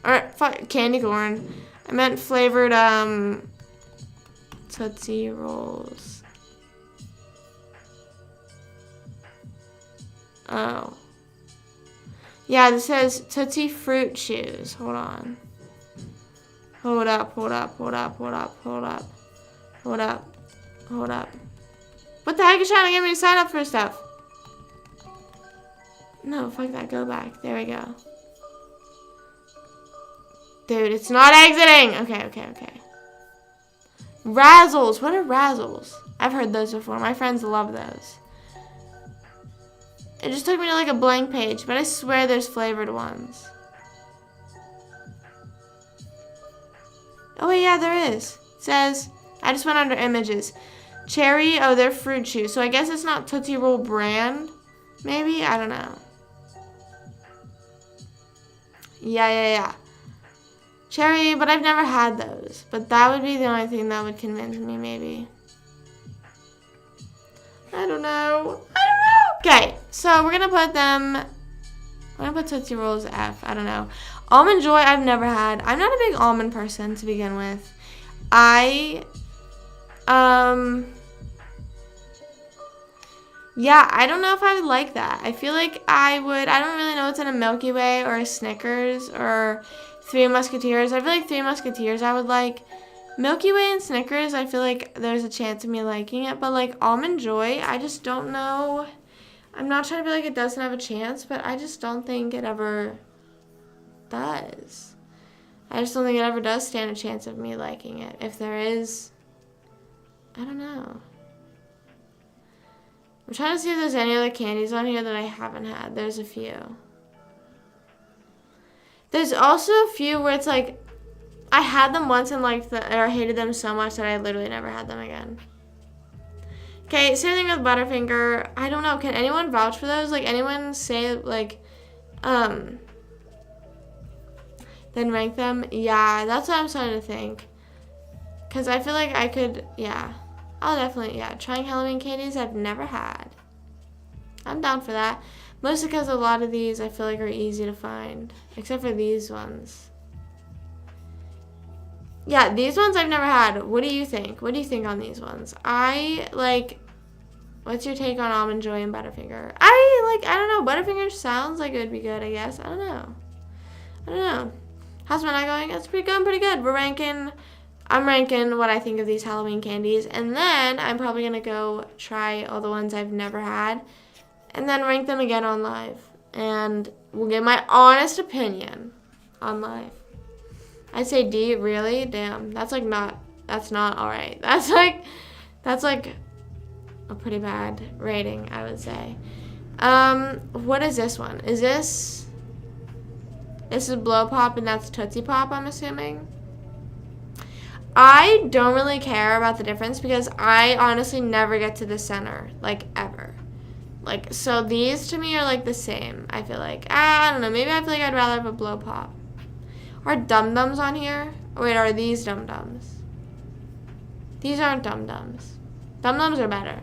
Alright, candy corn. I meant flavored Tootsie Rolls. Oh. Yeah, this says Tootsie Fruit Chews. Hold on. Hold up. What the heck is trying to get me to sign up for stuff? No, fuck that. Go back. There we go. Dude, it's not exiting. Okay. Razzles. What are Razzles? I've heard those before. My friends love those. It just took me to like a blank page, but I swear there's flavored ones. Oh wait, yeah, there is. It says, I just went under images. Cherry, oh, they're fruit chews. So I guess it's not Tootsie Roll brand. Maybe? I don't know. Yeah. Cherry, but I've never had those. But that would be the only thing that would convince me, maybe. I don't know. Okay, so we're gonna put Tootsie Rolls F. I don't know. Almond Joy, I've never had. I'm not a big almond person to begin with. Yeah, I don't know if I would like that. I feel like I would. I don't really know what's in a Milky Way or a Snickers or Three Musketeers. I feel like Three Musketeers I would like. Milky Way and Snickers, I feel like there's a chance of me liking it. But like Almond Joy, I just don't know. I'm not trying to be like it doesn't have a chance, but I just don't think it ever does. I just don't think it ever does stand a chance of me liking it. If there is, I don't know. I'm trying to see if there's any other candies on here that I haven't had. There's a few. There's also a few where it's like, I had them once and liked them, or hated them so much that I literally never had them again. Okay, same thing with Butterfinger. I don't know. Can anyone vouch for those? Like, anyone say, like, then rank them? Yeah, that's what I'm starting to think. Because I feel like I could, yeah. I'll definitely, yeah. Trying Halloween candies I've never had. I'm down for that. Mostly because a lot of these I feel like are easy to find. Except for these ones. Yeah, these ones I've never had. What do you think? What do you think on these ones? What's your take on Almond Joy and Butterfinger? I don't know. Butterfinger sounds like it would be good, I guess. I don't know. How's my night going? It's pretty good. I'm ranking what I think of these Halloween candies. And then I'm probably going to go try all the ones I've never had. And then rank them again on live. And we'll get my honest opinion on live. I'd say D, really? Damn. That's not alright. That's like a pretty bad rating, I would say. What is this one? This is Blow Pop and that's Tootsie Pop, I'm assuming. I don't really care about the difference because I honestly never get to the center, like, ever. Like, so these to me are like the same, I feel like. I don't know, maybe I feel like I'd rather have a Blow Pop. Are Dum Dums on here? Oh, wait, are these Dum Dums? These aren't Dum Dums. Dum Dums are better.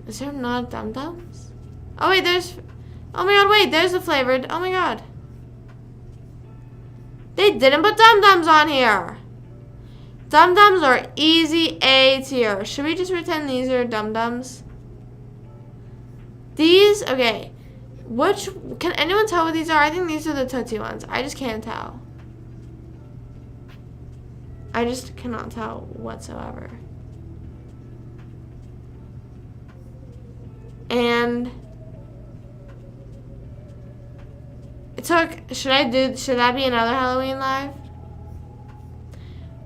Is there not Dum Dums? Oh wait, there's. Oh my god, wait, there's the flavored. Oh my god. They didn't put Dum Dums on here. Dum Dums are easy A tier. Should we just pretend these are Dum Dums? These, okay. Can anyone tell what these are? I think these are the Tootsie ones. I just can't tell. I just cannot tell whatsoever. And it took, should that be another Halloween live?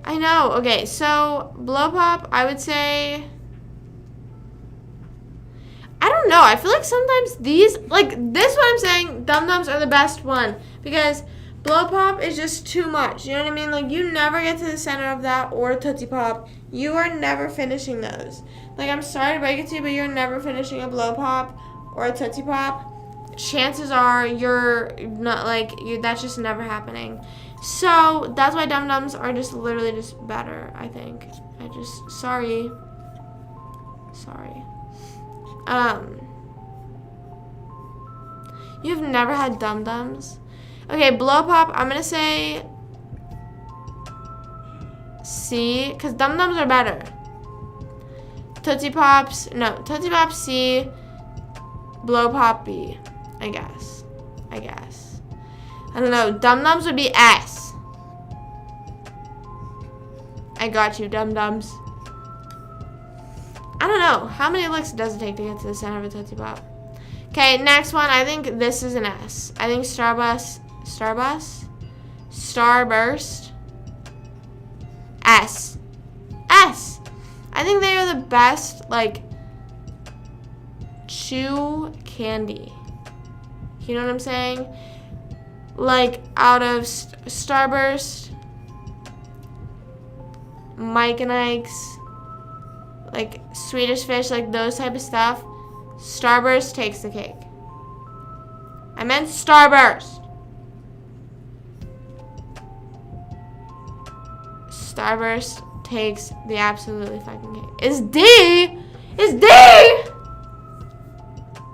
I know. Okay, so Blow Pop, I would say, I don't know. I feel like sometimes these, like this one I'm saying, Dum Dums are the best one because Blow Pop is just too much. You know what I mean? Like you never get to the center of that or Tootsie Pop. You are never finishing those. Like I'm sorry to break it to you, but you're never finishing a Blow Pop or a Tootsie Pop. Chances are you're not that's just never happening. So that's why Dum Dums are just literally just better, I think. Sorry. You've never had Dum Dums? Okay, Blow Pop, I'm gonna say C, because Dum Dums are better. Tootsie Pops C, Blow Pop B, I guess. I don't know, Dum Dums would be S. I got you, Dum Dums. I don't know. How many licks does it take to get to the center of a Tootsie Pop? Okay, next one. I think this is an S. I think Starburst. S. I think they are the best, chew candy. You know what I'm saying? Out of Starburst, Mike and Ike's, Swedish Fish, those type of stuff, Starburst takes the cake. I meant Starburst. Starburst takes the absolutely fucking cake. It's D!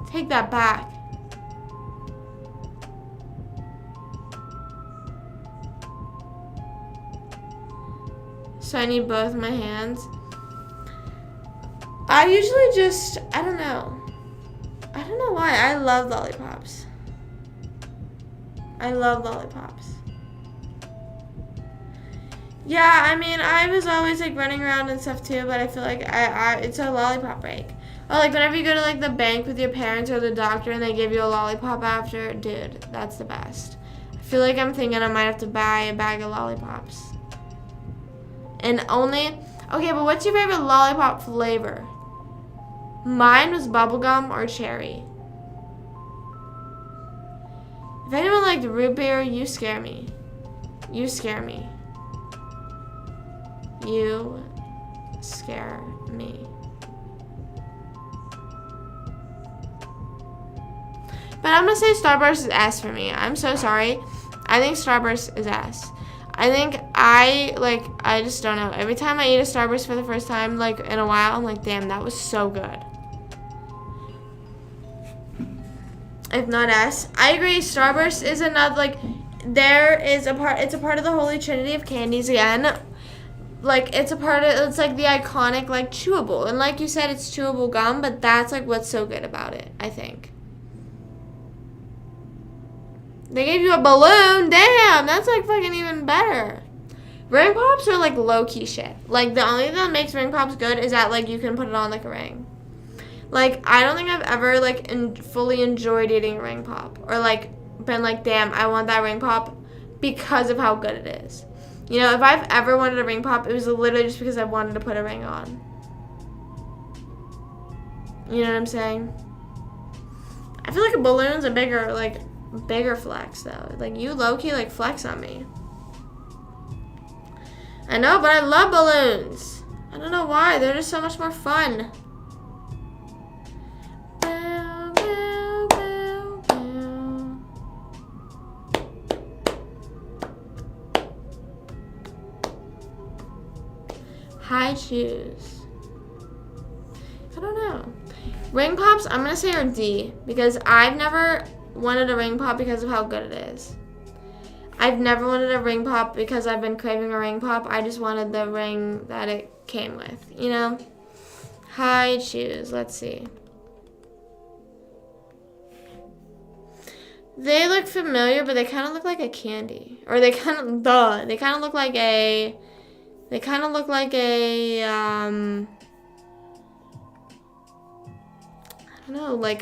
Take that back. So I need both my hands. I usually I don't know why. I love lollipops. Yeah, I mean, I was always running around and stuff too, but I feel like it's a lollipop break. Or whenever you go to the bank with your parents or the doctor and they give you a lollipop after, dude, that's the best. I feel like I'm thinking I might have to buy a bag of lollipops. Okay, but what's your favorite lollipop flavor? Mine was bubblegum or cherry. If anyone liked root beer, you scare me. You scare me. But I'm going to say Starburst is S for me. I'm so sorry. I think Starburst is S. I think I just don't know. Every time I eat a Starburst for the first time, in a while, I'm damn, that was so good. If not S. I agree, Starburst is another, it's a part of the holy trinity of candies again. It's the iconic, chewable. And like you said, it's chewable gum, but that's, what's so good about it, I think. They gave you a balloon. Damn, that's fucking even better. Ring pops are low-key shit. The only thing that makes ring pops good is that you can put it on a ring. I don't think I've ever fully enjoyed eating a ring pop or been damn, I want that ring pop because of how good it is. You know, if I've ever wanted a ring pop, it was literally just because I wanted to put a ring on. You know what I'm saying? I feel like a balloon's a bigger flex though. You low-key flex on me. I know, but I love balloons. I don't know why. They're just so much more fun. Bow, bow, bow, bow. High shoes. I don't know. Ring pops, I'm gonna say are D because I've never wanted a ring pop because of how good it is. I've never wanted a ring pop because I've been craving a ring pop. I just wanted the ring that it came with, you know? High chews, let's see. They look familiar, but they kind of look like a candy. Or they kind of look like a, I don't know, like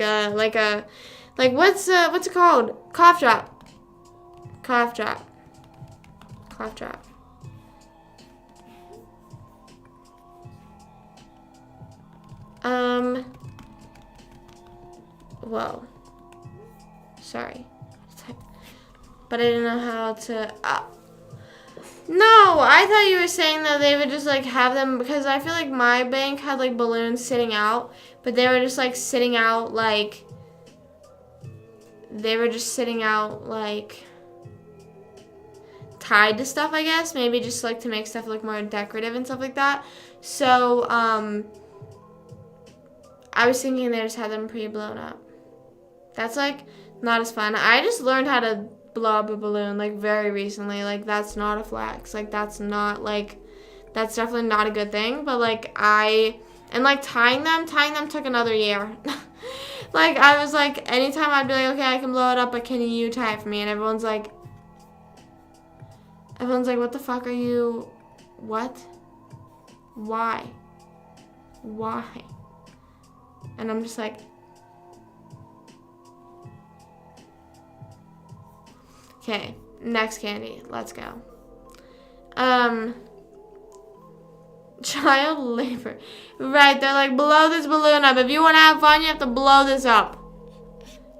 what's it called? Cough drop. Cough drop. Cough drop. Whoa. Sorry. But I didn't know how to, no, I thought you were saying that they would just like have them, because I feel like my bank had like balloons sitting out, but they were just like sitting out like, tied to stuff, I guess. Maybe just like to make stuff look more decorative and stuff like that. So, I was thinking they just had them pre-blown up. That's like not as fun. I just learned how to blow up a balloon like very recently. Like that's not a flex. Like that's definitely not a good thing. But like tying them took another year. Like I was like, anytime I'd be like, okay, I can blow it up, but can you tie it for me? And everyone's like, what the fuck are you, what? Why? And I'm just like, okay, next candy, let's go. Child labor. Right, they're like, blow this balloon up. If you want to have fun, you have to blow this up.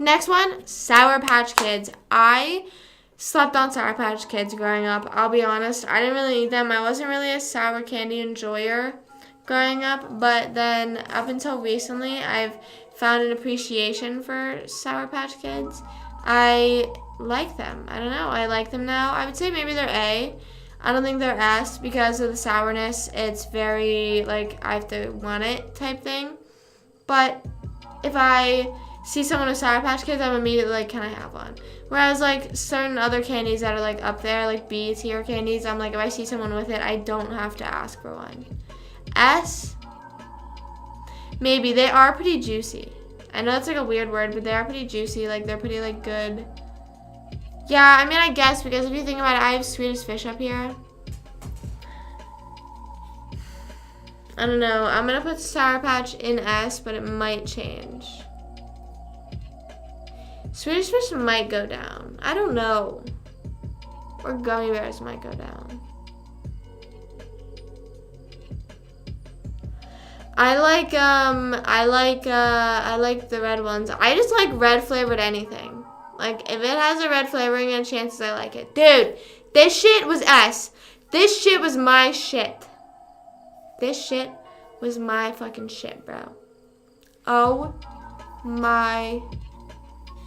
Next one, Sour Patch Kids. I slept on Sour Patch Kids growing up. I'll be honest, I didn't really eat them. I wasn't really a sour candy enjoyer growing up, but then up until recently, I've found an appreciation for Sour Patch Kids. I like them. I don't know. I like them now. I would say maybe they're A. I don't think they're S because of the sourness. It's very, like, I have to want it type thing. But if I see someone with Sour Patch Kids, I'm immediately like, can I have one? Whereas, like, certain other candies that are, like, up there, like B tier candies, I'm like, if I see someone with it, I don't have to ask for one. S, maybe. They are pretty juicy. I know it's, like, a weird word, but they are pretty juicy. Like, they're pretty, like, good. Yeah, I mean, I guess, because if you think about it, I have Swedish Fish up here. I don't know. I'm going to put Sour Patch in S, but it might change. Swedish Fish might go down. I don't know. Or Gummy Bears might go down. I like the red ones. I just like red flavored anything. Like, if it has a red flavoring and chances I like it. Dude, this shit was S. This shit was my shit. This shit was my fucking shit, bro. Oh my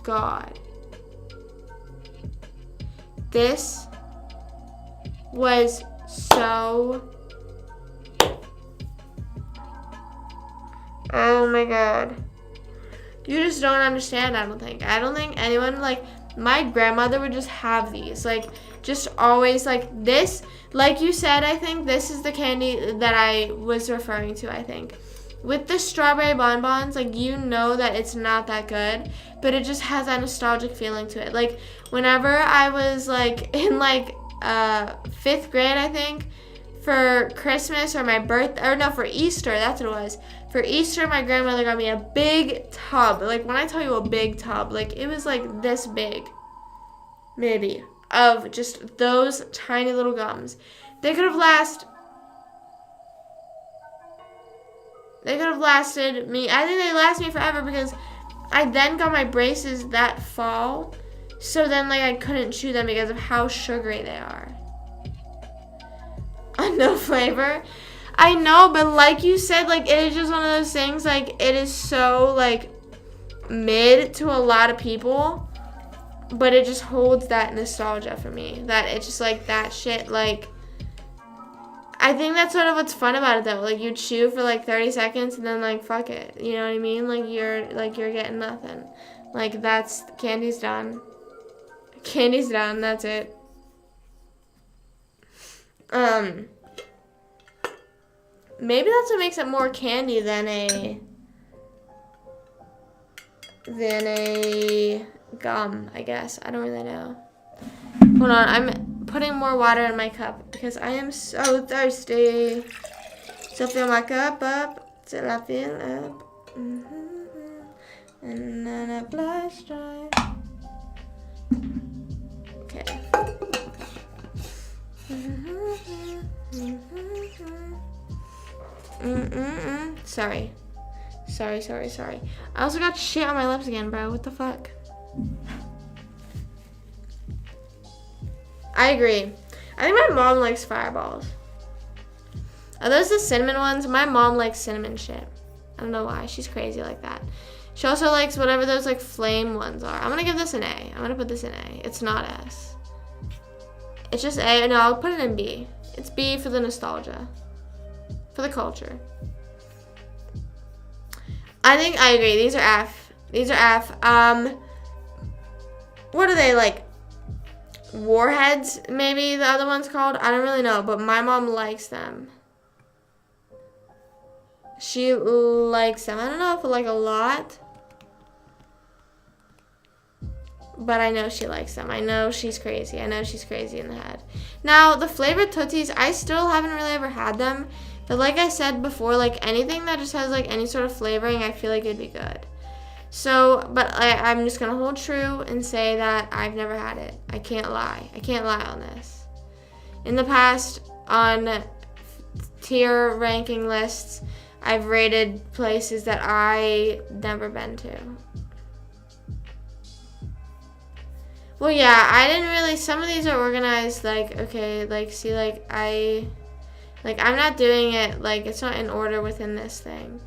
God. This was so... Oh my God. You just don't understand, I don't think. I don't think anyone, like, my grandmother would just have these. Like, just always, like, this. Like you said, I think this is the candy that I was referring to, I think. With the strawberry bonbons, like, you know that it's not that good, but it just has that nostalgic feeling to it. Like, whenever I was, like, in, like, 5th grade, I think, for Christmas or my birthday, or no, for Easter, that's what it was. For Easter, my grandmother got me a big tub. Like, when I tell you a big tub, like, it was, like, this big, maybe, of just those tiny little gums. They could have lasted me, I think they lasted me forever because I then got my braces that fall. So then, like, I couldn't chew them because of how sugary they are. No flavor. I know, but like you said, like, it is just one of those things, like, it is so, like, mid to a lot of people, but it just holds that nostalgia for me, that it's just, like, that shit, like, I think that's sort of what's fun about it though. Like you chew for like 30 seconds and then like fuck it. You know what I mean? Like you're getting nothing. Like that's candy's done. Candy's done, that's it. Maybe that's what makes it more candy than a gum, I guess. I don't really know. Hold on, I'm putting more water in my cup because I am so thirsty. So fill my cup up till I fill up. And then I flash dry. Okay. Sorry. I also got shit on my lips again, bro. What the fuck? I agree. I think my mom likes Fireballs. Are those the cinnamon ones? My mom likes cinnamon shit. I don't know why. She's crazy like that. She also likes whatever those like flame ones are. I'm gonna give this an A. I'm gonna put this in A. It's not S. It's just A. No, I'll put it in B. It's B for the nostalgia. For the culture. I think I agree. These are F. What are they, like? Warheads, maybe the other one's called? I don't really know, but my mom likes them. She likes them. I don't know if like a lot. But I know she likes them. I know she's crazy. I know she's crazy in the head. Now, the flavored Tootsies, I still haven't really ever had them. But like I said before, like anything that just has like any sort of flavoring, I feel like it'd be good. So, but I'm just going to hold true and say that I've never had it. I can't lie. I can't lie on this. In the past, on tier ranking lists, I've rated places that I never been to. Well, yeah, I didn't really, some of these are organized, like, okay, like, see, like, I'm not doing it, like, it's not in order within this thing.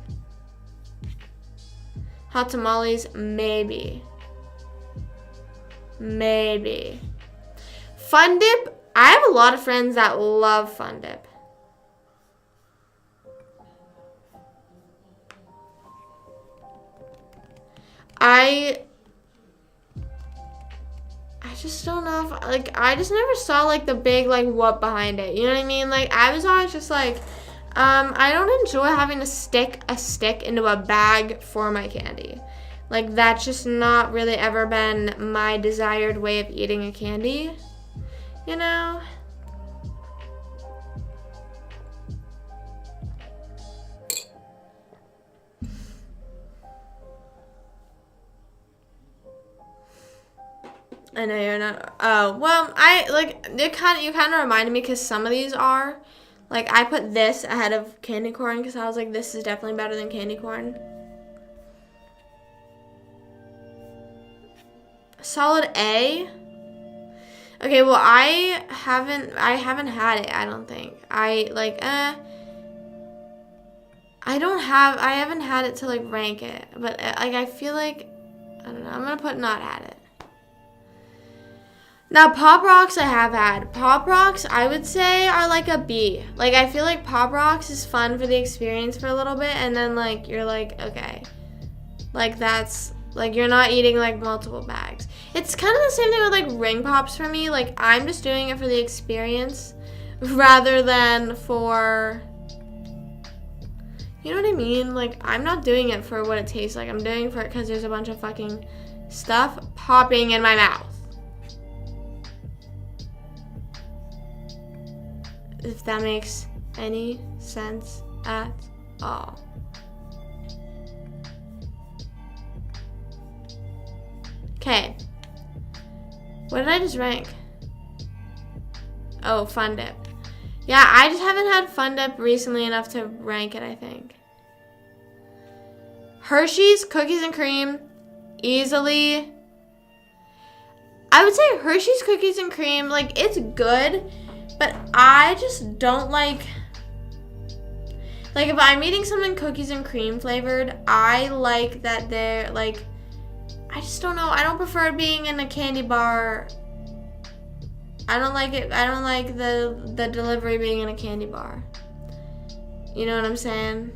Hot tamales, maybe. Maybe. Fun dip, I have a lot of friends that love fun dip. I just don't know if, like, I just never saw, like, the big, like, what behind it. You know what I mean? Like, I was always just like, I don't enjoy having to stick a stick into a bag for my candy. Like, that's just not really ever been my desired way of eating a candy, you know? I know you're not. Oh, well, you kind of reminded me because some of these are. Like, I put this ahead of candy corn because I was like, this is definitely better than candy corn. Solid A. Okay, well, I haven't had it, I don't think. I haven't had it to, like, rank it. But, like, I feel like, I don't know, I'm going to put not had it. Now, Pop Rocks I have had. Pop Rocks, I would say, are like a B. Like, I feel like Pop Rocks is fun for the experience for a little bit, and then, like, you're like, okay. Like, that's, like, you're not eating, like, multiple bags. It's kind of the same thing with, like, Ring Pops for me. Like, I'm just doing it for the experience rather than for, you know what I mean? Like, I'm not doing it for what it tastes like. I'm doing it for it because there's a bunch of fucking stuff popping in my mouth. If that makes any sense at all. Okay. What did I just rank? Oh, Fun Dip. Yeah, I just haven't had Fun Dip recently enough to rank it, I think. Hershey's Cookies and Cream, easily. I would say Hershey's Cookies and Cream, like, it's good. But I just don't like if I'm eating something cookies and cream flavored, I like that they're, like, I just don't know. I don't prefer being in a candy bar I don't like it. I don't like the delivery being in a candy bar. You know what I'm saying?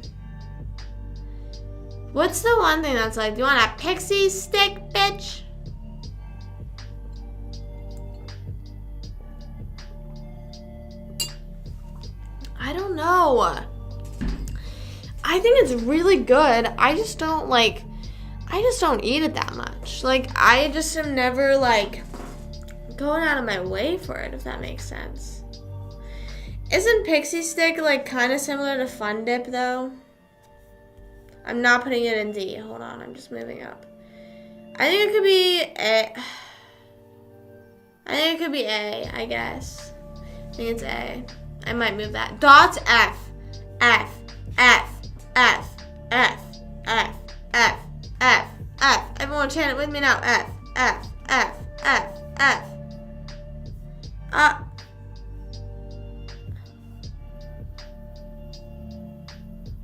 What's the one thing that's like, do you want a pixie stick, bitch? I don't know. I think it's really good. I just don't eat it that much. Like, I just am never, like, going out of my way for it, if that makes sense. Isn't Pixie Stick, like, kind of similar to Fun Dip, though? I'm not putting it in D. Hold on, I'm just moving up. I think it could be A. I think it could be A, I guess. I think it's A. I might move that. Dots, F. F. F. F. F. F. F. F. F. Everyone chant it with me now. F. F. F. F. F.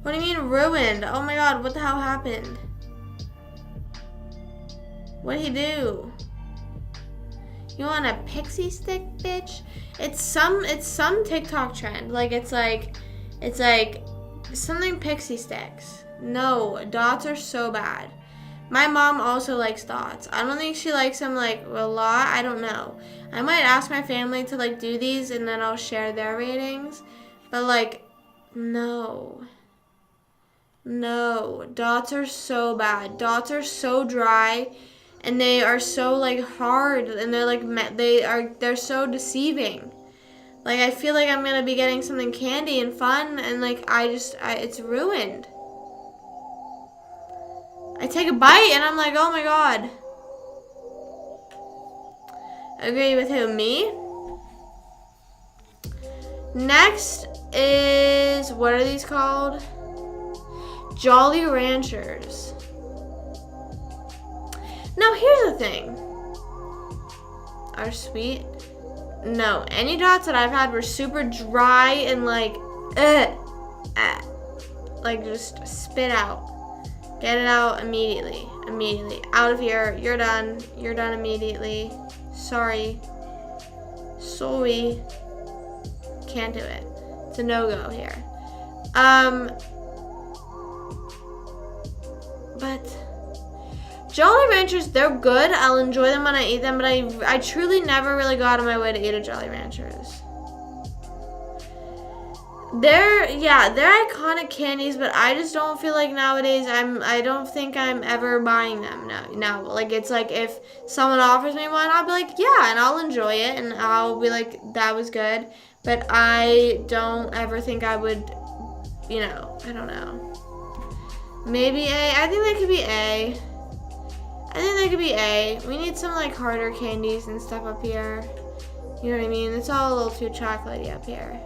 What do you mean ruined? Oh my god, what the hell happened? What'd he do? You want a pixie stick, bitch? It's some TikTok trend. Like it's like something pixie sticks. No, dots are so bad. My mom also likes dots. I don't think she likes them like a lot. I don't know. I might ask my family to like do these and then I'll share their ratings. But like, no. No, dots are so bad. Dots are so dry, and they are so like hard, and they're like they're so deceiving. Like I feel like I'm gonna be getting something candy and fun, and like it's ruined. I take a bite and I'm like, oh my god. Agree with who? Me? Next is, what are these called? Jolly Ranchers. Now here's the thing. Are sweet? No, any dots that I've had were super dry and like, like just spit out. Get it out immediately. Immediately. Out of here. You're done. You're done immediately. Sorry. Sorry. Can't do it. It's a no-go here. But Jolly Ranchers, they're good. I'll enjoy them when I eat them, but I truly never really go out of my way to eat a Jolly Ranchers. They're iconic candies, but I just don't feel like nowadays I don't think I'm ever buying them now. Like it's like if someone offers me one, I'll be like, yeah, and I'll enjoy it and I'll be like, that was good. But I don't ever think I would, I don't know. Maybe A. I think that could be A. I think that could be A. We need some like harder candies and stuff up here. You know what I mean? It's all a little too chocolatey up here.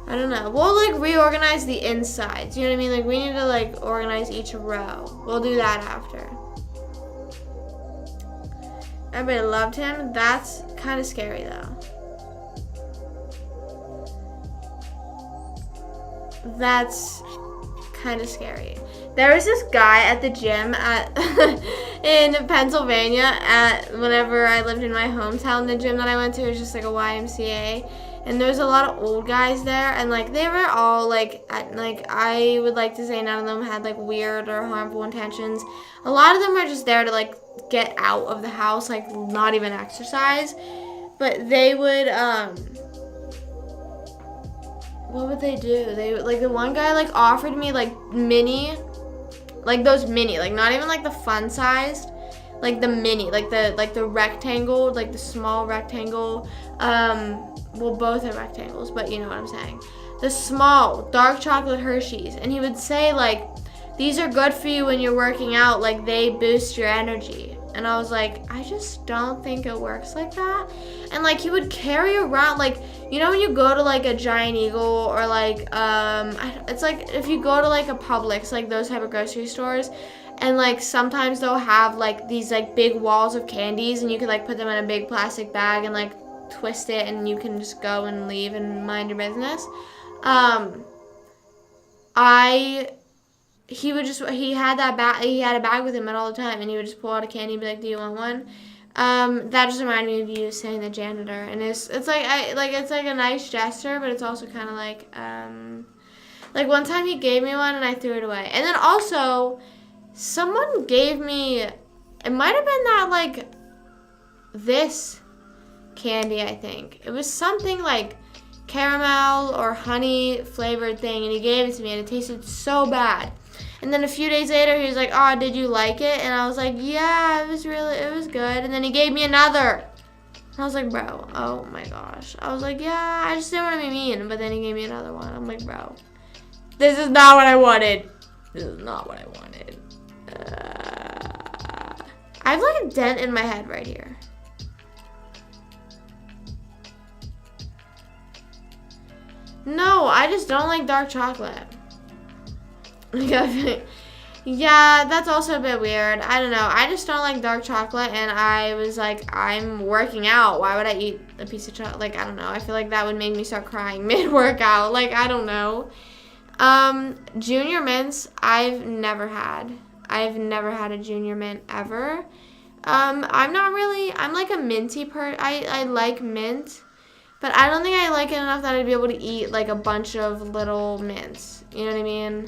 I don't know. We'll like reorganize the insides. You know what I mean? Like we need to like organize each row. We'll do that after. Everybody loved him. That's kind of scary though. That's kind of scary. There was this guy at the gym in Pennsylvania whenever I lived in my hometown. The gym that I went to was just like a YMCA, and there's a lot of old guys there, and like they were all like I would like to say none of them had like weird or harmful intentions. A lot of them were just there to like get out of the house, like not even exercise, but they would what would they do? They like the one guy like offered me like those mini, like not even like the fun sized, like the mini, like the rectangle, like the small rectangle. Well, both are rectangles, but you know what I'm saying. The small dark chocolate Hershey's, and he would say like, these are good for you when you're working out, like they boost your energy. And I was like, I just don't think it works like that. And like he would carry around, like, you know when you go to like a Giant Eagle or like it's like if you go to like a Publix, like those type of grocery stores, and like sometimes they'll have like these like big walls of candies, and you can like put them in a big plastic bag and like twist it, and you can just go and leave and mind your business. He had a bag with him at all the time, and he would just pull out a candy and be like, do you want one? That just reminded me of you saying the janitor, and it's like it's like a nice gesture, but it's also kind of like one time he gave me one and I threw it away, and then also someone gave me, it might have been that like this candy, I think it was something like caramel or honey flavored thing, and he gave it to me and it tasted so bad. And then a few days later, he was like, "Oh, did you like it?" And I was like, "Yeah, it was good." And then he gave me another. I was like, "Bro, oh my gosh." I was like, "Yeah, I just didn't want to be mean." But then he gave me another one. I'm like, "Bro, this is not what I wanted. This is not what I wanted." I have like a dent in my head right here. No, I just don't like dark chocolate. Yeah, that's also a bit weird. I don't know. I just don't like dark chocolate, and I was like, I'm working out. Why would I eat a piece of chocolate? Like, I don't know. I feel like that would make me start crying mid-workout. Like, I don't know. Junior mints, I've never had. I've never had a junior mint ever. I'm like a minty I like mint, but I don't think I like it enough that I'd be able to eat like a bunch of little mints. You know what I mean?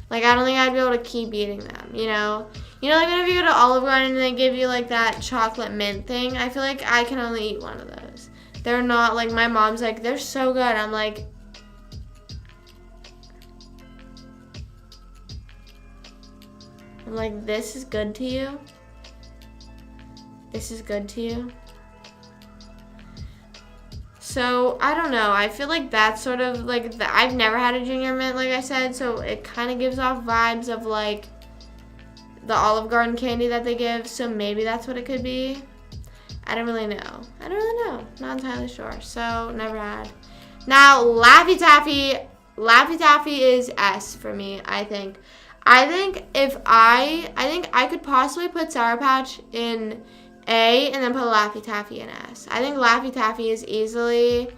Like, I don't think I'd be able to keep eating them, you know? You know, like, whenever you go to Olive Garden and they give you, like, that chocolate mint thing, I feel like I can only eat one of those. They're not, like, my mom's like, they're so good. I'm like, this is good to you? This is good to you? So, I don't know. I feel like that's sort of, like, I've never had a junior mint, like I said, so it kind of gives off vibes of, like, the Olive Garden candy that they give, so maybe that's what it could be. I don't really know. Not entirely sure. So, never had. Now, Laffy Taffy. Laffy Taffy is S for me, I think. I think I could possibly put Sour Patch in A and then put Laffy Taffy in S. I think Laffy Taffy is easily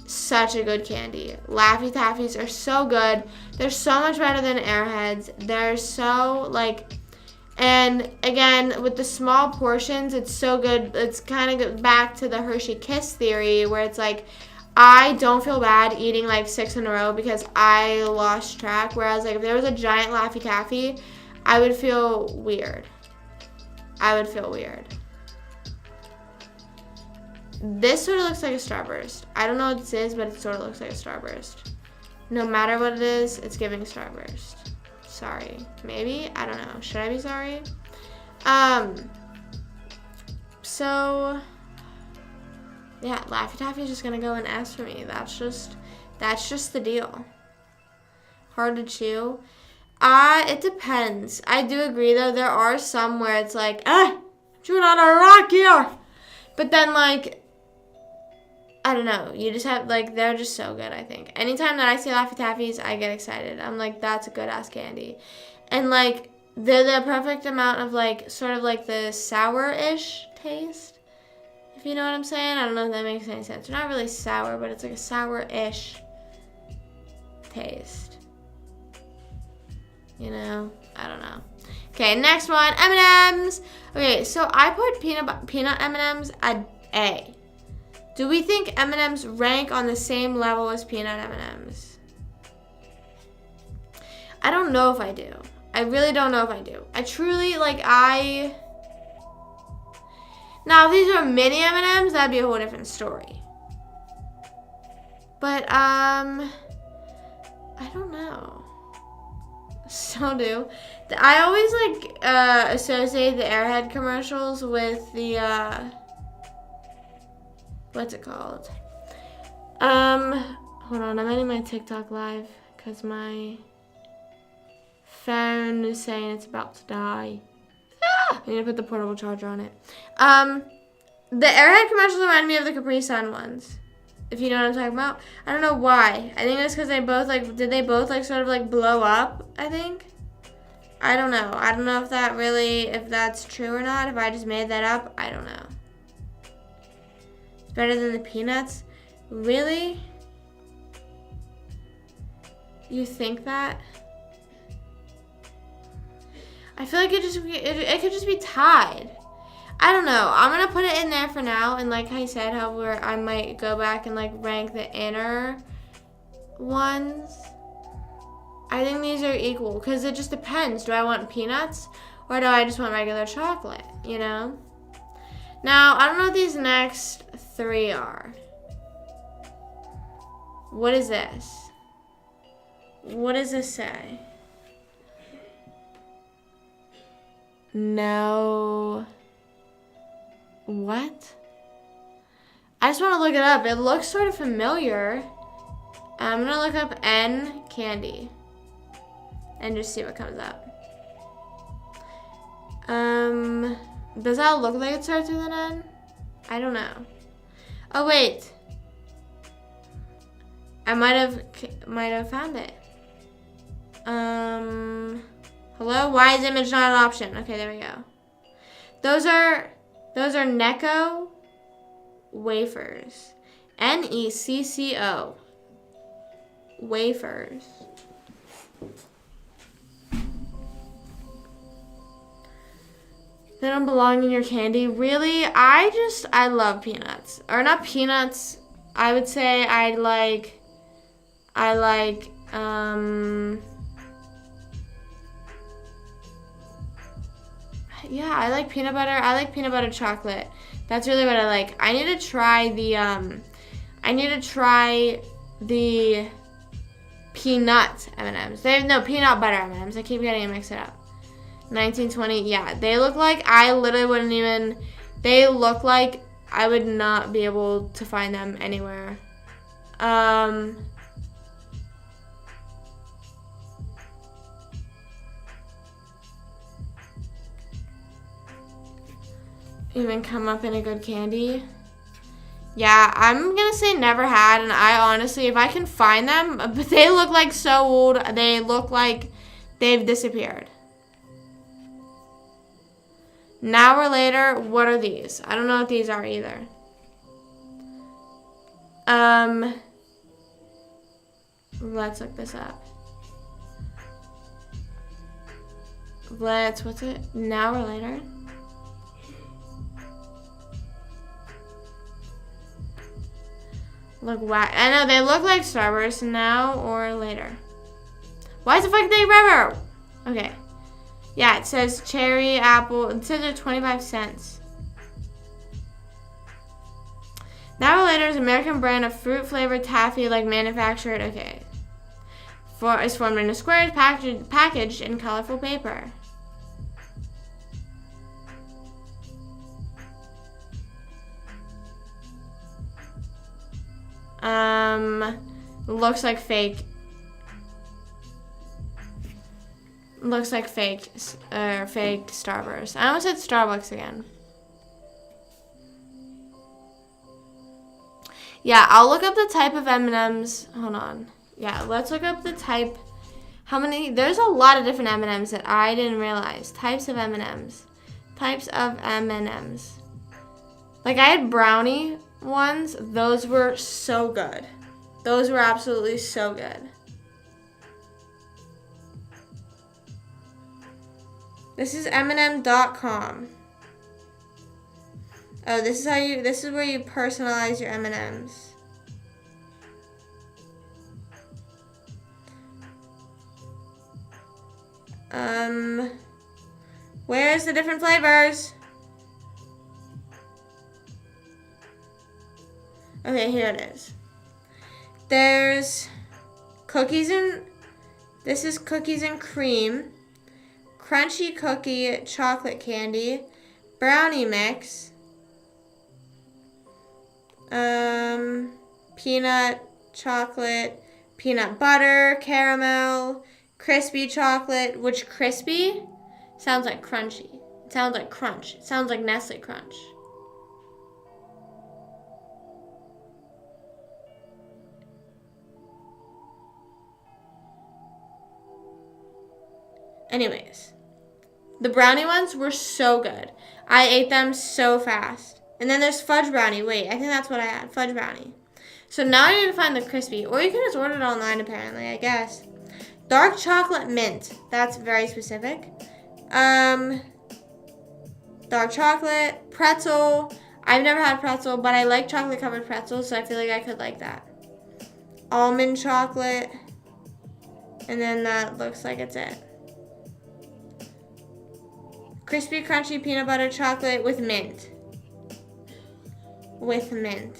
such a good candy. Laffy Taffies are so good. They're so much better than Airheads. They're so, like, and again, with the small portions, it's so good. It's kind of back to the Hershey Kiss theory where it's like, I don't feel bad eating like 6 in a row because I lost track. Whereas, like, if there was a giant Laffy Taffy, I would feel weird. This sort of looks like a Starburst. I don't know what this is, but it sort of looks like a Starburst. No matter what it is, it's giving Starburst. Sorry. Maybe? I don't know. Should I be sorry? So, yeah, Laffy Taffy is just going to go in S for me. That's just the deal. Hard to chew. It depends. I do agree, though. There are some where it's like, chewing on a rock here. But then, like, I don't know. You just have, like, they're just so good, I think. Anytime that I see Laffy Taffies, I get excited. I'm like, that's a good-ass candy. And, like, they're the perfect amount of, like, sort of like the sour-ish taste, if you know what I'm saying. I don't know if that makes any sense. They're not really sour, but it's like a sour-ish taste. You know? I don't know. Okay, next one, M&M's. Okay, so I put peanut M&M's at A. Do we think M&M's rank on the same level as peanut M&M's? I don't know if I do. I really don't know if I do. I truly, like, now, if these are mini M&M's, that'd be a whole different story. But, I don't know. Still do. I always, like, associate the Airhead commercials with the, what's it called? Hold on, I'm ending my TikTok live because my phone is saying it's about to die. I need to put the portable charger on it. The Airhead commercials remind me of the Capri Sun ones, if you know what I'm talking about. I don't know why. I think it's because they both, like, did they both, like, sort of, like, blow up, I think? I don't know. I don't know if that's true or not. If I just made that up, I don't know. It's better than the peanuts? Really? You think that? I feel like it could just be tied. I don't know. I'm going to put it in there for now. And like I said, however, I might go back and like rank the inner ones. I think these are equal because it just depends. Do I want peanuts or do I just want regular chocolate, you know? Now, I don't know what these next 3 are. What is this? What does this say? No. What? I just want to look it up. It looks sort of familiar. I'm going to look up N candy and just see what comes up. Does that look like it starts with an N? I don't know. Oh, wait. I might have found it. Hello? Why is image not an option? Okay, there we go. Those are Necco wafers. Necco wafers. They don't belong in your candy. Really? I love peanuts. Or not peanuts. I would say I like yeah, I like peanut butter. I like peanut butter chocolate. That's really what I like. I need to try the peanut M&Ms. No, peanut butter M&Ms. I keep getting it mixed up. 1920. Yeah, they look like I literally wouldn't even. They look like I would not be able to find them anywhere. Even come up in a good candy. Yeah, I'm gonna say never had, and I honestly, if I can find them, but they look like so old. They look like they've disappeared. An hour later, what are these? I don't know what these are either. Let's look this up. What's it? An hour later. Look, wow. I know they look like Starburst now or later. Why is it fucking taking forever? Okay. Yeah, it says cherry, apple. It says they're 25 cents. Now later is American brand of fruit-flavored taffy, like manufactured. Okay. Is formed in a square, packaged in colorful paper. Looks like fake. Looks like fake Starburst. I almost said Starbucks again. Yeah, I'll look up the type of M&Ms. Hold on. Yeah, let's look up the type. How many? There's a lot of different M&Ms that I didn't realize. Types of M&Ms. Types of M&Ms. Like I had brownie ones. Those were so good. Those were absolutely so good. This is M&M.com. Oh, this is where you personalize your M&Ms. Where's the different flavors? Okay, here it is. There's cookies and this is cookies and cream, crunchy cookie chocolate candy, brownie mix, peanut chocolate, peanut butter, caramel, crispy chocolate, which crispy sounds like crunchy. It sounds like crunch. It sounds like Nestle Crunch. Anyways, the brownie ones were so good. I ate them so fast. And then there's fudge brownie. Wait, I think that's what I had. Fudge brownie. So now I need to find the crispy. Or you can just order it online, apparently, I guess. Dark chocolate mint. That's very specific. dark chocolate, pretzel. I've never had pretzel, but I like chocolate covered pretzels, so I feel like I could like that. Almond chocolate, and then that looks like it's it. Crispy, crunchy peanut butter chocolate with mint. With mint.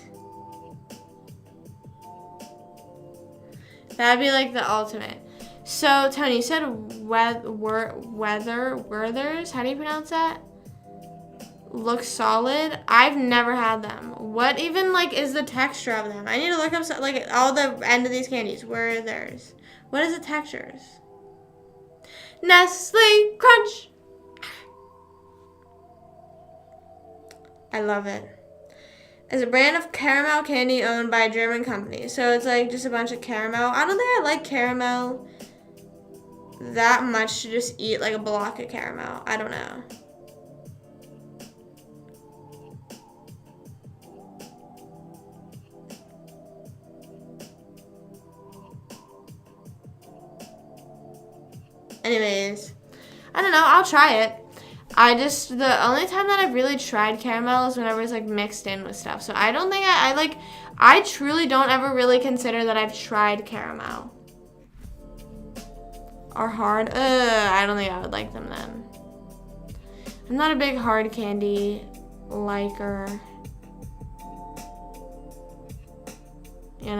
That'd be like the ultimate. So, Tony, you said Werther's. How do you pronounce that? Looks solid. I've never had them. What even like is the texture of them? I need to look up like all the end of these candies. Werther's. What is the textures? Nestle Crunch. I love it. It's a brand of caramel candy owned by a German company. So it's like just a bunch of caramel. I don't think I like caramel that much to just eat like a block of caramel. I don't know. Anyways, I don't know. I'll try it. The only time that I've really tried caramel is whenever it's like mixed in with stuff. So I don't think I truly don't ever really consider that I've tried caramel. Are hard? I don't think I would like them then. I'm not a big hard candy liker. You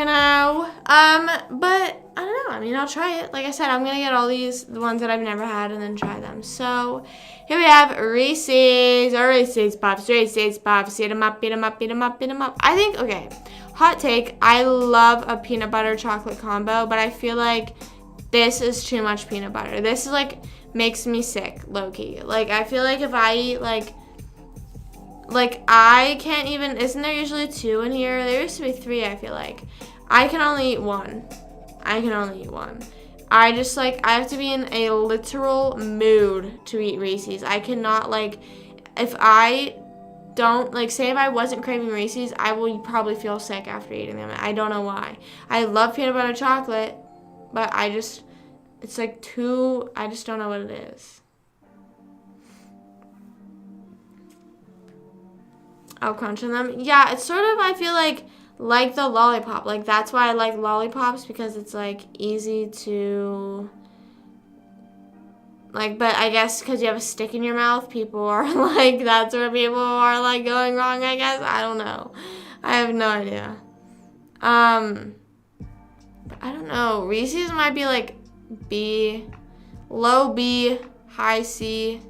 know, but I don't know. I mean, I'll try it. Like I said, I'm going to get all these, the ones that I've never had, and then try them. So, here we have Reese's Puffs. Eat them up, eat them up, eat them up, eat them up. I think, okay, hot take, I love a peanut butter chocolate combo, but I feel like this is too much peanut butter. This is like, makes me sick, low-key. Like, I feel like if I eat, like I can't even, isn't there usually 2 in here? There used to be 3, I feel like. I can only eat 1. I just, like, I have to be in a literal mood to eat Reese's. I cannot, like, if I don't, like, say if I wasn't craving Reese's, I will probably feel sick after eating them. I don't know why. I love peanut butter chocolate, but it's like I just don't know what it is. I'll crunch on them. Yeah, it's sort of, I feel like the lollipop. Like, that's why I like lollipops, because it's, like, easy to, like, but I guess because you have a stick in your mouth, people are, like, that's where people are, like, going wrong, I guess. I don't know. I have no idea. But I don't know. Reese's might be, like, B, low B, high C.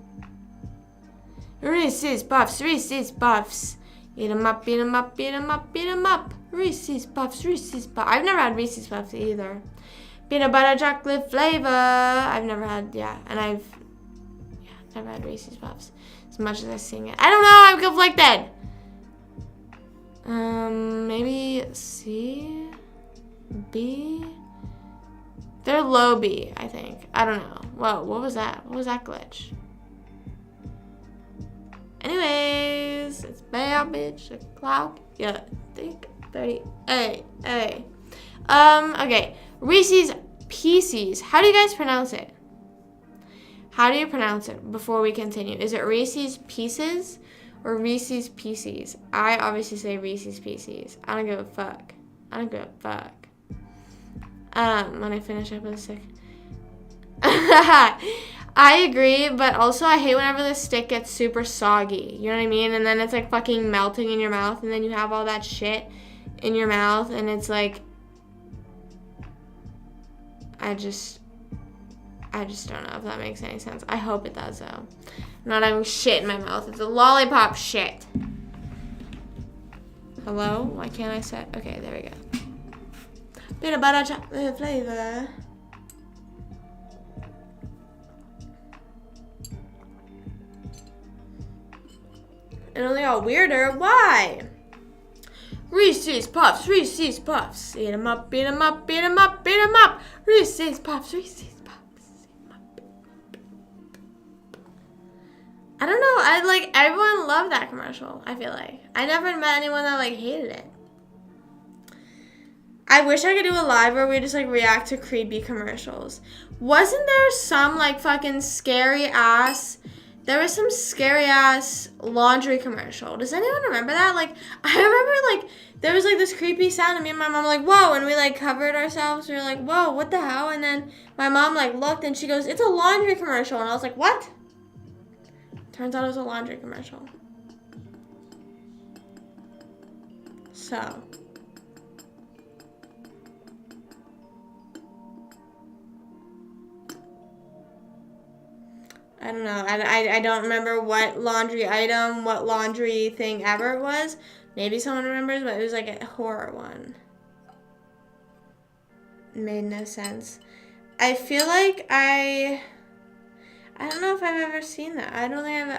Reese's Puffs, Reese's Puffs. Eat 'em up, eat 'em up, eat 'em up, eat 'em up. Reese's Puffs, Reese's Puffs. I've never had Reese's Puffs either. Peanut butter chocolate flavor. I've never had, and never had Reese's Puffs. As much as I sing it. I don't know, I'm conflicted. Maybe C? B? They're low B, I think. I don't know. Whoa, what was that? What was that glitch? Anyways, it's bad, bitch. The clock. Yeah, I think 30. Hey. Okay. Reese's Pieces. How do you guys pronounce it? How do you pronounce it before we continue? Is it Reese's Pieces or Reese's Pieces? I obviously say Reese's Pieces. I don't give a fuck. When I finish up with a stick. I agree, but also I hate whenever the stick gets super soggy. You know what I mean? And then it's like fucking melting in your mouth, and then you have all that shit in your mouth, and it's like, I just don't know if that makes any sense. I hope it does, though. I'm not having shit in my mouth. It's a lollipop shit. Hello? Why can't I say? Okay, there we go. Peanut butter chocolate flavor. It only got weirder. Why? Reese's Puffs, Reese's Puffs. Eat 'em up, eat 'em up, eat 'em up, eat 'em up. Reese's Puffs, Reese's Puffs. I don't know. Everyone loved that commercial, I feel like. I never met anyone that, like, hated it. I wish I could do a live where we just like react to creepy commercials. Wasn't there some like fucking scary ass? There was some scary ass laundry commercial. Does anyone remember that? Like, I remember like there was like this creepy sound, and me and my mom were like, whoa, and we like covered ourselves. We were like, whoa, what the hell? And then my mom like looked and she goes, it's a laundry commercial. And I was like, what? Turns out it was a laundry commercial. So. I don't know. I don't remember what laundry item, what laundry thing ever it was. Maybe someone remembers, but it was like a horror one. Made no sense. I feel like I don't know if I've ever seen that. I don't think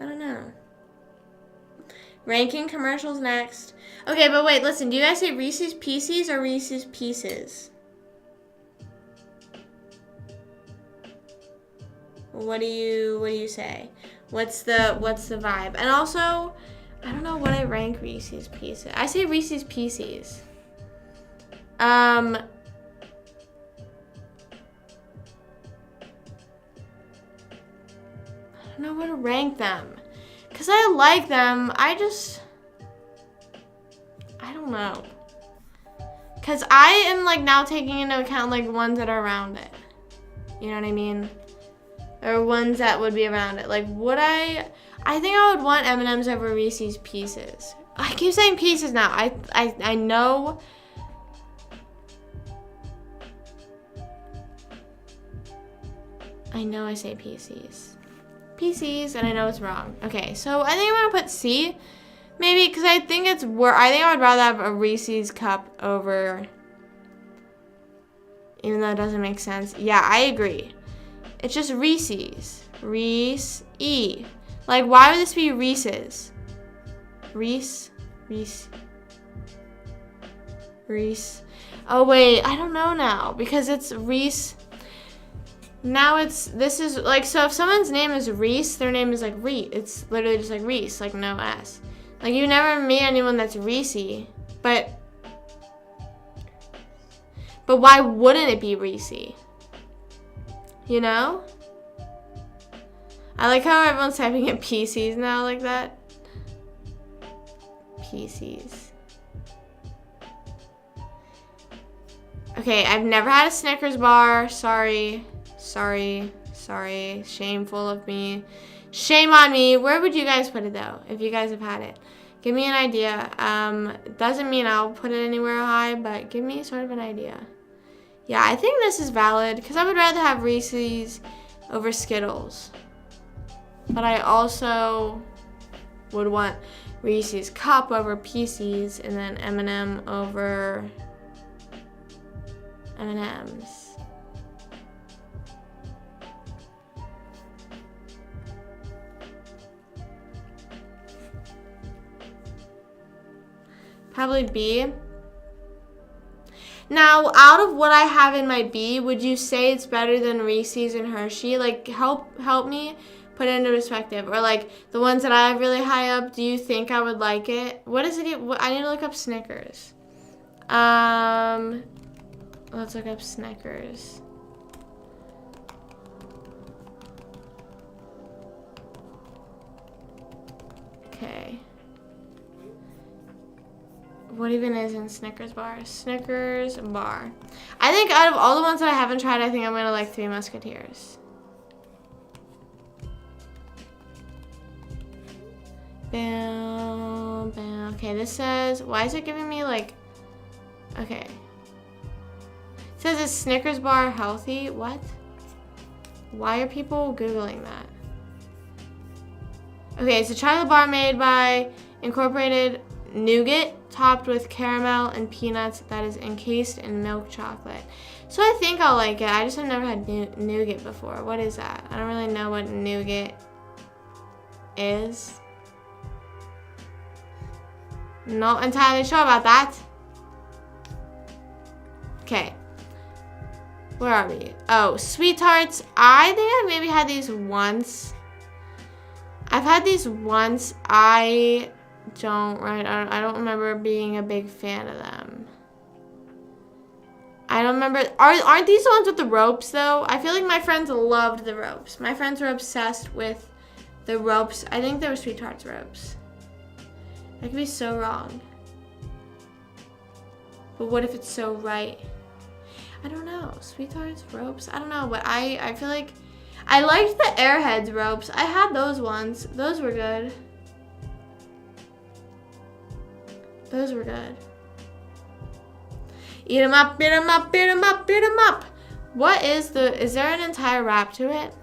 I don't know. Ranking commercials next. Okay, but wait, listen. Do you guys say Reese's Pieces or Reese's Pieces? What do you say? What's the vibe? And also, I don't know what I rank Reese's Pieces. I say Reese's Pieces. I don't know where to rank them. Cause I like them. I don't know. Cause I am like now taking into account like ones that are around it. You know what I mean? Or ones that would be around it. Like, would I think I would want M&M's over Reese's Pieces. I keep saying Pieces now. I know. I know I say Pieces. Pieces, and I know it's wrong. Okay, so I think I'm gonna put C. Maybe, because I think I would rather have a Reese's cup over. Even though it doesn't make sense. Yeah, I agree. It's just Reese's. Reese-E. Like, why would this be Reese's? Reese. Oh, wait. I don't know now. Because it's Reese. Now this is, like, so if someone's name is Reese, their name is, like, Reese. It's literally just, like, Reese. Like, no S. Like, you never meet anyone that's Reese. But why wouldn't it be Reese? You know? I like how everyone's typing in PCs now like that. PCs. Okay, I've never had a Snickers bar. Sorry. Shameful of me. Shame on me. Where would you guys put it though, if you guys have had it? Give me an idea. Doesn't mean I'll put it anywhere high, but give me sort of an idea. Yeah, I think this is valid because I would rather have Reese's over Skittles. But I also would want Reese's Cup over Pieces and then M&M over M&M's. Probably B. Now, out of what I have in my B, would you say it's better than Reese's and Hershey? Like, help me put it into perspective. Or, like, the ones that I have really high up, do you think I would like it? What is it? I need to look up Snickers. Let's look up Snickers. Okay. What even is in Snickers bar? Snickers bar. I think out of all the ones that I haven't tried, I think I'm gonna like Three Musketeers. Bam, bam. Okay, this says, why is it giving me like, okay. It says, is Snickers bar healthy? What? Why are people Googling that? Okay, it's a chocolate bar made by incorporated nougat topped with caramel and peanuts that is encased in milk chocolate. So I think I'll like it. I just have never had nougat before. What is that? I don't really know what nougat is. Not entirely sure about that. Okay. Where are we? Oh, Sweet Tarts. I think I maybe had these once. I've had these once. I I don't remember being a big fan of them. I don't remember. Aren't these the ones with the ropes, though? I feel like my friends loved the ropes. My friends were obsessed with the ropes. I think they were Sweethearts ropes. I could be so wrong. But what if it's so right? I don't know. Sweethearts ropes? I don't know. But I feel like I liked the Airheads ropes. I had those ones. Those were good. Those were good. Eat 'em up, beat 'em up, beat 'em up, beat 'em up. What is there an entire rap to it?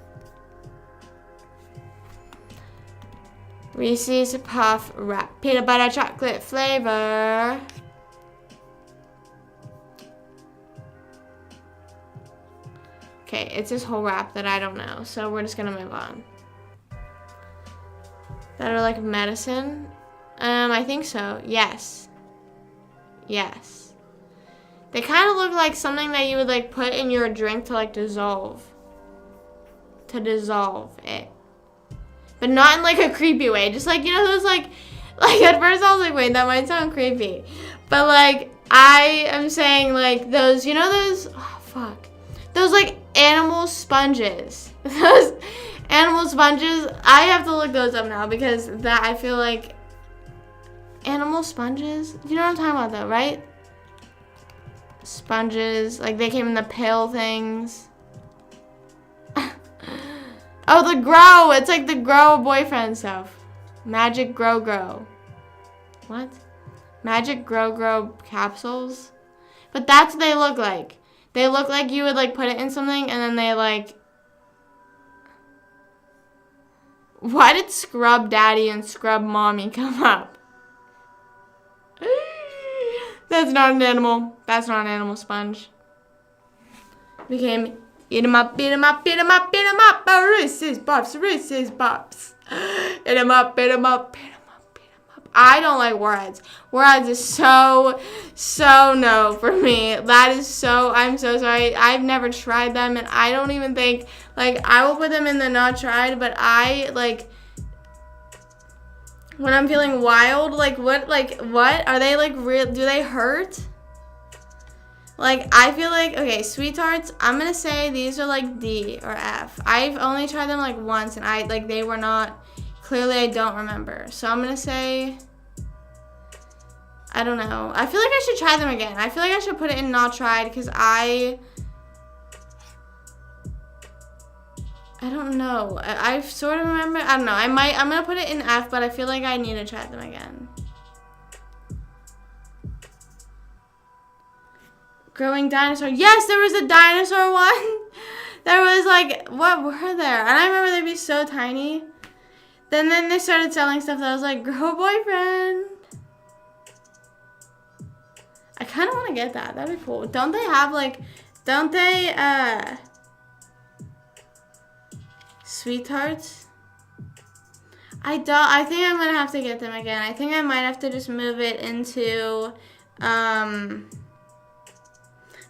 Reese's Puff Wrap. Peanut butter chocolate flavor. Okay, it's this whole rap that I don't know, so we're just gonna move on. That are like medicine? I think so. Yes. Yes. They kind of look like something that you would like put in your drink to like dissolve. To dissolve it. But not in like a creepy way. Just like, you know, those like at first I was like, wait, that might sound creepy. But like, I am saying like those, you know those, oh fuck. Those like animal sponges. Those animal sponges, I have to look those up now because that I feel like animal sponges, you know what I'm talking about though, right? Sponges, like they came in the pill things. Oh, the Grow, it's like the Grow boyfriend stuff. Magic Grow. What? Magic Grow capsules? But that's what they look like. They look like you would like put it in something and then they like... Why did Scrub Daddy and Scrub Mommy come up? That's not an animal. That's not an animal sponge. Became eat 'em up, beat 'em up, beat 'em up, beat 'em up. Reese's Puffs, Reese's Puffs. Eat 'em up, beat 'em up, beat 'em up, beat 'em up. I don't like Warheads. Warheads is so no for me. That is so, I'm so sorry. I've never tried them and I don't even think, like, I will put them in the not tried, but I, like, when I'm feeling wild, what are they like real? Do they hurt? Like, I feel like, okay, Sweethearts, I'm gonna say these are like D or F. I've only tried them like once and they were not, clearly I don't remember. So I'm gonna say, I don't know. I feel like I should try them again. I feel like I should put it in not tried because I don't know. I sort of remember. I don't know. I'm going to put it in F, but I feel like I need to try them again. Growing dinosaur. Yes, there was a dinosaur one. There was like, what were there? And I remember they'd be so tiny. Then they started selling stuff that was like, Grow Boyfriend. I kind of want to get that. That'd be cool. Don't they have like, Sweethearts? I think I'm gonna have to get them again. I think I might have to just move it into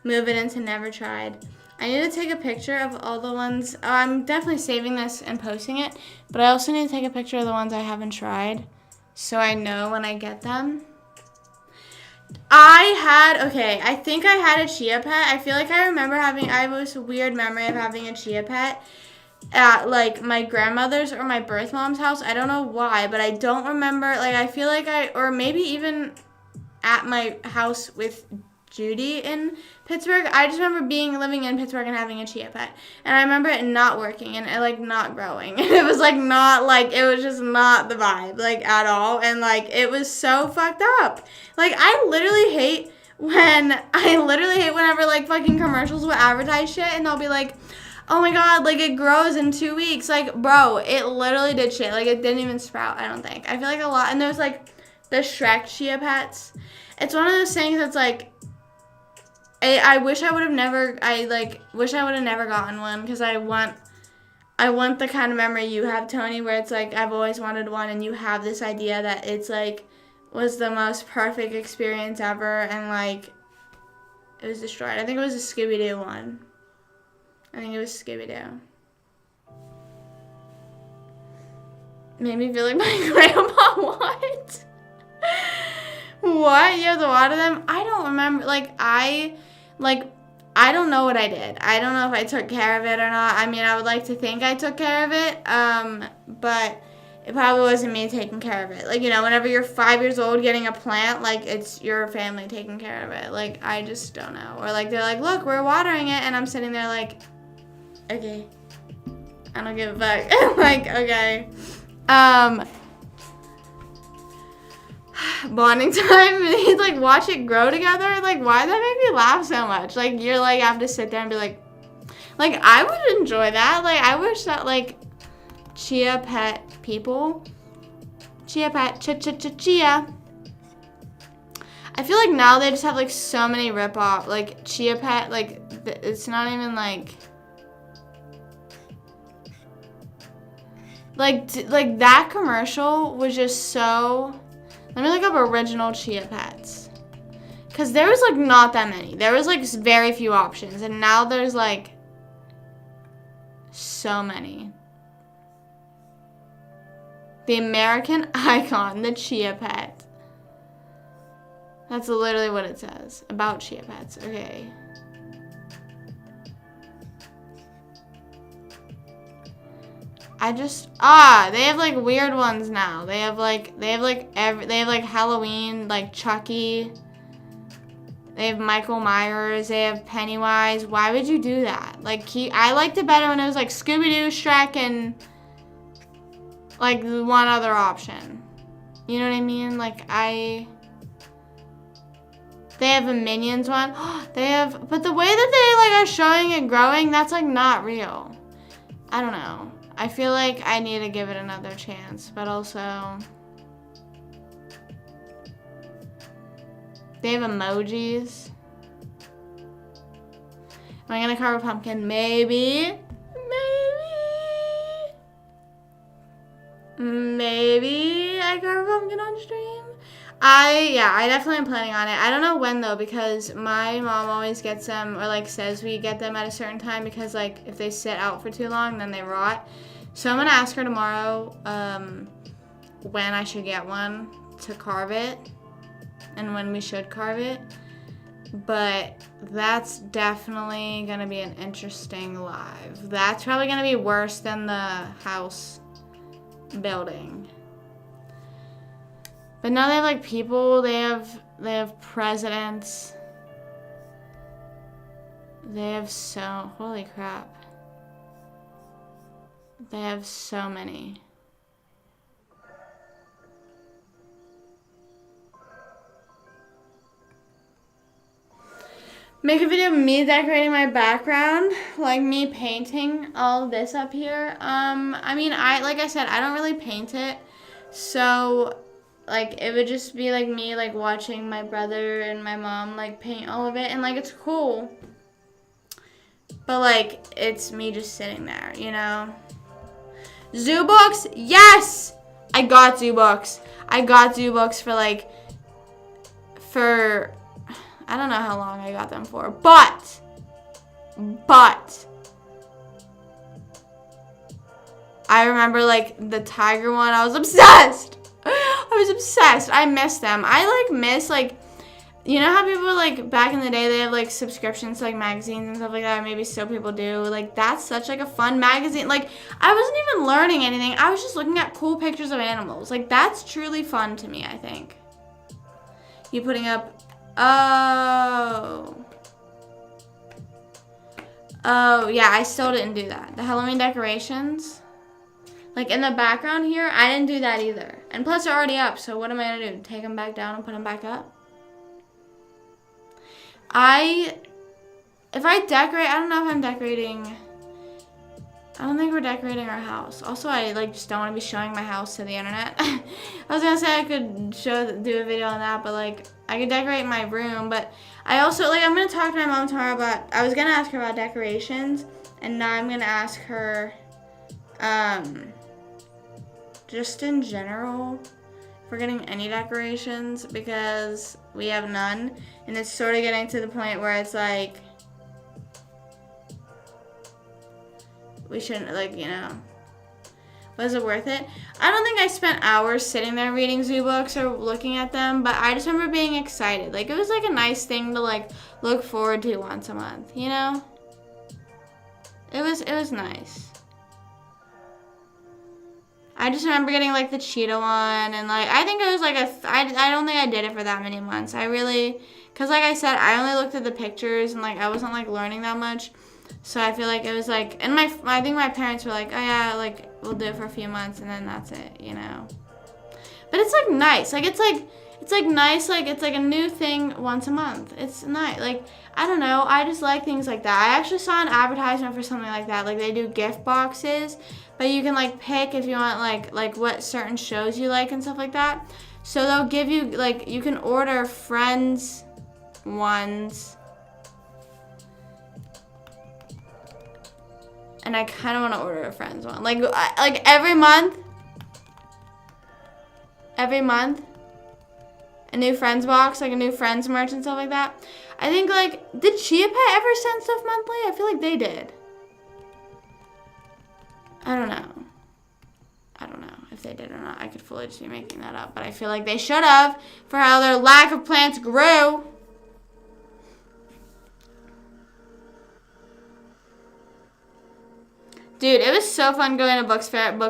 Never Tried. I need to take a picture of all the ones. I'm definitely saving this and posting it, but I also need to take a picture of the ones I haven't tried so I know when I get them. I think I had a Chia Pet. I feel like I have this weird memory of having a Chia Pet at like my grandmother's or my birth mom's house. I don't know why, but I don't remember. Like, I feel like or maybe even at my house with Judy in Pittsburgh. I just remember living in Pittsburgh and having a Chia Pet. And I remember it not working and it like not growing. And it was like not like, it was just not the vibe like at all. And like, it was so fucked up. Like, I literally hate whenever like fucking commercials will advertise shit and they'll be like, oh my god, like it grows in 2 weeks. Like, bro, it literally did shit. Like, it didn't even sprout, I don't think. I feel like a lot, and there's like the Shrek Chia Pets. It's one of those things that's like, I wish I would have never gotten one because I want the kind of memory you have, Tony, where it's like, I've always wanted one and you have this idea that it's like, was the most perfect experience ever and like, it was destroyed. I think it was a Scooby-Doo one. I think it was Scooby-Doo. Made me feel like my grandma. What? What? You have to water them? I don't remember. I don't know what I did. I don't know if I took care of it or not. I mean, I would like to think I took care of it, but it probably wasn't me taking care of it. Like, you know, whenever you're 5 years old getting a plant, like, it's your family taking care of it. Like, I just don't know. Or, like, they're like, look, we're watering it, and I'm sitting there like, okay. I don't give a fuck. Like, okay. Bonding time, and he'd, like, watch it grow together. Like, why did that make me laugh so much? Like, you're, like, have to sit there and be like, I would enjoy that. Like, I wish that, like, chia pet people, chia pet, chia. I feel like now they just have, like, so many rip-off, like, chia pet, like, it's not even, like that commercial was just so. Let me look up original chia pets, because there was, like, not that many. There was, like, very few options, and now there's, like, so many. The American icon, the chia pet. That's literally what it says about chia pets. Okay. They have, like, weird ones now. They have Halloween, like, Chucky. They have Michael Myers. They have Pennywise. Why would you do that? Like, I liked it better when it was, like, Scooby-Doo, Shrek, and, like, one other option. You know what I mean? Like, they have a Minions one. But the way that they, like, are showing it growing, that's, like, not real. I don't know. I feel like I need to give it another chance, but also they have emojis. Am I gonna carve a pumpkin? Maybe I carve a pumpkin on stream. I definitely am planning on it. I don't know when though, because my mom always gets them, or, like, says we get them at a certain time, because, like, if they sit out for too long, then they rot. So I'm gonna ask her tomorrow when I should get one to carve it, and when we should carve it. But that's definitely gonna be an interesting live. That's probably gonna be worse than the house building. But now they have, like, people, they have presidents. They have holy crap. They have so many. Make a video of me decorating my background, like me painting all of this up here. I mean, like I said, I don't really paint it, so, like, it would just be, like, me, like, watching my brother and my mom, like, paint all of it, and, like, it's cool, but, like, it's me just sitting there, you know? Zoo books, yes! I got zoo books. I got zoo books for, like, I don't know how long I got them for, but I remember, like, the tiger one, I was obsessed. I miss them. I, like, miss, like, you know how people, like, back in the day, they have, like, subscriptions to, like, magazines and stuff like that, or maybe still people do. Like, that's such, like, a fun magazine. Like, I wasn't even learning anything. I was just looking at cool pictures of animals. Like, that's truly fun to me, I think. You putting up, oh, yeah, I still didn't do that. The Halloween decorations, like, in the background here, I didn't do that either. And plus, they're already up, so what am I gonna do? Take them back down and put them back up? If I decorate, I don't know if I'm decorating. I don't think we're decorating our house. Also, I, like, just don't want to be showing my house to the internet. I was gonna say I could do a video on that, but, like, I could decorate my room. But I also, like, I'm gonna talk to my mom tomorrow about. I was gonna ask her about decorations, and now I'm gonna ask her, just in general, if we're getting any decorations, because we have none, and it's sort of getting to the point where it's like, we shouldn't, like, you know, Was it worth it? I don't think I spent hours sitting there reading zoo books or looking at them, but I just remember being excited. Like, it was like a nice thing to like look forward to once a month, you know? It was nice. I just remember getting like the cheetah one, and like I think it was like I don't think I did it for that many months. I really, cause like I said, I only looked at the pictures and like I wasn't like learning that much. So I feel like it was like, and I think my parents were like, oh yeah, like we'll do it for a few months and then that's it, you know. But it's like nice, like it's like nice, like it's like a new thing once a month. It's nice, like I don't know, I just like things like that. I actually saw an advertisement for something like that, like they do gift boxes, but you can like pick if you want like what certain shows you like and stuff like that. So they'll give you like you can order Friends ones. And I kind of want to order a Friends one. Like every month, a new Friends box, like a new Friends merch and stuff like that. I think like, did Chia Pet ever send stuff monthly? I feel like they did. I don't know if they did or not. I could fully just be making that up. But I feel like they should have for how their lack of plants grew. Dude, it was so fun going to book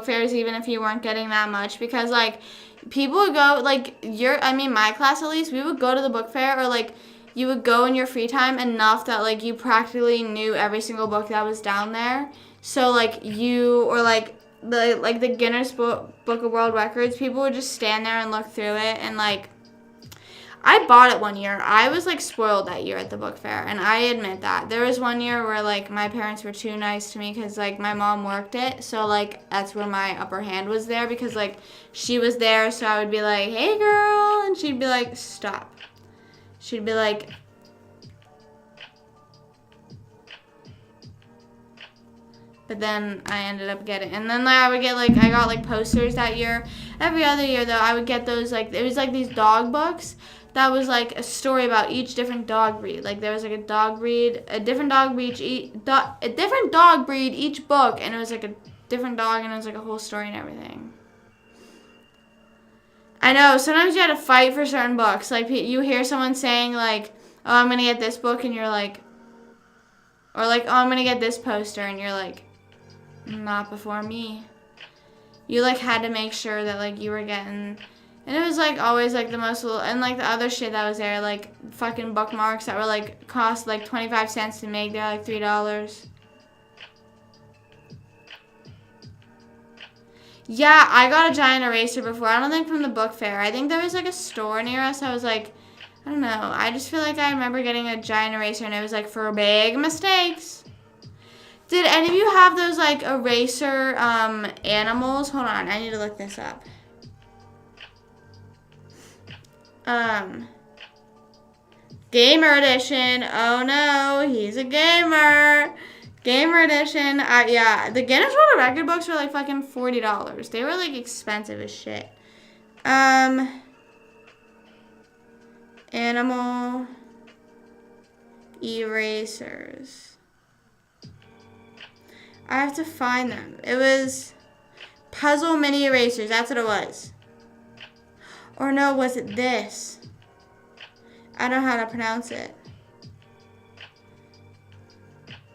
fairs even if you weren't getting that much, because like people would go like my class at least, we would go to the book fair, or like you would go in your free time enough that like you practically knew every single book that was down there. So like you, or like the Guinness Book of World Records, people would just stand there and look through it, and like I bought it one year. I was like spoiled that year at the book fair, and I admit that. There was one year where like my parents were too nice to me because like my mom worked it, so like that's where my upper hand was there, because like she was there, so I would be like, hey girl, and she'd be like, stop. She'd be like, but then I ended up getting, and then like, I got like posters that year. Every other year though, I would get those like, it was like these dog books that was like a story about each different dog breed. Like there was like a different dog breed each book, and it was like a different dog, and it was like a whole story and everything. I know, sometimes you had to fight for certain books. Like you hear someone saying like, oh, I'm gonna get this book, and you're like, or like, oh, I'm gonna get this poster, and you're like, not before me. You like had to make sure that like you were getting, and it was like always like the most little, and like the other shit that was there, like fucking bookmarks that were like cost like 25 cents to make, they're like $3. Yeah, I got a giant eraser before. I don't think from the book fair. I think there was like a store near us. I was like, I don't know. I just feel like I remember getting a giant eraser, and it was like for big mistakes. Did any of you have those like eraser animals? Hold on, I need to look this up. Gamer edition. Oh no, he's a gamer. Gamer edition. Yeah, the Guinness World Record books were like fucking $40. They were like expensive as shit. Animal erasers. I have to find them. It was puzzle mini erasers. That's what it was. Or no, was it this? I don't know how to pronounce it.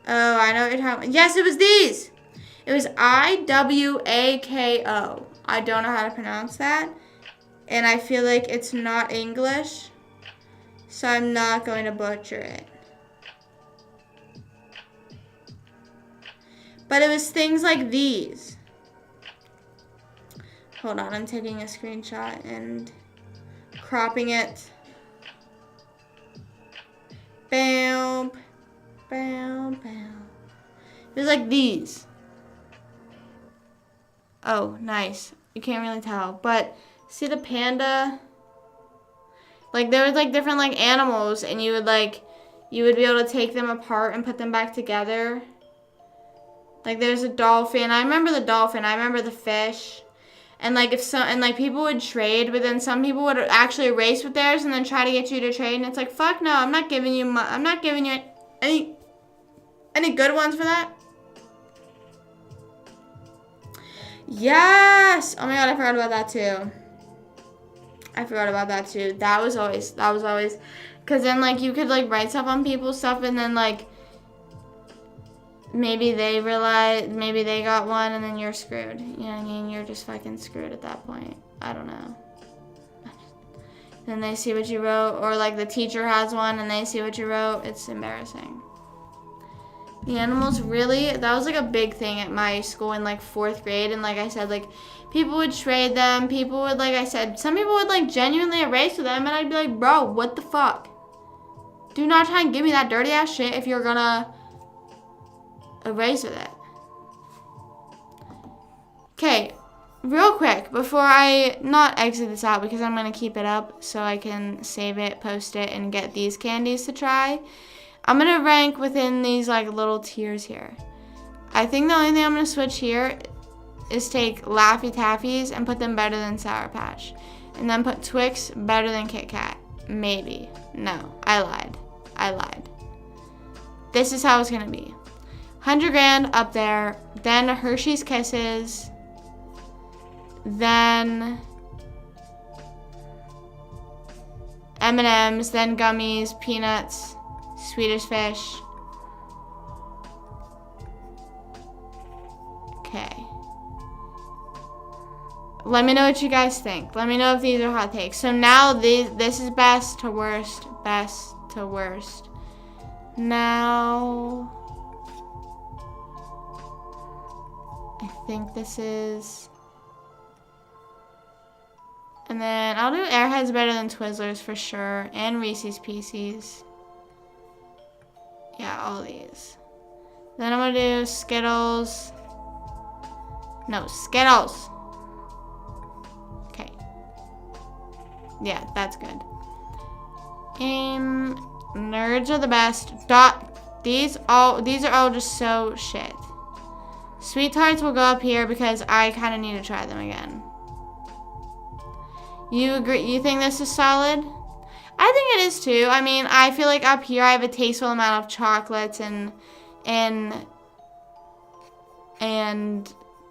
Oh, I know what you're talking about. Yes, it was these. It was IWAKO. I don't know how to pronounce that. And I feel like it's not English. So I'm not going to butcher it. But it was things like these. Hold on, I'm taking a screenshot and cropping it. Bam, bam, bam. It was like these. Oh, nice. You can't really tell. But see the panda? Like there was like different like animals, and you would be able to take them apart and put them back together. Like there's a dolphin. I remember the dolphin. I remember the fish. And like people would trade, but then some people would actually race with theirs and then try to get you to trade, and it's like, fuck no, I'm not giving you any good ones for that. Yes! Oh my god, I forgot about that too. That was always, because then, like, you could, like, write stuff on people's stuff, and then, like, maybe they realize, maybe they got one, and then you're screwed. You know what I mean? You're just fucking screwed at that point. I don't know. Then they see what you wrote, or, like, the teacher has one, and they see what you wrote. It's embarrassing. The animals really, that was, like, a big thing at my school in, like, 4th grade, and, like I said, like, people would trade them, people would, like I said, some people would, like, genuinely erase with them, and I'd be like, bro, what the fuck? Do not try and give me that dirty ass shit if you're gonna erase with it. Okay, real quick, before I not exit this out, because I'm gonna keep it up so I can save it, post it, and get these candies to try. I'm going to rank within these, like, little tiers here. I think the only thing I'm going to switch here is take Laffy Taffies and put them better than Sour Patch. And then put Twix better than Kit Kat. Maybe. No, I lied. This is how it's going to be. 100 Grand up there. Then Hershey's Kisses. Then M&M's. Then gummies, peanuts, Swedish Fish. Okay. Let me know what you guys think. Let me know if these are hot takes. So now this is best to worst. Best to worst. Now, I think this is... And then I'll do Airheads better than Twizzlers for sure. And Reese's Pieces. Yeah, all these. Then I'm going to do Skittles. No, Skittles. Okay. Yeah, that's good. Nerds are the best. These are all just so shit. Sweet Tarts will go up here because I kind of need to try them again. You agree? You think this is solid? I think it is too. I mean, I feel like up here I have a tasteful amount of chocolates and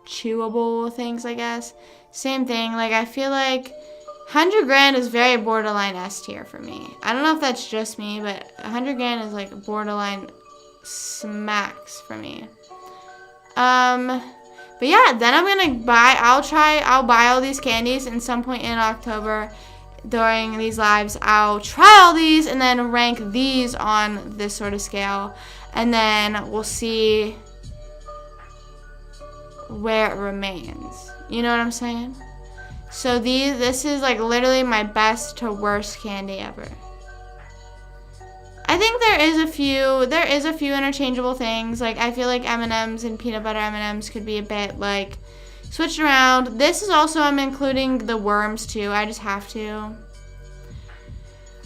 chewable things, I guess. Same thing. Like, I feel like 100 Grand is very borderline S tier for me. I don't know if that's just me, but 100 Grand is like borderline smacks for me. But yeah, then I'm gonna buy. I'll buy all these candies, and some point in October during these lives, I'll try all these and then rank these on this sort of scale, and then we'll see where it remains. You know what I'm saying? So this is like literally my best to worst candy ever. I think there is a few interchangeable things. Like, I feel like M&M's and peanut butter M&M's could be a bit like switched around. This is also, I'm including the worms too. I just have to.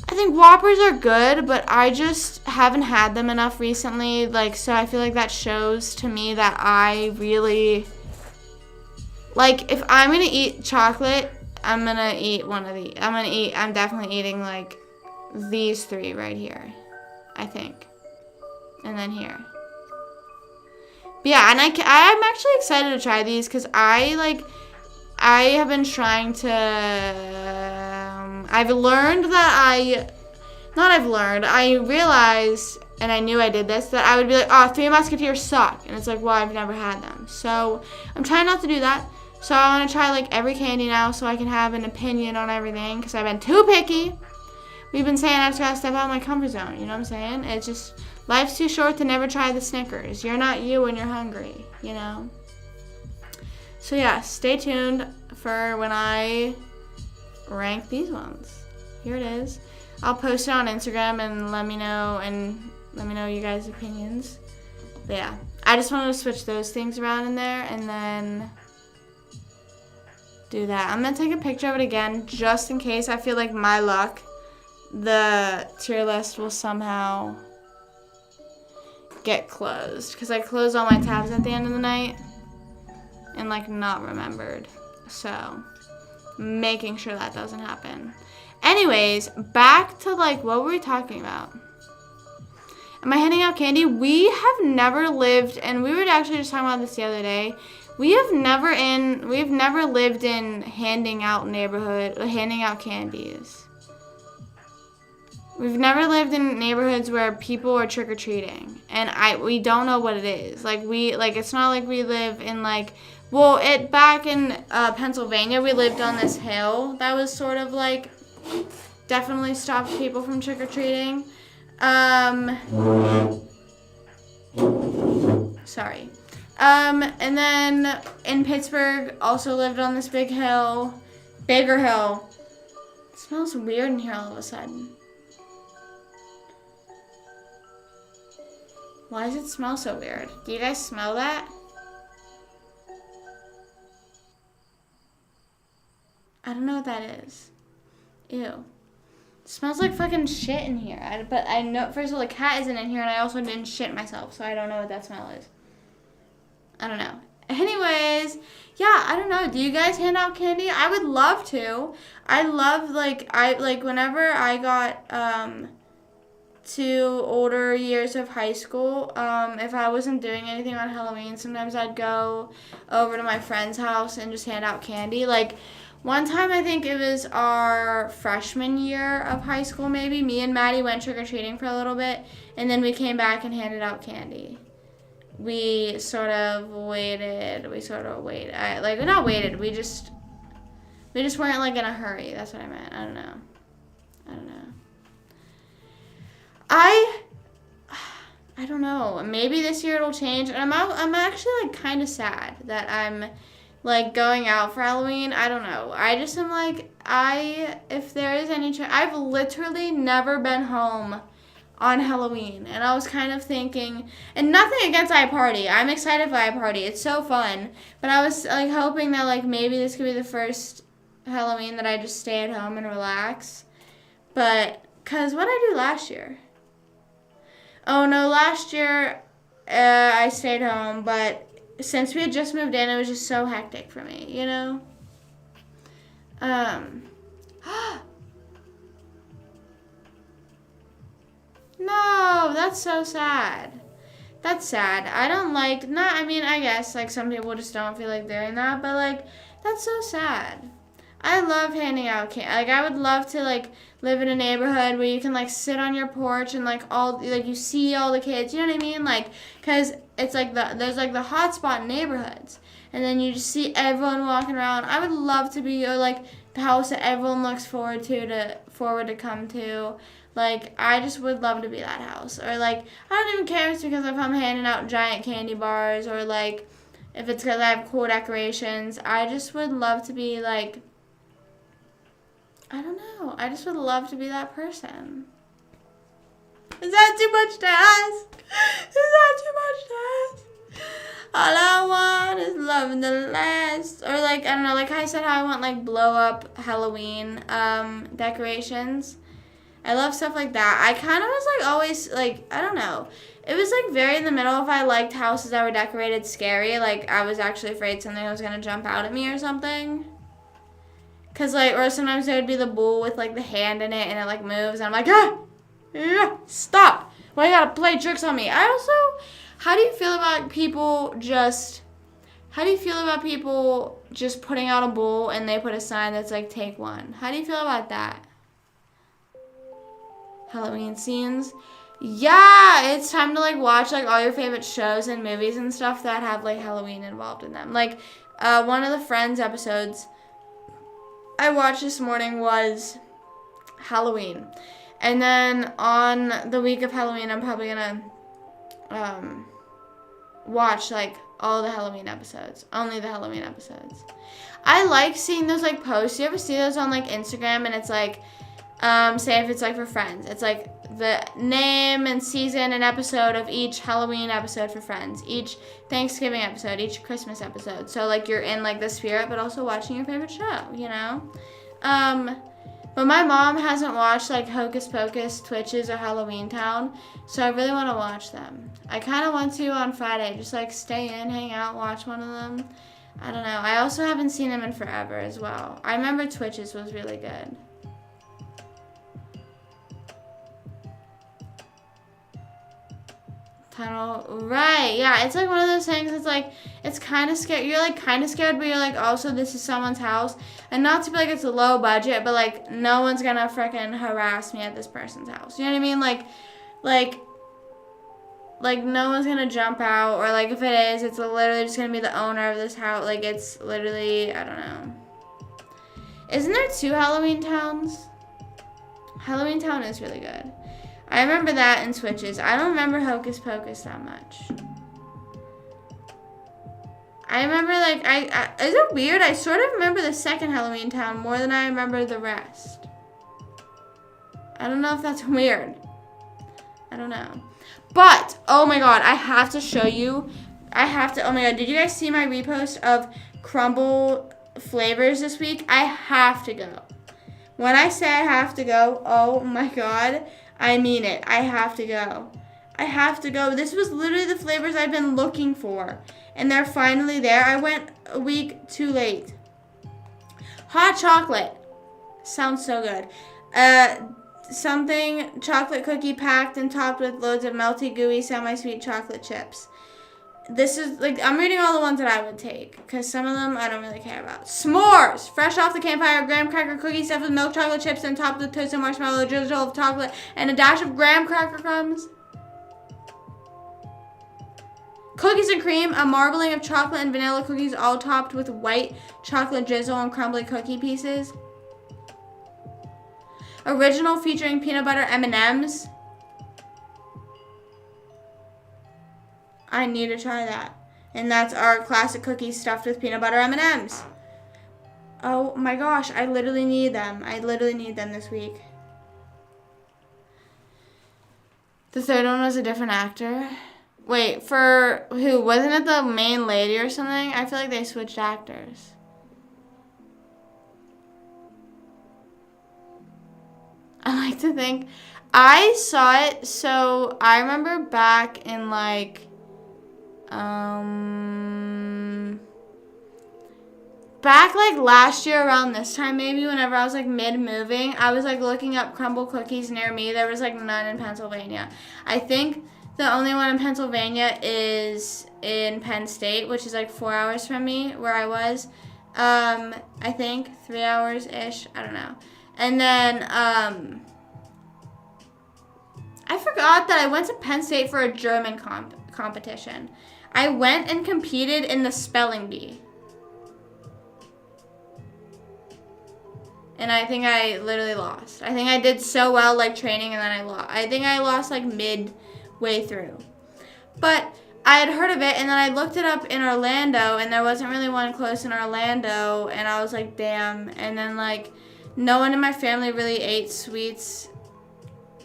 I think Whoppers are good, but I just haven't had them enough recently. Like, so I feel like that shows to me that I really, like, if I'm going to eat chocolate, I'm going to eat one of these. I'm definitely eating, like, these three right here, I think. And then here. But yeah, and I'm actually excited to try these because I have been trying to, I realized, and I knew I did this, that I would be like, oh, Three Musketeers suck. And it's like, well, I've never had them. So I'm trying not to do that. So I want to try, like, every candy now so I can have an opinion on everything because I've been too picky. We've been saying I just got to step out of my comfort zone. You know what I'm saying? It's just, life's too short to never try the Snickers. You're not you when you're hungry, you know? So yeah, stay tuned for when I rank these ones. Here it is. I'll post it on Instagram and let me know you guys' opinions. But yeah, I just wanted to switch those things around in there and then do that. I'm going to take a picture of it again just in case. I feel like my luck, the tier list will somehow get closed because I closed all my tabs at the end of the night and, like, not remembered. So making sure that doesn't happen. Anyways, back to, like, what were we talking about? Am I handing out candy? We have never lived, and we were actually just talking about this the other day. we've never lived in handing out candies. We've never lived in neighborhoods where people are trick or treating, and we don't know what it is. It's not like we live in back in Pennsylvania, we lived on this hill that was sort of like definitely stopped people from trick or treating. Sorry. And then in Pittsburgh, also lived on this bigger hill. It smells weird in here all of a sudden. Why does it smell so weird? Do you guys smell that? I don't know what that is. Ew. It smells like fucking shit in here. But I know, first of all, the cat isn't in here, and I also didn't shit myself, so I don't know what that smell is. I don't know. Anyways, yeah, I don't know. Do you guys hand out candy? I would love to. I love, whenever I got, to older years of high school, if I wasn't doing anything on Halloween, sometimes I'd go over to my friend's house and just hand out candy. Like, one time, I think it was our freshman year of high school, maybe, me and Maddie went trick-or-treating for a little bit, and then we came back and handed out candy. We sort of waited. Not waited. We just weren't, in a hurry. That's what I meant. I don't know. I don't know. Maybe this year it'll change. And I'm actually, kind of sad that I'm, going out for Halloween. I don't know. I just am, if there is any chance, I've literally never been home on Halloween. And I was kind of thinking, and nothing against iParty. I'm excited for iParty. It's so fun. But I was, hoping that, maybe this could be the first Halloween that I just stay at home and relax. But, because what did I do last year? Oh, no, last year I stayed home, but since we had just moved in, it was just so hectic for me, you know? No, that's so sad. That's sad. I don't I guess, some people just don't feel like doing that, but, that's so sad. I love handing out candy. I would love to, live in a neighborhood where you can, sit on your porch and, you see all the kids. You know what I mean? Because it's, there's, the hot spot neighborhoods. And then you just see everyone walking around. I would love to be, the house that everyone looks forward to come to. I just would love to be that house. Or, I don't even care if it's because if I'm handing out giant candy bars or, if it's because I have cool decorations. I just would love to be, I don't know. I just would love to be that person. Is that too much to ask? All I want is love in the last. Or, I don't know, I said how I want, blow up Halloween decorations. I love stuff like that. I kind of was, always, I don't know. It was, very in the middle if I liked houses that were decorated scary. I was actually afraid something was going to jump out at me or something. Because, or sometimes there would be the bowl with, the hand in it and it, moves. And I'm like, stop. Why you gotta play tricks on me? How do you feel about people just putting out a bowl and they put a sign that's, take one? How do you feel about that? Halloween scenes? Yeah, it's time to, watch, all your favorite shows and movies and stuff that have, Halloween involved in them. One of the Friends episodes I watched this morning was Halloween. And then on the week of Halloween, I'm probably going to watch, all the Halloween episodes. Only the Halloween episodes. I like seeing those, posts. You ever see those on, Instagram? And it's, say if it's, for Friends. It's, the name and season and episode of each Halloween episode for Friends. Each Thanksgiving episode. Each Christmas episode. So, you're in, the spirit, but also watching your favorite show, you know? But my mom hasn't watched, Hocus Pocus, Twitches, or Halloween Town. So I really want to watch them. I kind of want to on Friday. Just, stay in, hang out, watch one of them. I don't know. I also haven't seen them in forever as well. I remember Twitches was really good. Tunnel, right? Yeah, it's like one of those things. It's like it's kind of scared. You're like kind of scared, but you're like also this is someone's house, and not to be like it's a low budget, but like no one's gonna freaking harass me at this person's house. You know what I mean? Like no one's gonna jump out, or like if it is, it's literally just gonna be the owner of this house. Like it's literally, I don't know. Isn't there 2 Halloween towns? Halloween Town is really good. I remember that in Switches. I don't remember Hocus Pocus that much. I remember like is it weird? I sort of remember the second Halloween Town more than I remember the rest. I don't know if that's weird. I don't know. But oh my god, I have to show you. Oh my god, did you guys see my repost of crumble flavors this week? I have to go. When I say I have to go, oh my god, I mean it. I have to go. I have to go. This was literally the flavors I've been looking for. And they're finally there. I went a week too late. Hot chocolate. Sounds so good. Something chocolate cookie packed and topped with loads of melty, gooey, semi-sweet chocolate chips. This is, like, I'm reading all the ones that I would take, because some of them I don't really care about. S'mores! Fresh off the campfire, graham cracker cookie stuffed with milk chocolate chips and topped with toasted marshmallow, drizzle of chocolate, and a dash of graham cracker crumbs. Cookies and cream, a marbling of chocolate and vanilla cookies all topped with white chocolate drizzle and crumbly cookie pieces. Original featuring peanut butter M&Ms. I need to try that. And that's our classic cookies stuffed with peanut butter M&Ms. Oh my gosh, I literally need them. I literally need them this week. The third one was a different actor. Wait, for who? Wasn't it the main lady or something? I feel like they switched actors. I like to think. I saw it, so I remember back in like, back like last year around this time maybe, whenever I was like mid-moving, I was like looking up crumble cookies near me. There was like none in Pennsylvania. I think the only one in Pennsylvania is in Penn State, which is like 4 hours from me, where I was. I think 3 hours-ish. I don't know. And then, I forgot that I went to Penn State for a German competition. I went and competed in the spelling bee. And I think I literally lost. I think I did so well, like, training, and then I lost. I think I lost, like, midway through. But I had heard of it, and then I looked it up in Orlando, and there wasn't really one close in Orlando, and I was like, damn. And then, like, no one in my family really ate sweets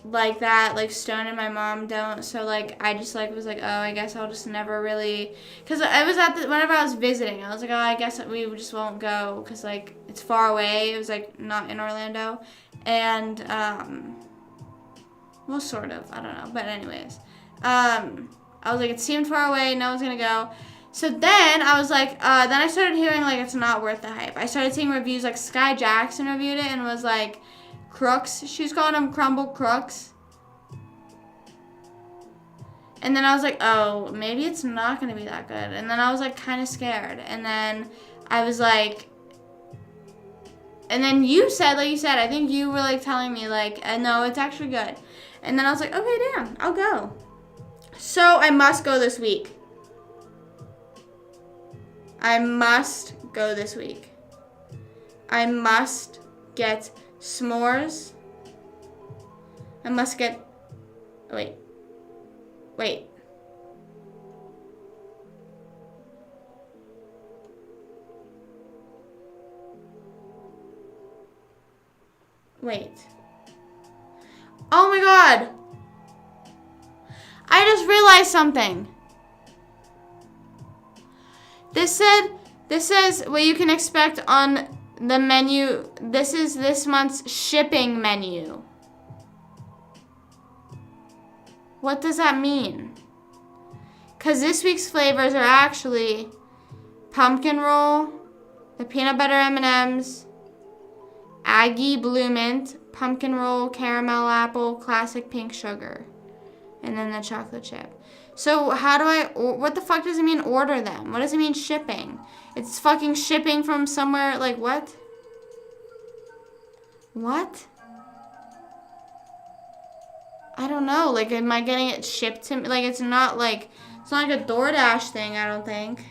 like that. Like, Stone and my mom don't. So, like, I just, like, was like, oh, I guess I'll just never really. Because I was whenever I was visiting, I was like, oh, I guess we just won't go. Because, like, it's far away. It was, like, not in Orlando. And, well, sort of. I don't know. But anyways. I was like, it seemed far away. No one's going to go. So then I was like, then I started hearing, like, it's not worth the hype. I started seeing reviews, like, Sky Jackson reviewed it and was like, crooks. She was calling them crumble crooks. And then I was like, oh, maybe it's not going to be that good. And then I was, like, kind of scared. And then I was like, and then you said, like you said, I think you were, like, telling me, like, no, it's actually good. And then I was like, okay, damn, I'll go. So I must go this week. I must go this week. I must get s'mores. I must get, wait. Wait. Oh my god. I just realized something. This says what you can expect on the menu. This is this month's shipping menu. What does that mean? Because this week's flavors are actually pumpkin roll, the peanut butter M&Ms, Aggie Blue Mint, pumpkin roll, caramel apple, classic pink sugar, and then the chocolate chip. So how do what the fuck does it mean order them? What does it mean shipping? It's fucking shipping from somewhere, like what? What? I don't know. Like, am I getting it shipped to me? Like, it's not like a DoorDash thing, I don't think.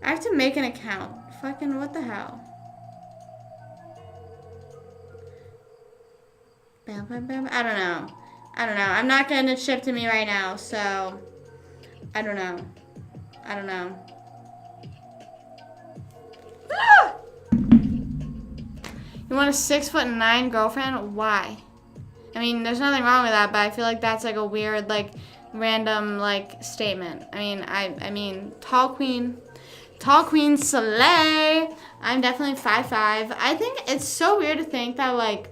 I have to make an account. Fucking what the hell? Bam, bam, bam. I don't know. I'm not getting it shipped to me right now, so I don't know. Ah! You want a 6'9" girlfriend? Why? I mean, there's nothing wrong with that, but I feel like that's like a weird, like, random, like, statement. I mean, tall queen slay. I'm definitely 5'5". I think it's so weird to think that, like,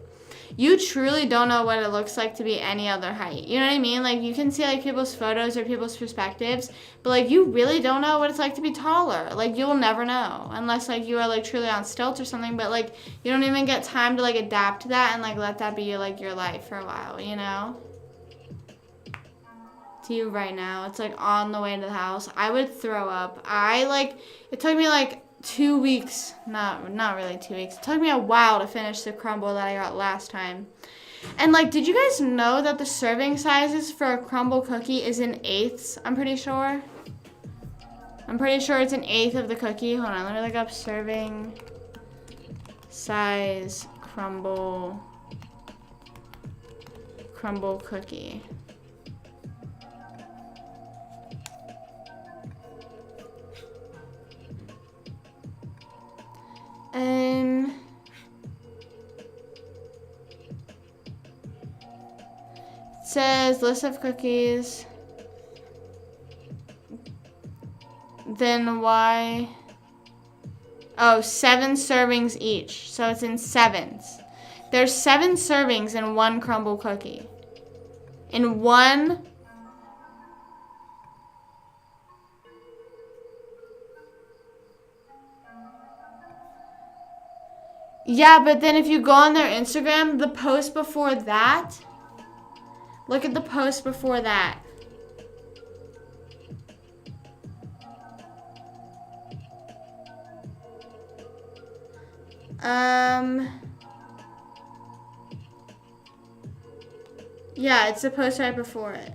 you truly don't know what it looks like to be any other height. You know what I mean? Like, you can see, like, people's photos or people's perspectives, but, like, you really don't know what it's like to be taller. Like, you'll never know unless, like, you are, like, truly on stilts or something, but, like, you don't even get time to, like, adapt to that and, like, let that be, like, your life for a while, you know? To you right now. It's, like, on the way to the house. I would throw up. It took me, like, 2 weeks, not really 2 weeks. It took me a while to finish the crumble that I got last time. And, like, did you guys know that the serving sizes for a crumble cookie is in eighths? I'm pretty sure it's an eighth of the cookie. Hold on, let me look up serving size crumble cookie. It says list of cookies. Then why? Oh, 7 servings each. So it's in sevens. There's 7 servings in one crumble cookie. In one. Yeah, but then if you go on their Instagram, the post before that, look at the post before that. Yeah, it's the post right before it.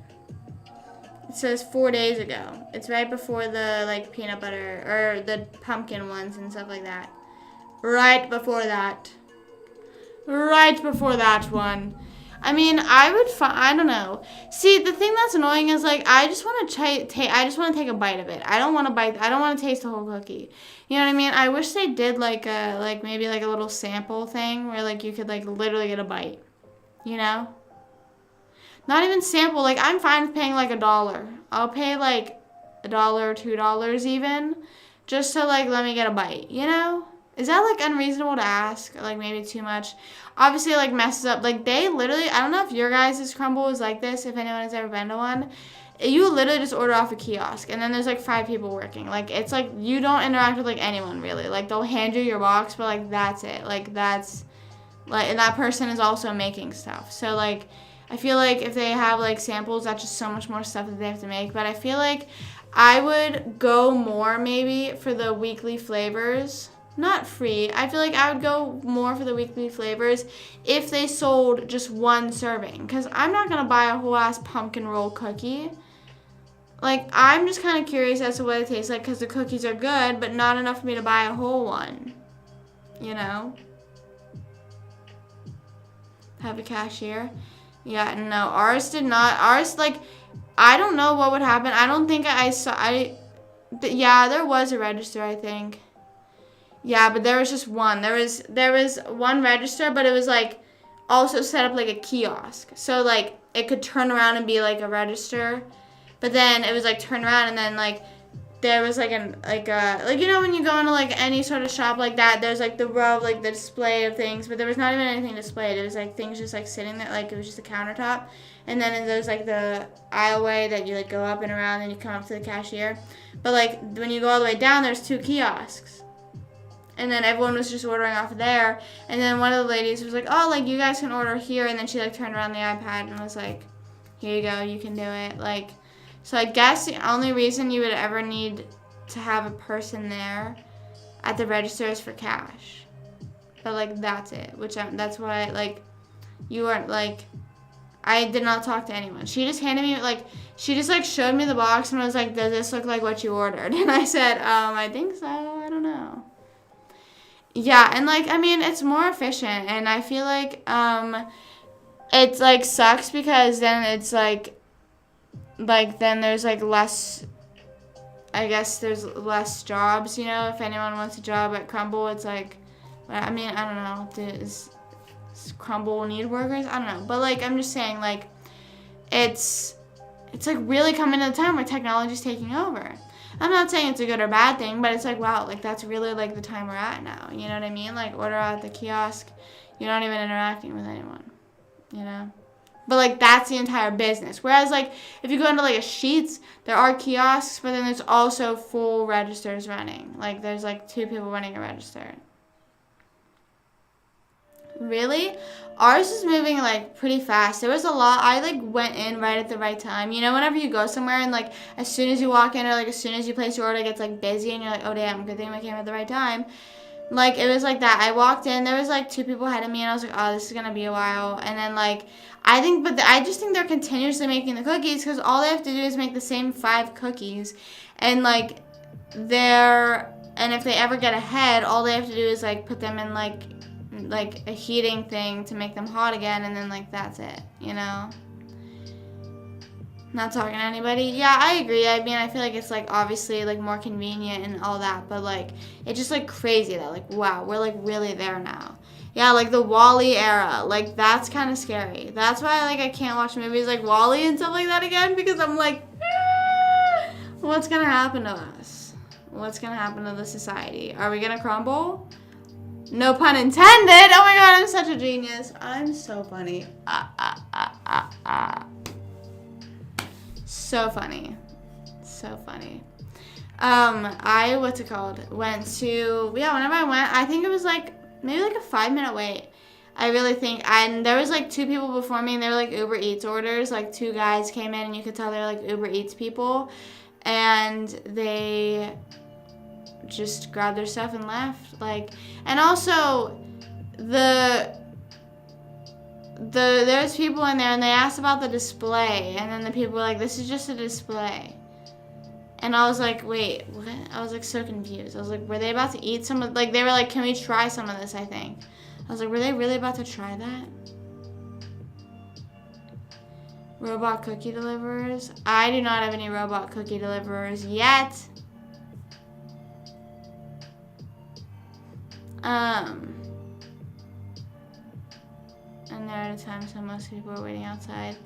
It says 4 days ago. It's right before the, like, peanut butter, or the pumpkin ones and stuff like that. Right before that one. I mean, I don't know. See, the thing that's annoying is, like, I just want to take a bite of it. I don't want to taste the whole cookie. You know what I mean? I wish they did, like, maybe, like, a little sample thing where, like, you could, like, literally get a bite. You know? Not even sample. Like, I'm fine with paying, like, $1. I'll pay, like, $1, $2 even, just to, like, let me get a bite. You know? Is that, like, unreasonable to ask? Or, like, maybe too much? Obviously, it, like, messes up. Like, they literally, I don't know if your guys' crumble is like this, if anyone has ever been to one. You literally just order off a kiosk, and then there's, like, 5 people working. Like, it's, like, you don't interact with, like, anyone, really. Like, they'll hand you your box, but, like, that's it. Like, that's, like, and that person is also making stuff. So, like, I feel like if they have, like, samples, that's just so much more stuff that they have to make. But I feel like I would go more, maybe, for the weekly flavors. Not free. I feel like I would go more for the weekly flavors if they sold just one serving. Because I'm not going to buy a whole ass pumpkin roll cookie. Like, I'm just kind of curious as to what it tastes like because the cookies are good, but not enough for me to buy a whole one. You know? Have a cashier. Yeah, no. Ours did not. Ours, like, I don't know what would happen. I don't think I saw. Yeah, there was a register, I think. Yeah, but there was just one. There was one register, but it was, like, also set up like a kiosk. So, like, it could turn around and be, like, a register. But then it was, like, turn around and then, like, there was, like, you know when you go into, like, any sort of shop like that, there's, like, the row of, like, the display of things. But there was not even anything displayed. It was, like, things just, like, sitting there. Like, it was just a countertop. And then there's, like, the aisleway that you, like, go up and around and you come up to the cashier. But, like, when you go all the way down, there's 2 kiosks. And then everyone was just ordering off of there. And then one of the ladies was like, oh, like, you guys can order here. And then she, like, turned around the iPad and was like, here you go, you can do it. Like, so I guess the only reason you would ever need to have a person there at the register is for cash. But, like, that's it. That's why, like, you weren't, like, I did not talk to anyone. She just handed me, like, she just, like, showed me the box and was like, does this look like what you ordered? And I said, I think so. I don't know. Yeah, and, like, I mean, it's more efficient. And I feel like, it's, like, sucks because then it's, like, then there's, like, less, I guess there's less jobs, you know? If anyone wants a job at Crumble, it's, like, I mean, I don't know. Does Crumble need workers? I don't know. But, like, I'm just saying, like, it's like, really coming to the time where technology's taking over. I'm not saying it's a good or bad thing, but it's, like, wow, like, that's really, like, the time we're at now. You know what I mean? Like, order at the kiosk. You're not even interacting with anyone, you know? But, like, that's the entire business. Whereas, like, if you go into, like, a Sheetz, there are kiosks, but then there's also full registers running. Like, there's, like, 2 people running a register. Really? Ours is moving, like, pretty fast. There was a lot. I, like, went in right at the right time. You know, whenever you go somewhere and, like, as soon as you walk in or, like, as soon as you place your order, it gets, like, busy and you're like, oh, damn, good thing I came at the right time. Like, it was like that. I walked in. There was, like, 2 people ahead of me, and I was like, oh, this is going to be a while. And then, like, I just think they're continuously making the cookies because all they have to do is make the same 5 cookies. And, like, and if they ever get ahead, all they have to do is, like, put them in, like a heating thing to make them hot again, and then, like, that's it, you know? Not talking to anybody. Yeah, I agree. I mean, I feel like it's, like, obviously, like, more convenient and all that, but, like, it's just, like, crazy that, like, wow, we're, like, really there now. Yeah, like, the WALL-E era. Like, that's kind of scary. That's why, like, I can't watch movies like WALL-E and stuff like that again, because I'm like, what's gonna happen to us? What's gonna happen to the society? Are we gonna crumble? No pun intended. Oh my god, I'm such a genius. I'm so funny. So funny. So funny. Whenever I went, I think it was like, maybe like a 5-minute wait. I really think, and there was like 2 people before me, and they were like Uber Eats orders. Like 2 guys came in, and you could tell they were like Uber Eats people. And they just grabbed their stuff and left. Like, and also there's people in there and they asked about the display, and then the people were like, this is just a display. And I was like, wait, what? I was like so confused. I was like, were they about to eat some of, like, they were like, can we try some of this? I think I was like, were they really about to try that? Robot cookie deliverers. I do not have any robot cookie deliverers yet. And they're at a time, so most people are waiting outside.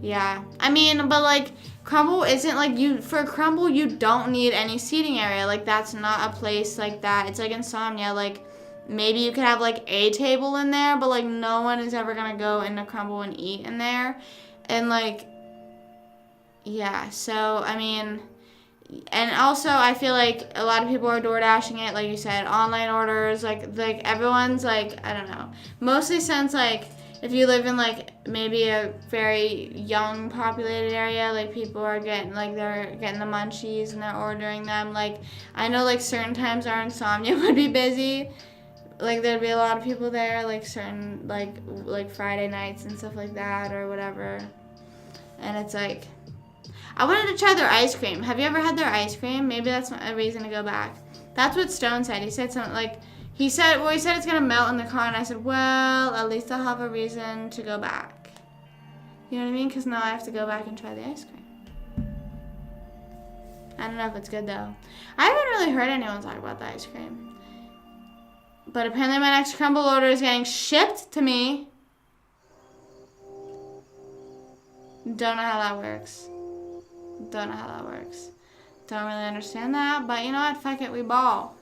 Yeah. I mean, but, like, Crumble isn't, like, for Crumble, you don't need any seating area. Like, that's not a place like that. It's like Insomnia. Like, maybe you could have, like, a table in there, but, like, no one is ever gonna go into Crumble and eat in there. And, like, yeah. So, I mean, and also I feel like a lot of people are door dashing it, like you said, online orders, like everyone's, like, I don't know, mostly since, like, if you live in, like, maybe a very young populated area, like, people are getting, like, they're getting the munchies and they're ordering them. Like, I know, like, certain times our Insomnia would be busy, like, there'd be a lot of people there, like, certain, like Friday nights and stuff like that or whatever. And it's like, I wanted to try their ice cream. Have you ever had their ice cream? Maybe that's a reason to go back. That's what Stone said. He said something like, he said it's going to melt in the car. And I said, well, at least I'll have a reason to go back. You know what I mean? Because now I have to go back and try the ice cream. I don't know if it's good, though. I haven't really heard anyone talk about the ice cream. But apparently my next Crumble order is getting shipped to me. Don't know how that works. Don't know how that works. Don't really understand that, but you know what? Fuck it, we ball.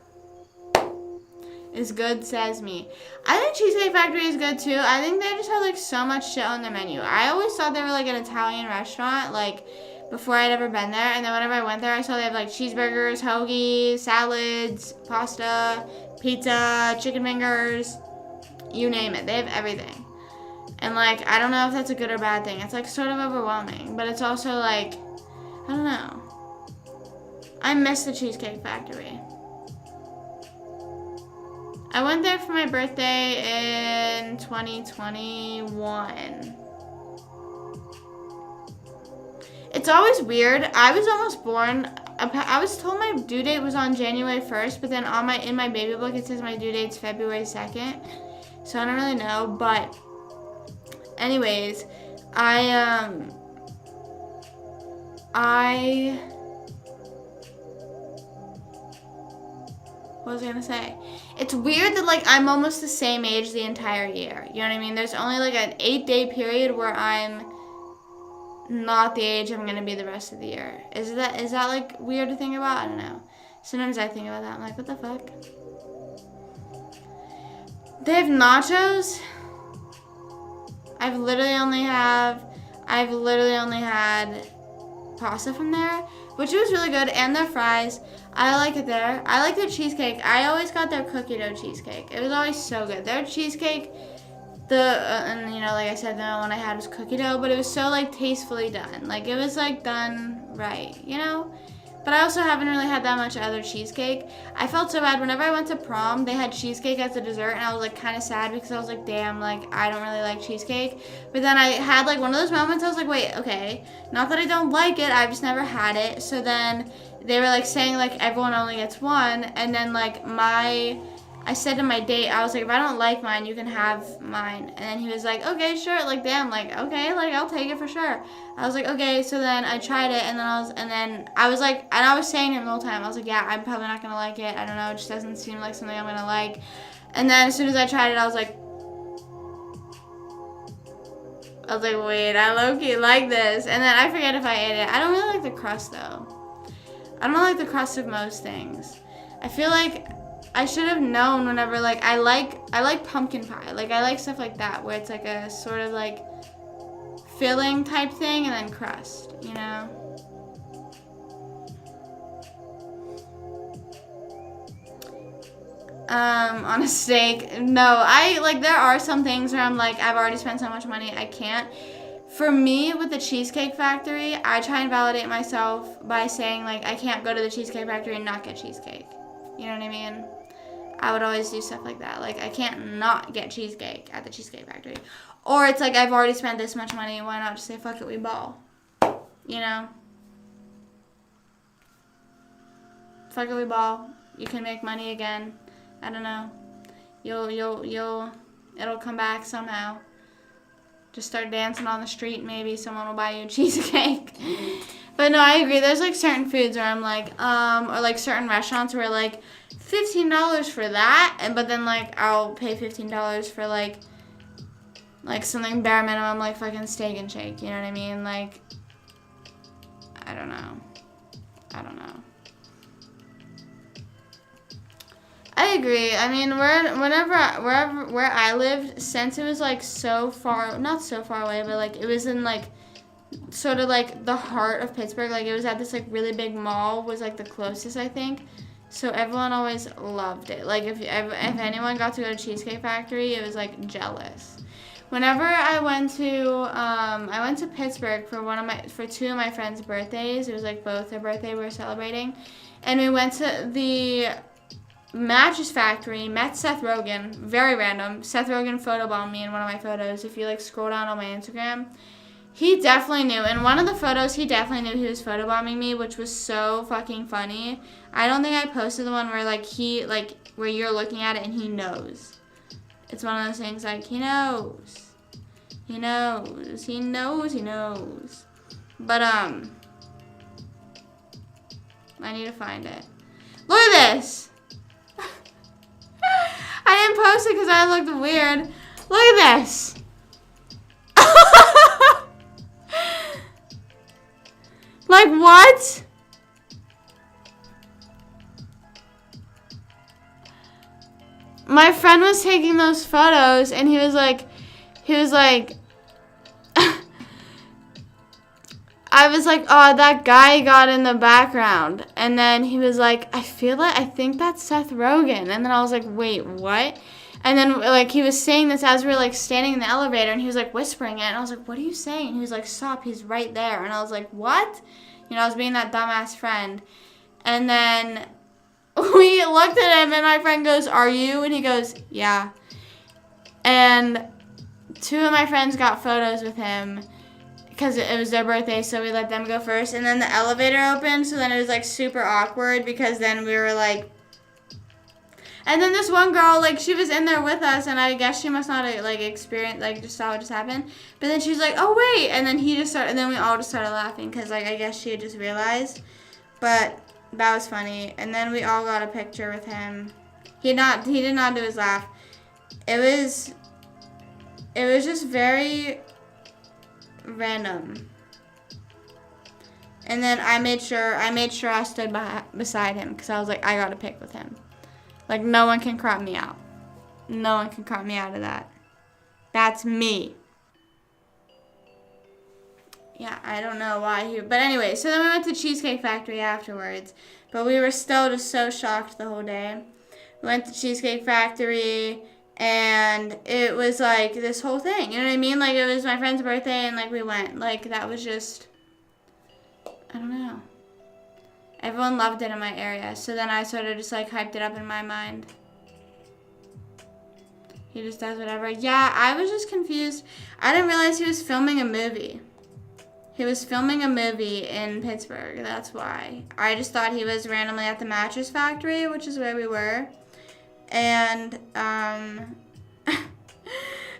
Is good, says me. I think Cheesecake Factory is good too. I think they just have, like, so much shit on their menu. I always thought they were, like, an Italian restaurant, like, before I'd ever been there. And then whenever I went there, I saw they have, like, cheeseburgers, hoagies, salads, pasta, pizza, chicken fingers, you name it. They have everything. And, like, I don't know if that's a good or bad thing. It's, like, sort of overwhelming. But it's also, like, I don't know. I miss the Cheesecake Factory. I went there for my birthday in 2021. It's always weird. I was almost born. I was told my due date was on January 1st, but then in my baby book it says my due date's February 2nd. So I don't really know, but anyways, what was I gonna say? It's weird that, like, I'm almost the same age the entire year. You know what I mean? There's only, like, an 8-day period where I'm not the age I'm gonna be the rest of the year. Is that like weird to think about? I don't know. Sometimes I think about that. I'm like, what the fuck? They have nachos. I've literally only had pasta from there, which was really good, and their fries. I like it there. I like their cheesecake. I always got their cookie dough cheesecake. It was always so good. Their cheesecake, and you know, like I said, the one I had was cookie dough, but it was so, like, tastefully done. Like, it was, like, done right, you know? But I also haven't really had that much other cheesecake. I felt so bad. Whenever I went to prom, they had cheesecake as a dessert, and I was, like, kind of sad because I was like, damn, like, I don't really like cheesecake. But then I had, like, one of those moments, I was like, wait, okay. Not that I don't like it, I've just never had it. So then they were, like, saying, like, everyone only gets one, and then, like, I said to my date, I was like, if I don't like mine, you can have mine. And then he was like, okay, sure. Like, damn, like, okay, like, I'll take it for sure. I was like, okay. So then I tried it, and then I was like, and I was saying it the whole time. I was like, yeah, I'm probably not gonna like it. I don't know. It just doesn't seem like something I'm gonna like. And then as soon as I tried it, I was like, wait, I low-key like this. And then I forget if I ate it. I don't really like the crust, though. I don't like the crust of most things. I feel like I should have known whenever, like, I like pumpkin pie. Like, I like stuff like that, where it's, like, a sort of, like, filling type thing and then crust, you know? On a steak, no. There are some things where I'm like, I've already spent so much money, I can't. For me, with the Cheesecake Factory, I try and validate myself by saying, like, I can't go to the Cheesecake Factory and not get cheesecake. You know what I mean? I would always do stuff like that. Like, I can't not get cheesecake at the Cheesecake Factory. Or it's like, I've already spent this much money, why not just say, fuck it, we ball? You know? Fuck it, we ball. You can make money again. I don't know. It'll come back somehow. Just start dancing on the street, maybe someone will buy you a cheesecake. But no, I agree. There's, like, certain foods where I'm like, or, like, certain restaurants where, like, $15 for that, but then, like, I'll pay $15 for, like something bare minimum, like fucking Steak and Shake, you know what I mean? Like, I don't know. I agree. I mean, where I lived, since it was, like, so far, not so far away, but, like, it was in, like, sort of, like, the heart of Pittsburgh. Like, it was at this, like, really big mall, was, like, the closest, I think. So everyone always loved it. Like, if anyone got to go to Cheesecake Factory, it was, like, jealous. Whenever I went to Pittsburgh for two of my friends' birthdays. It was, like, both their birthday we were celebrating. And we went to the Mattress Factory, met Seth Rogen, very random. Seth Rogen photobombed me in one of my photos. If you, like, scroll down on my Instagram, he definitely knew. In one of the photos, he definitely knew he was photobombing me, which was so fucking funny. I don't think I posted the one where, like, where you're looking at it and he knows. It's one of those things, like, he knows. But, I need to find it. Look at this! I didn't post it because I looked weird. Look at this! Like, what? My friend was taking those photos, and he was like, I was like, oh, that guy got in the background. And then he was like, I think that's Seth Rogen. And then I was like, wait, what? And then, like, he was saying this as we were, like, standing in the elevator, and he was, like, whispering it. And I was like, what are you saying? And he was like, stop, he's right there. And I was like, what? You know, I was being that dumbass friend. And then we looked at him, and my friend goes, are you? And he goes, yeah. And 2 of my friends got photos with him because it was their birthday, so we let them go first. And then the elevator opened, so then it was, like, super awkward because then we were, like... And then this one girl, like, she was in there with us, and I guess she must not have, like, experienced, like, just saw what just happened. But then she was like, oh, wait. And then and then we all just started laughing because, like, I guess she had just realized. But that was funny. And then we all got a picture with him. He did not do his laugh. It was just very random. And then I made sure I stood beside him because I was like, I got a pic with him. Like, no one can crop me out. No one can crop me out of that. That's me. Yeah, I don't know why but anyway, so then we went to Cheesecake Factory afterwards. But we were still just so shocked the whole day. We went to Cheesecake Factory, and it was, like, this whole thing. You know what I mean? Like, it was my friend's birthday, and, like, we went. Like, that was just, I don't know. Everyone loved it in my area, so then I sort of just, like, hyped it up in my mind. He just does whatever. Yeah, I was just confused. I didn't realize he was filming a movie. He was filming a movie in Pittsburgh, that's why. I just thought he was randomly at the Mattress Factory, which is where we were. And, I'm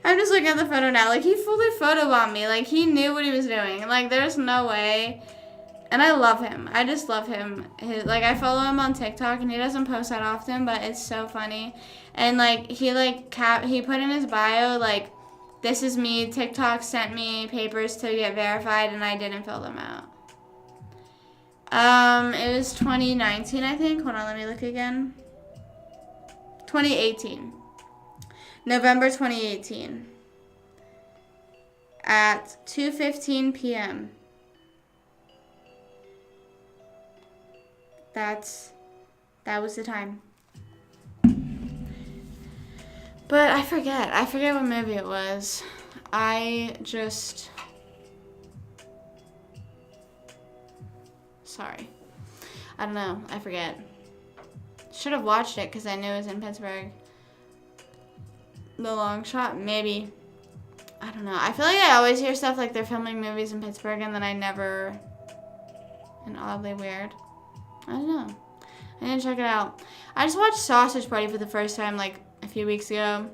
just looking at the photo now. Like, he fully photobombed me. Like, he knew what he was doing. Like, there's no way. And I love him. I just love him. Like, I follow him on TikTok, and he doesn't post that often, but it's so funny. And, like, he put in his bio, like, this is me. TikTok sent me papers to get verified, and I didn't fill them out. It was 2019, I think. Hold on, let me look again. 2018. November 2018. At 2:15 p.m. That was the time. But I forget what movie it was. Sorry. I don't know. I forget. Should have watched it because I knew it was in Pittsburgh. The Long Shot? Maybe. I don't know. I feel like I always hear stuff like they're filming movies in Pittsburgh and then I never... And oddly weird. I don't know. I didn't check it out. I just watched Sausage Party for the first time, like, a few weeks ago.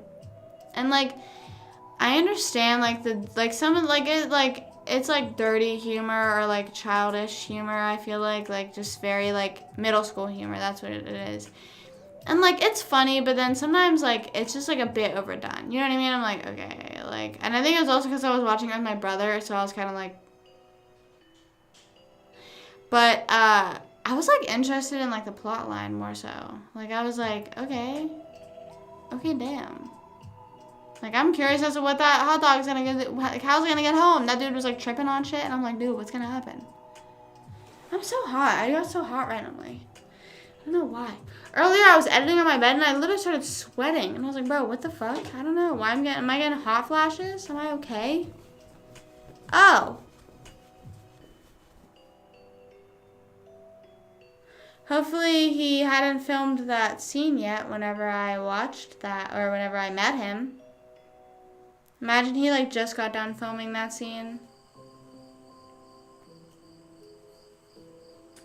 And, like, I understand, like, it's, like, dirty humor or, like, childish humor, I feel like, just very, like, middle school humor. That's what it is. And, like, it's funny, but then sometimes, like, it's just, like, a bit overdone. You know what I mean? I'm like, okay, like, and I think it was also because I was watching it with my brother, so I was kind of, like, but, I was, like, interested in, like, the plot line more so. Like, I was like, okay, damn. Like, I'm curious as to what that hot dog's gonna get, like, how's it gonna get home? That dude was, like, tripping on shit, and I'm like, dude, what's gonna happen? I'm so hot. I got so hot randomly. I don't know why. Earlier, I was editing on my bed, and I literally started sweating. And I was like, bro, what the fuck? I don't know. Am I getting hot flashes? Am I okay? Oh. Hopefully he hadn't filmed that scene yet whenever I watched that, or whenever I met him. Imagine he, like, just got done filming that scene.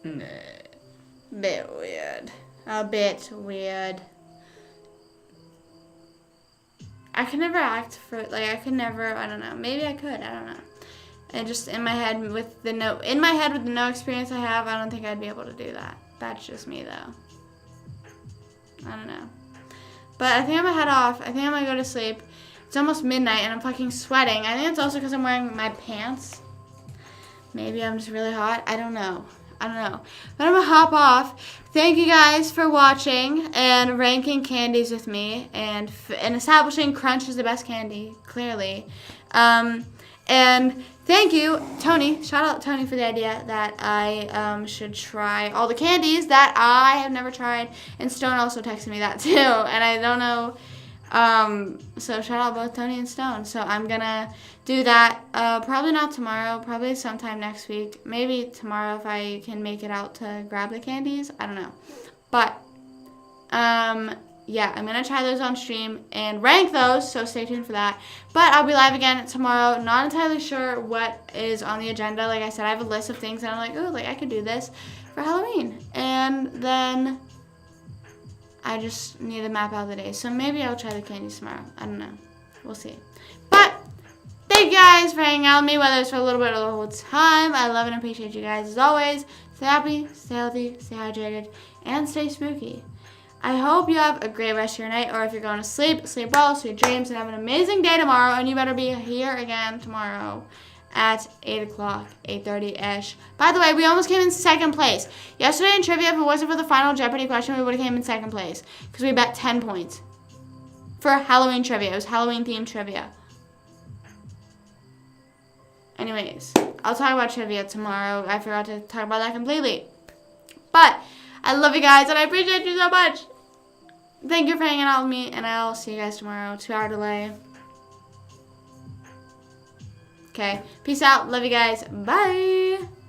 Bit weird. A bit weird. I could never act for, like, I don't know. Maybe I could, I don't know. And just in my head with the no experience I have, I don't think I'd be able to do that. That's just me, though. I don't know. But I think I'm gonna head off. I think I'm gonna go to sleep. It's almost midnight and I'm fucking sweating. I think it's also because I'm wearing my pants. Maybe I'm just really hot. I don't know. But I'm gonna hop off. Thank you guys for watching and ranking candies with me and establishing Crunch is the best candy, clearly. And thank you, Tony. Shout out Tony for the idea that I should try all the candies that I have never tried. And Stone also texted me that too. And I don't know. So shout out both Tony and Stone. So I'm going to do that. Probably not tomorrow. Probably sometime next week. Maybe tomorrow if I can make it out to grab the candies. I don't know. But, yeah, I'm going to try those on stream and rank those, so stay tuned for that. But I'll be live again tomorrow. Not entirely sure what is on the agenda. Like I said, I have a list of things, and I'm like, oh, like, I could do this for Halloween. And then I just need to map out the days. So maybe I'll try the candies tomorrow. I don't know. We'll see. But thank you guys for hanging out with me, whether it's for a little bit or the whole time. I love and appreciate you guys as always. Stay happy, stay healthy, stay hydrated, and stay spooky. I hope you have a great rest of your night, or if you're going to sleep, sleep well, sweet dreams, and have an amazing day tomorrow. And you better be here again tomorrow at 8 o'clock, 8:30-ish. By the way, we almost came in second place. Yesterday in trivia, if it wasn't for the final Jeopardy question, we would have came in second place because we bet 10 points for Halloween trivia. It was Halloween-themed trivia. Anyways, I'll talk about trivia tomorrow. I forgot to talk about that completely. But I love you guys, and I appreciate you so much. Thank you for hanging out with me, and I'll see you guys tomorrow. 2-hour delay. Okay, peace out. Love you guys. Bye.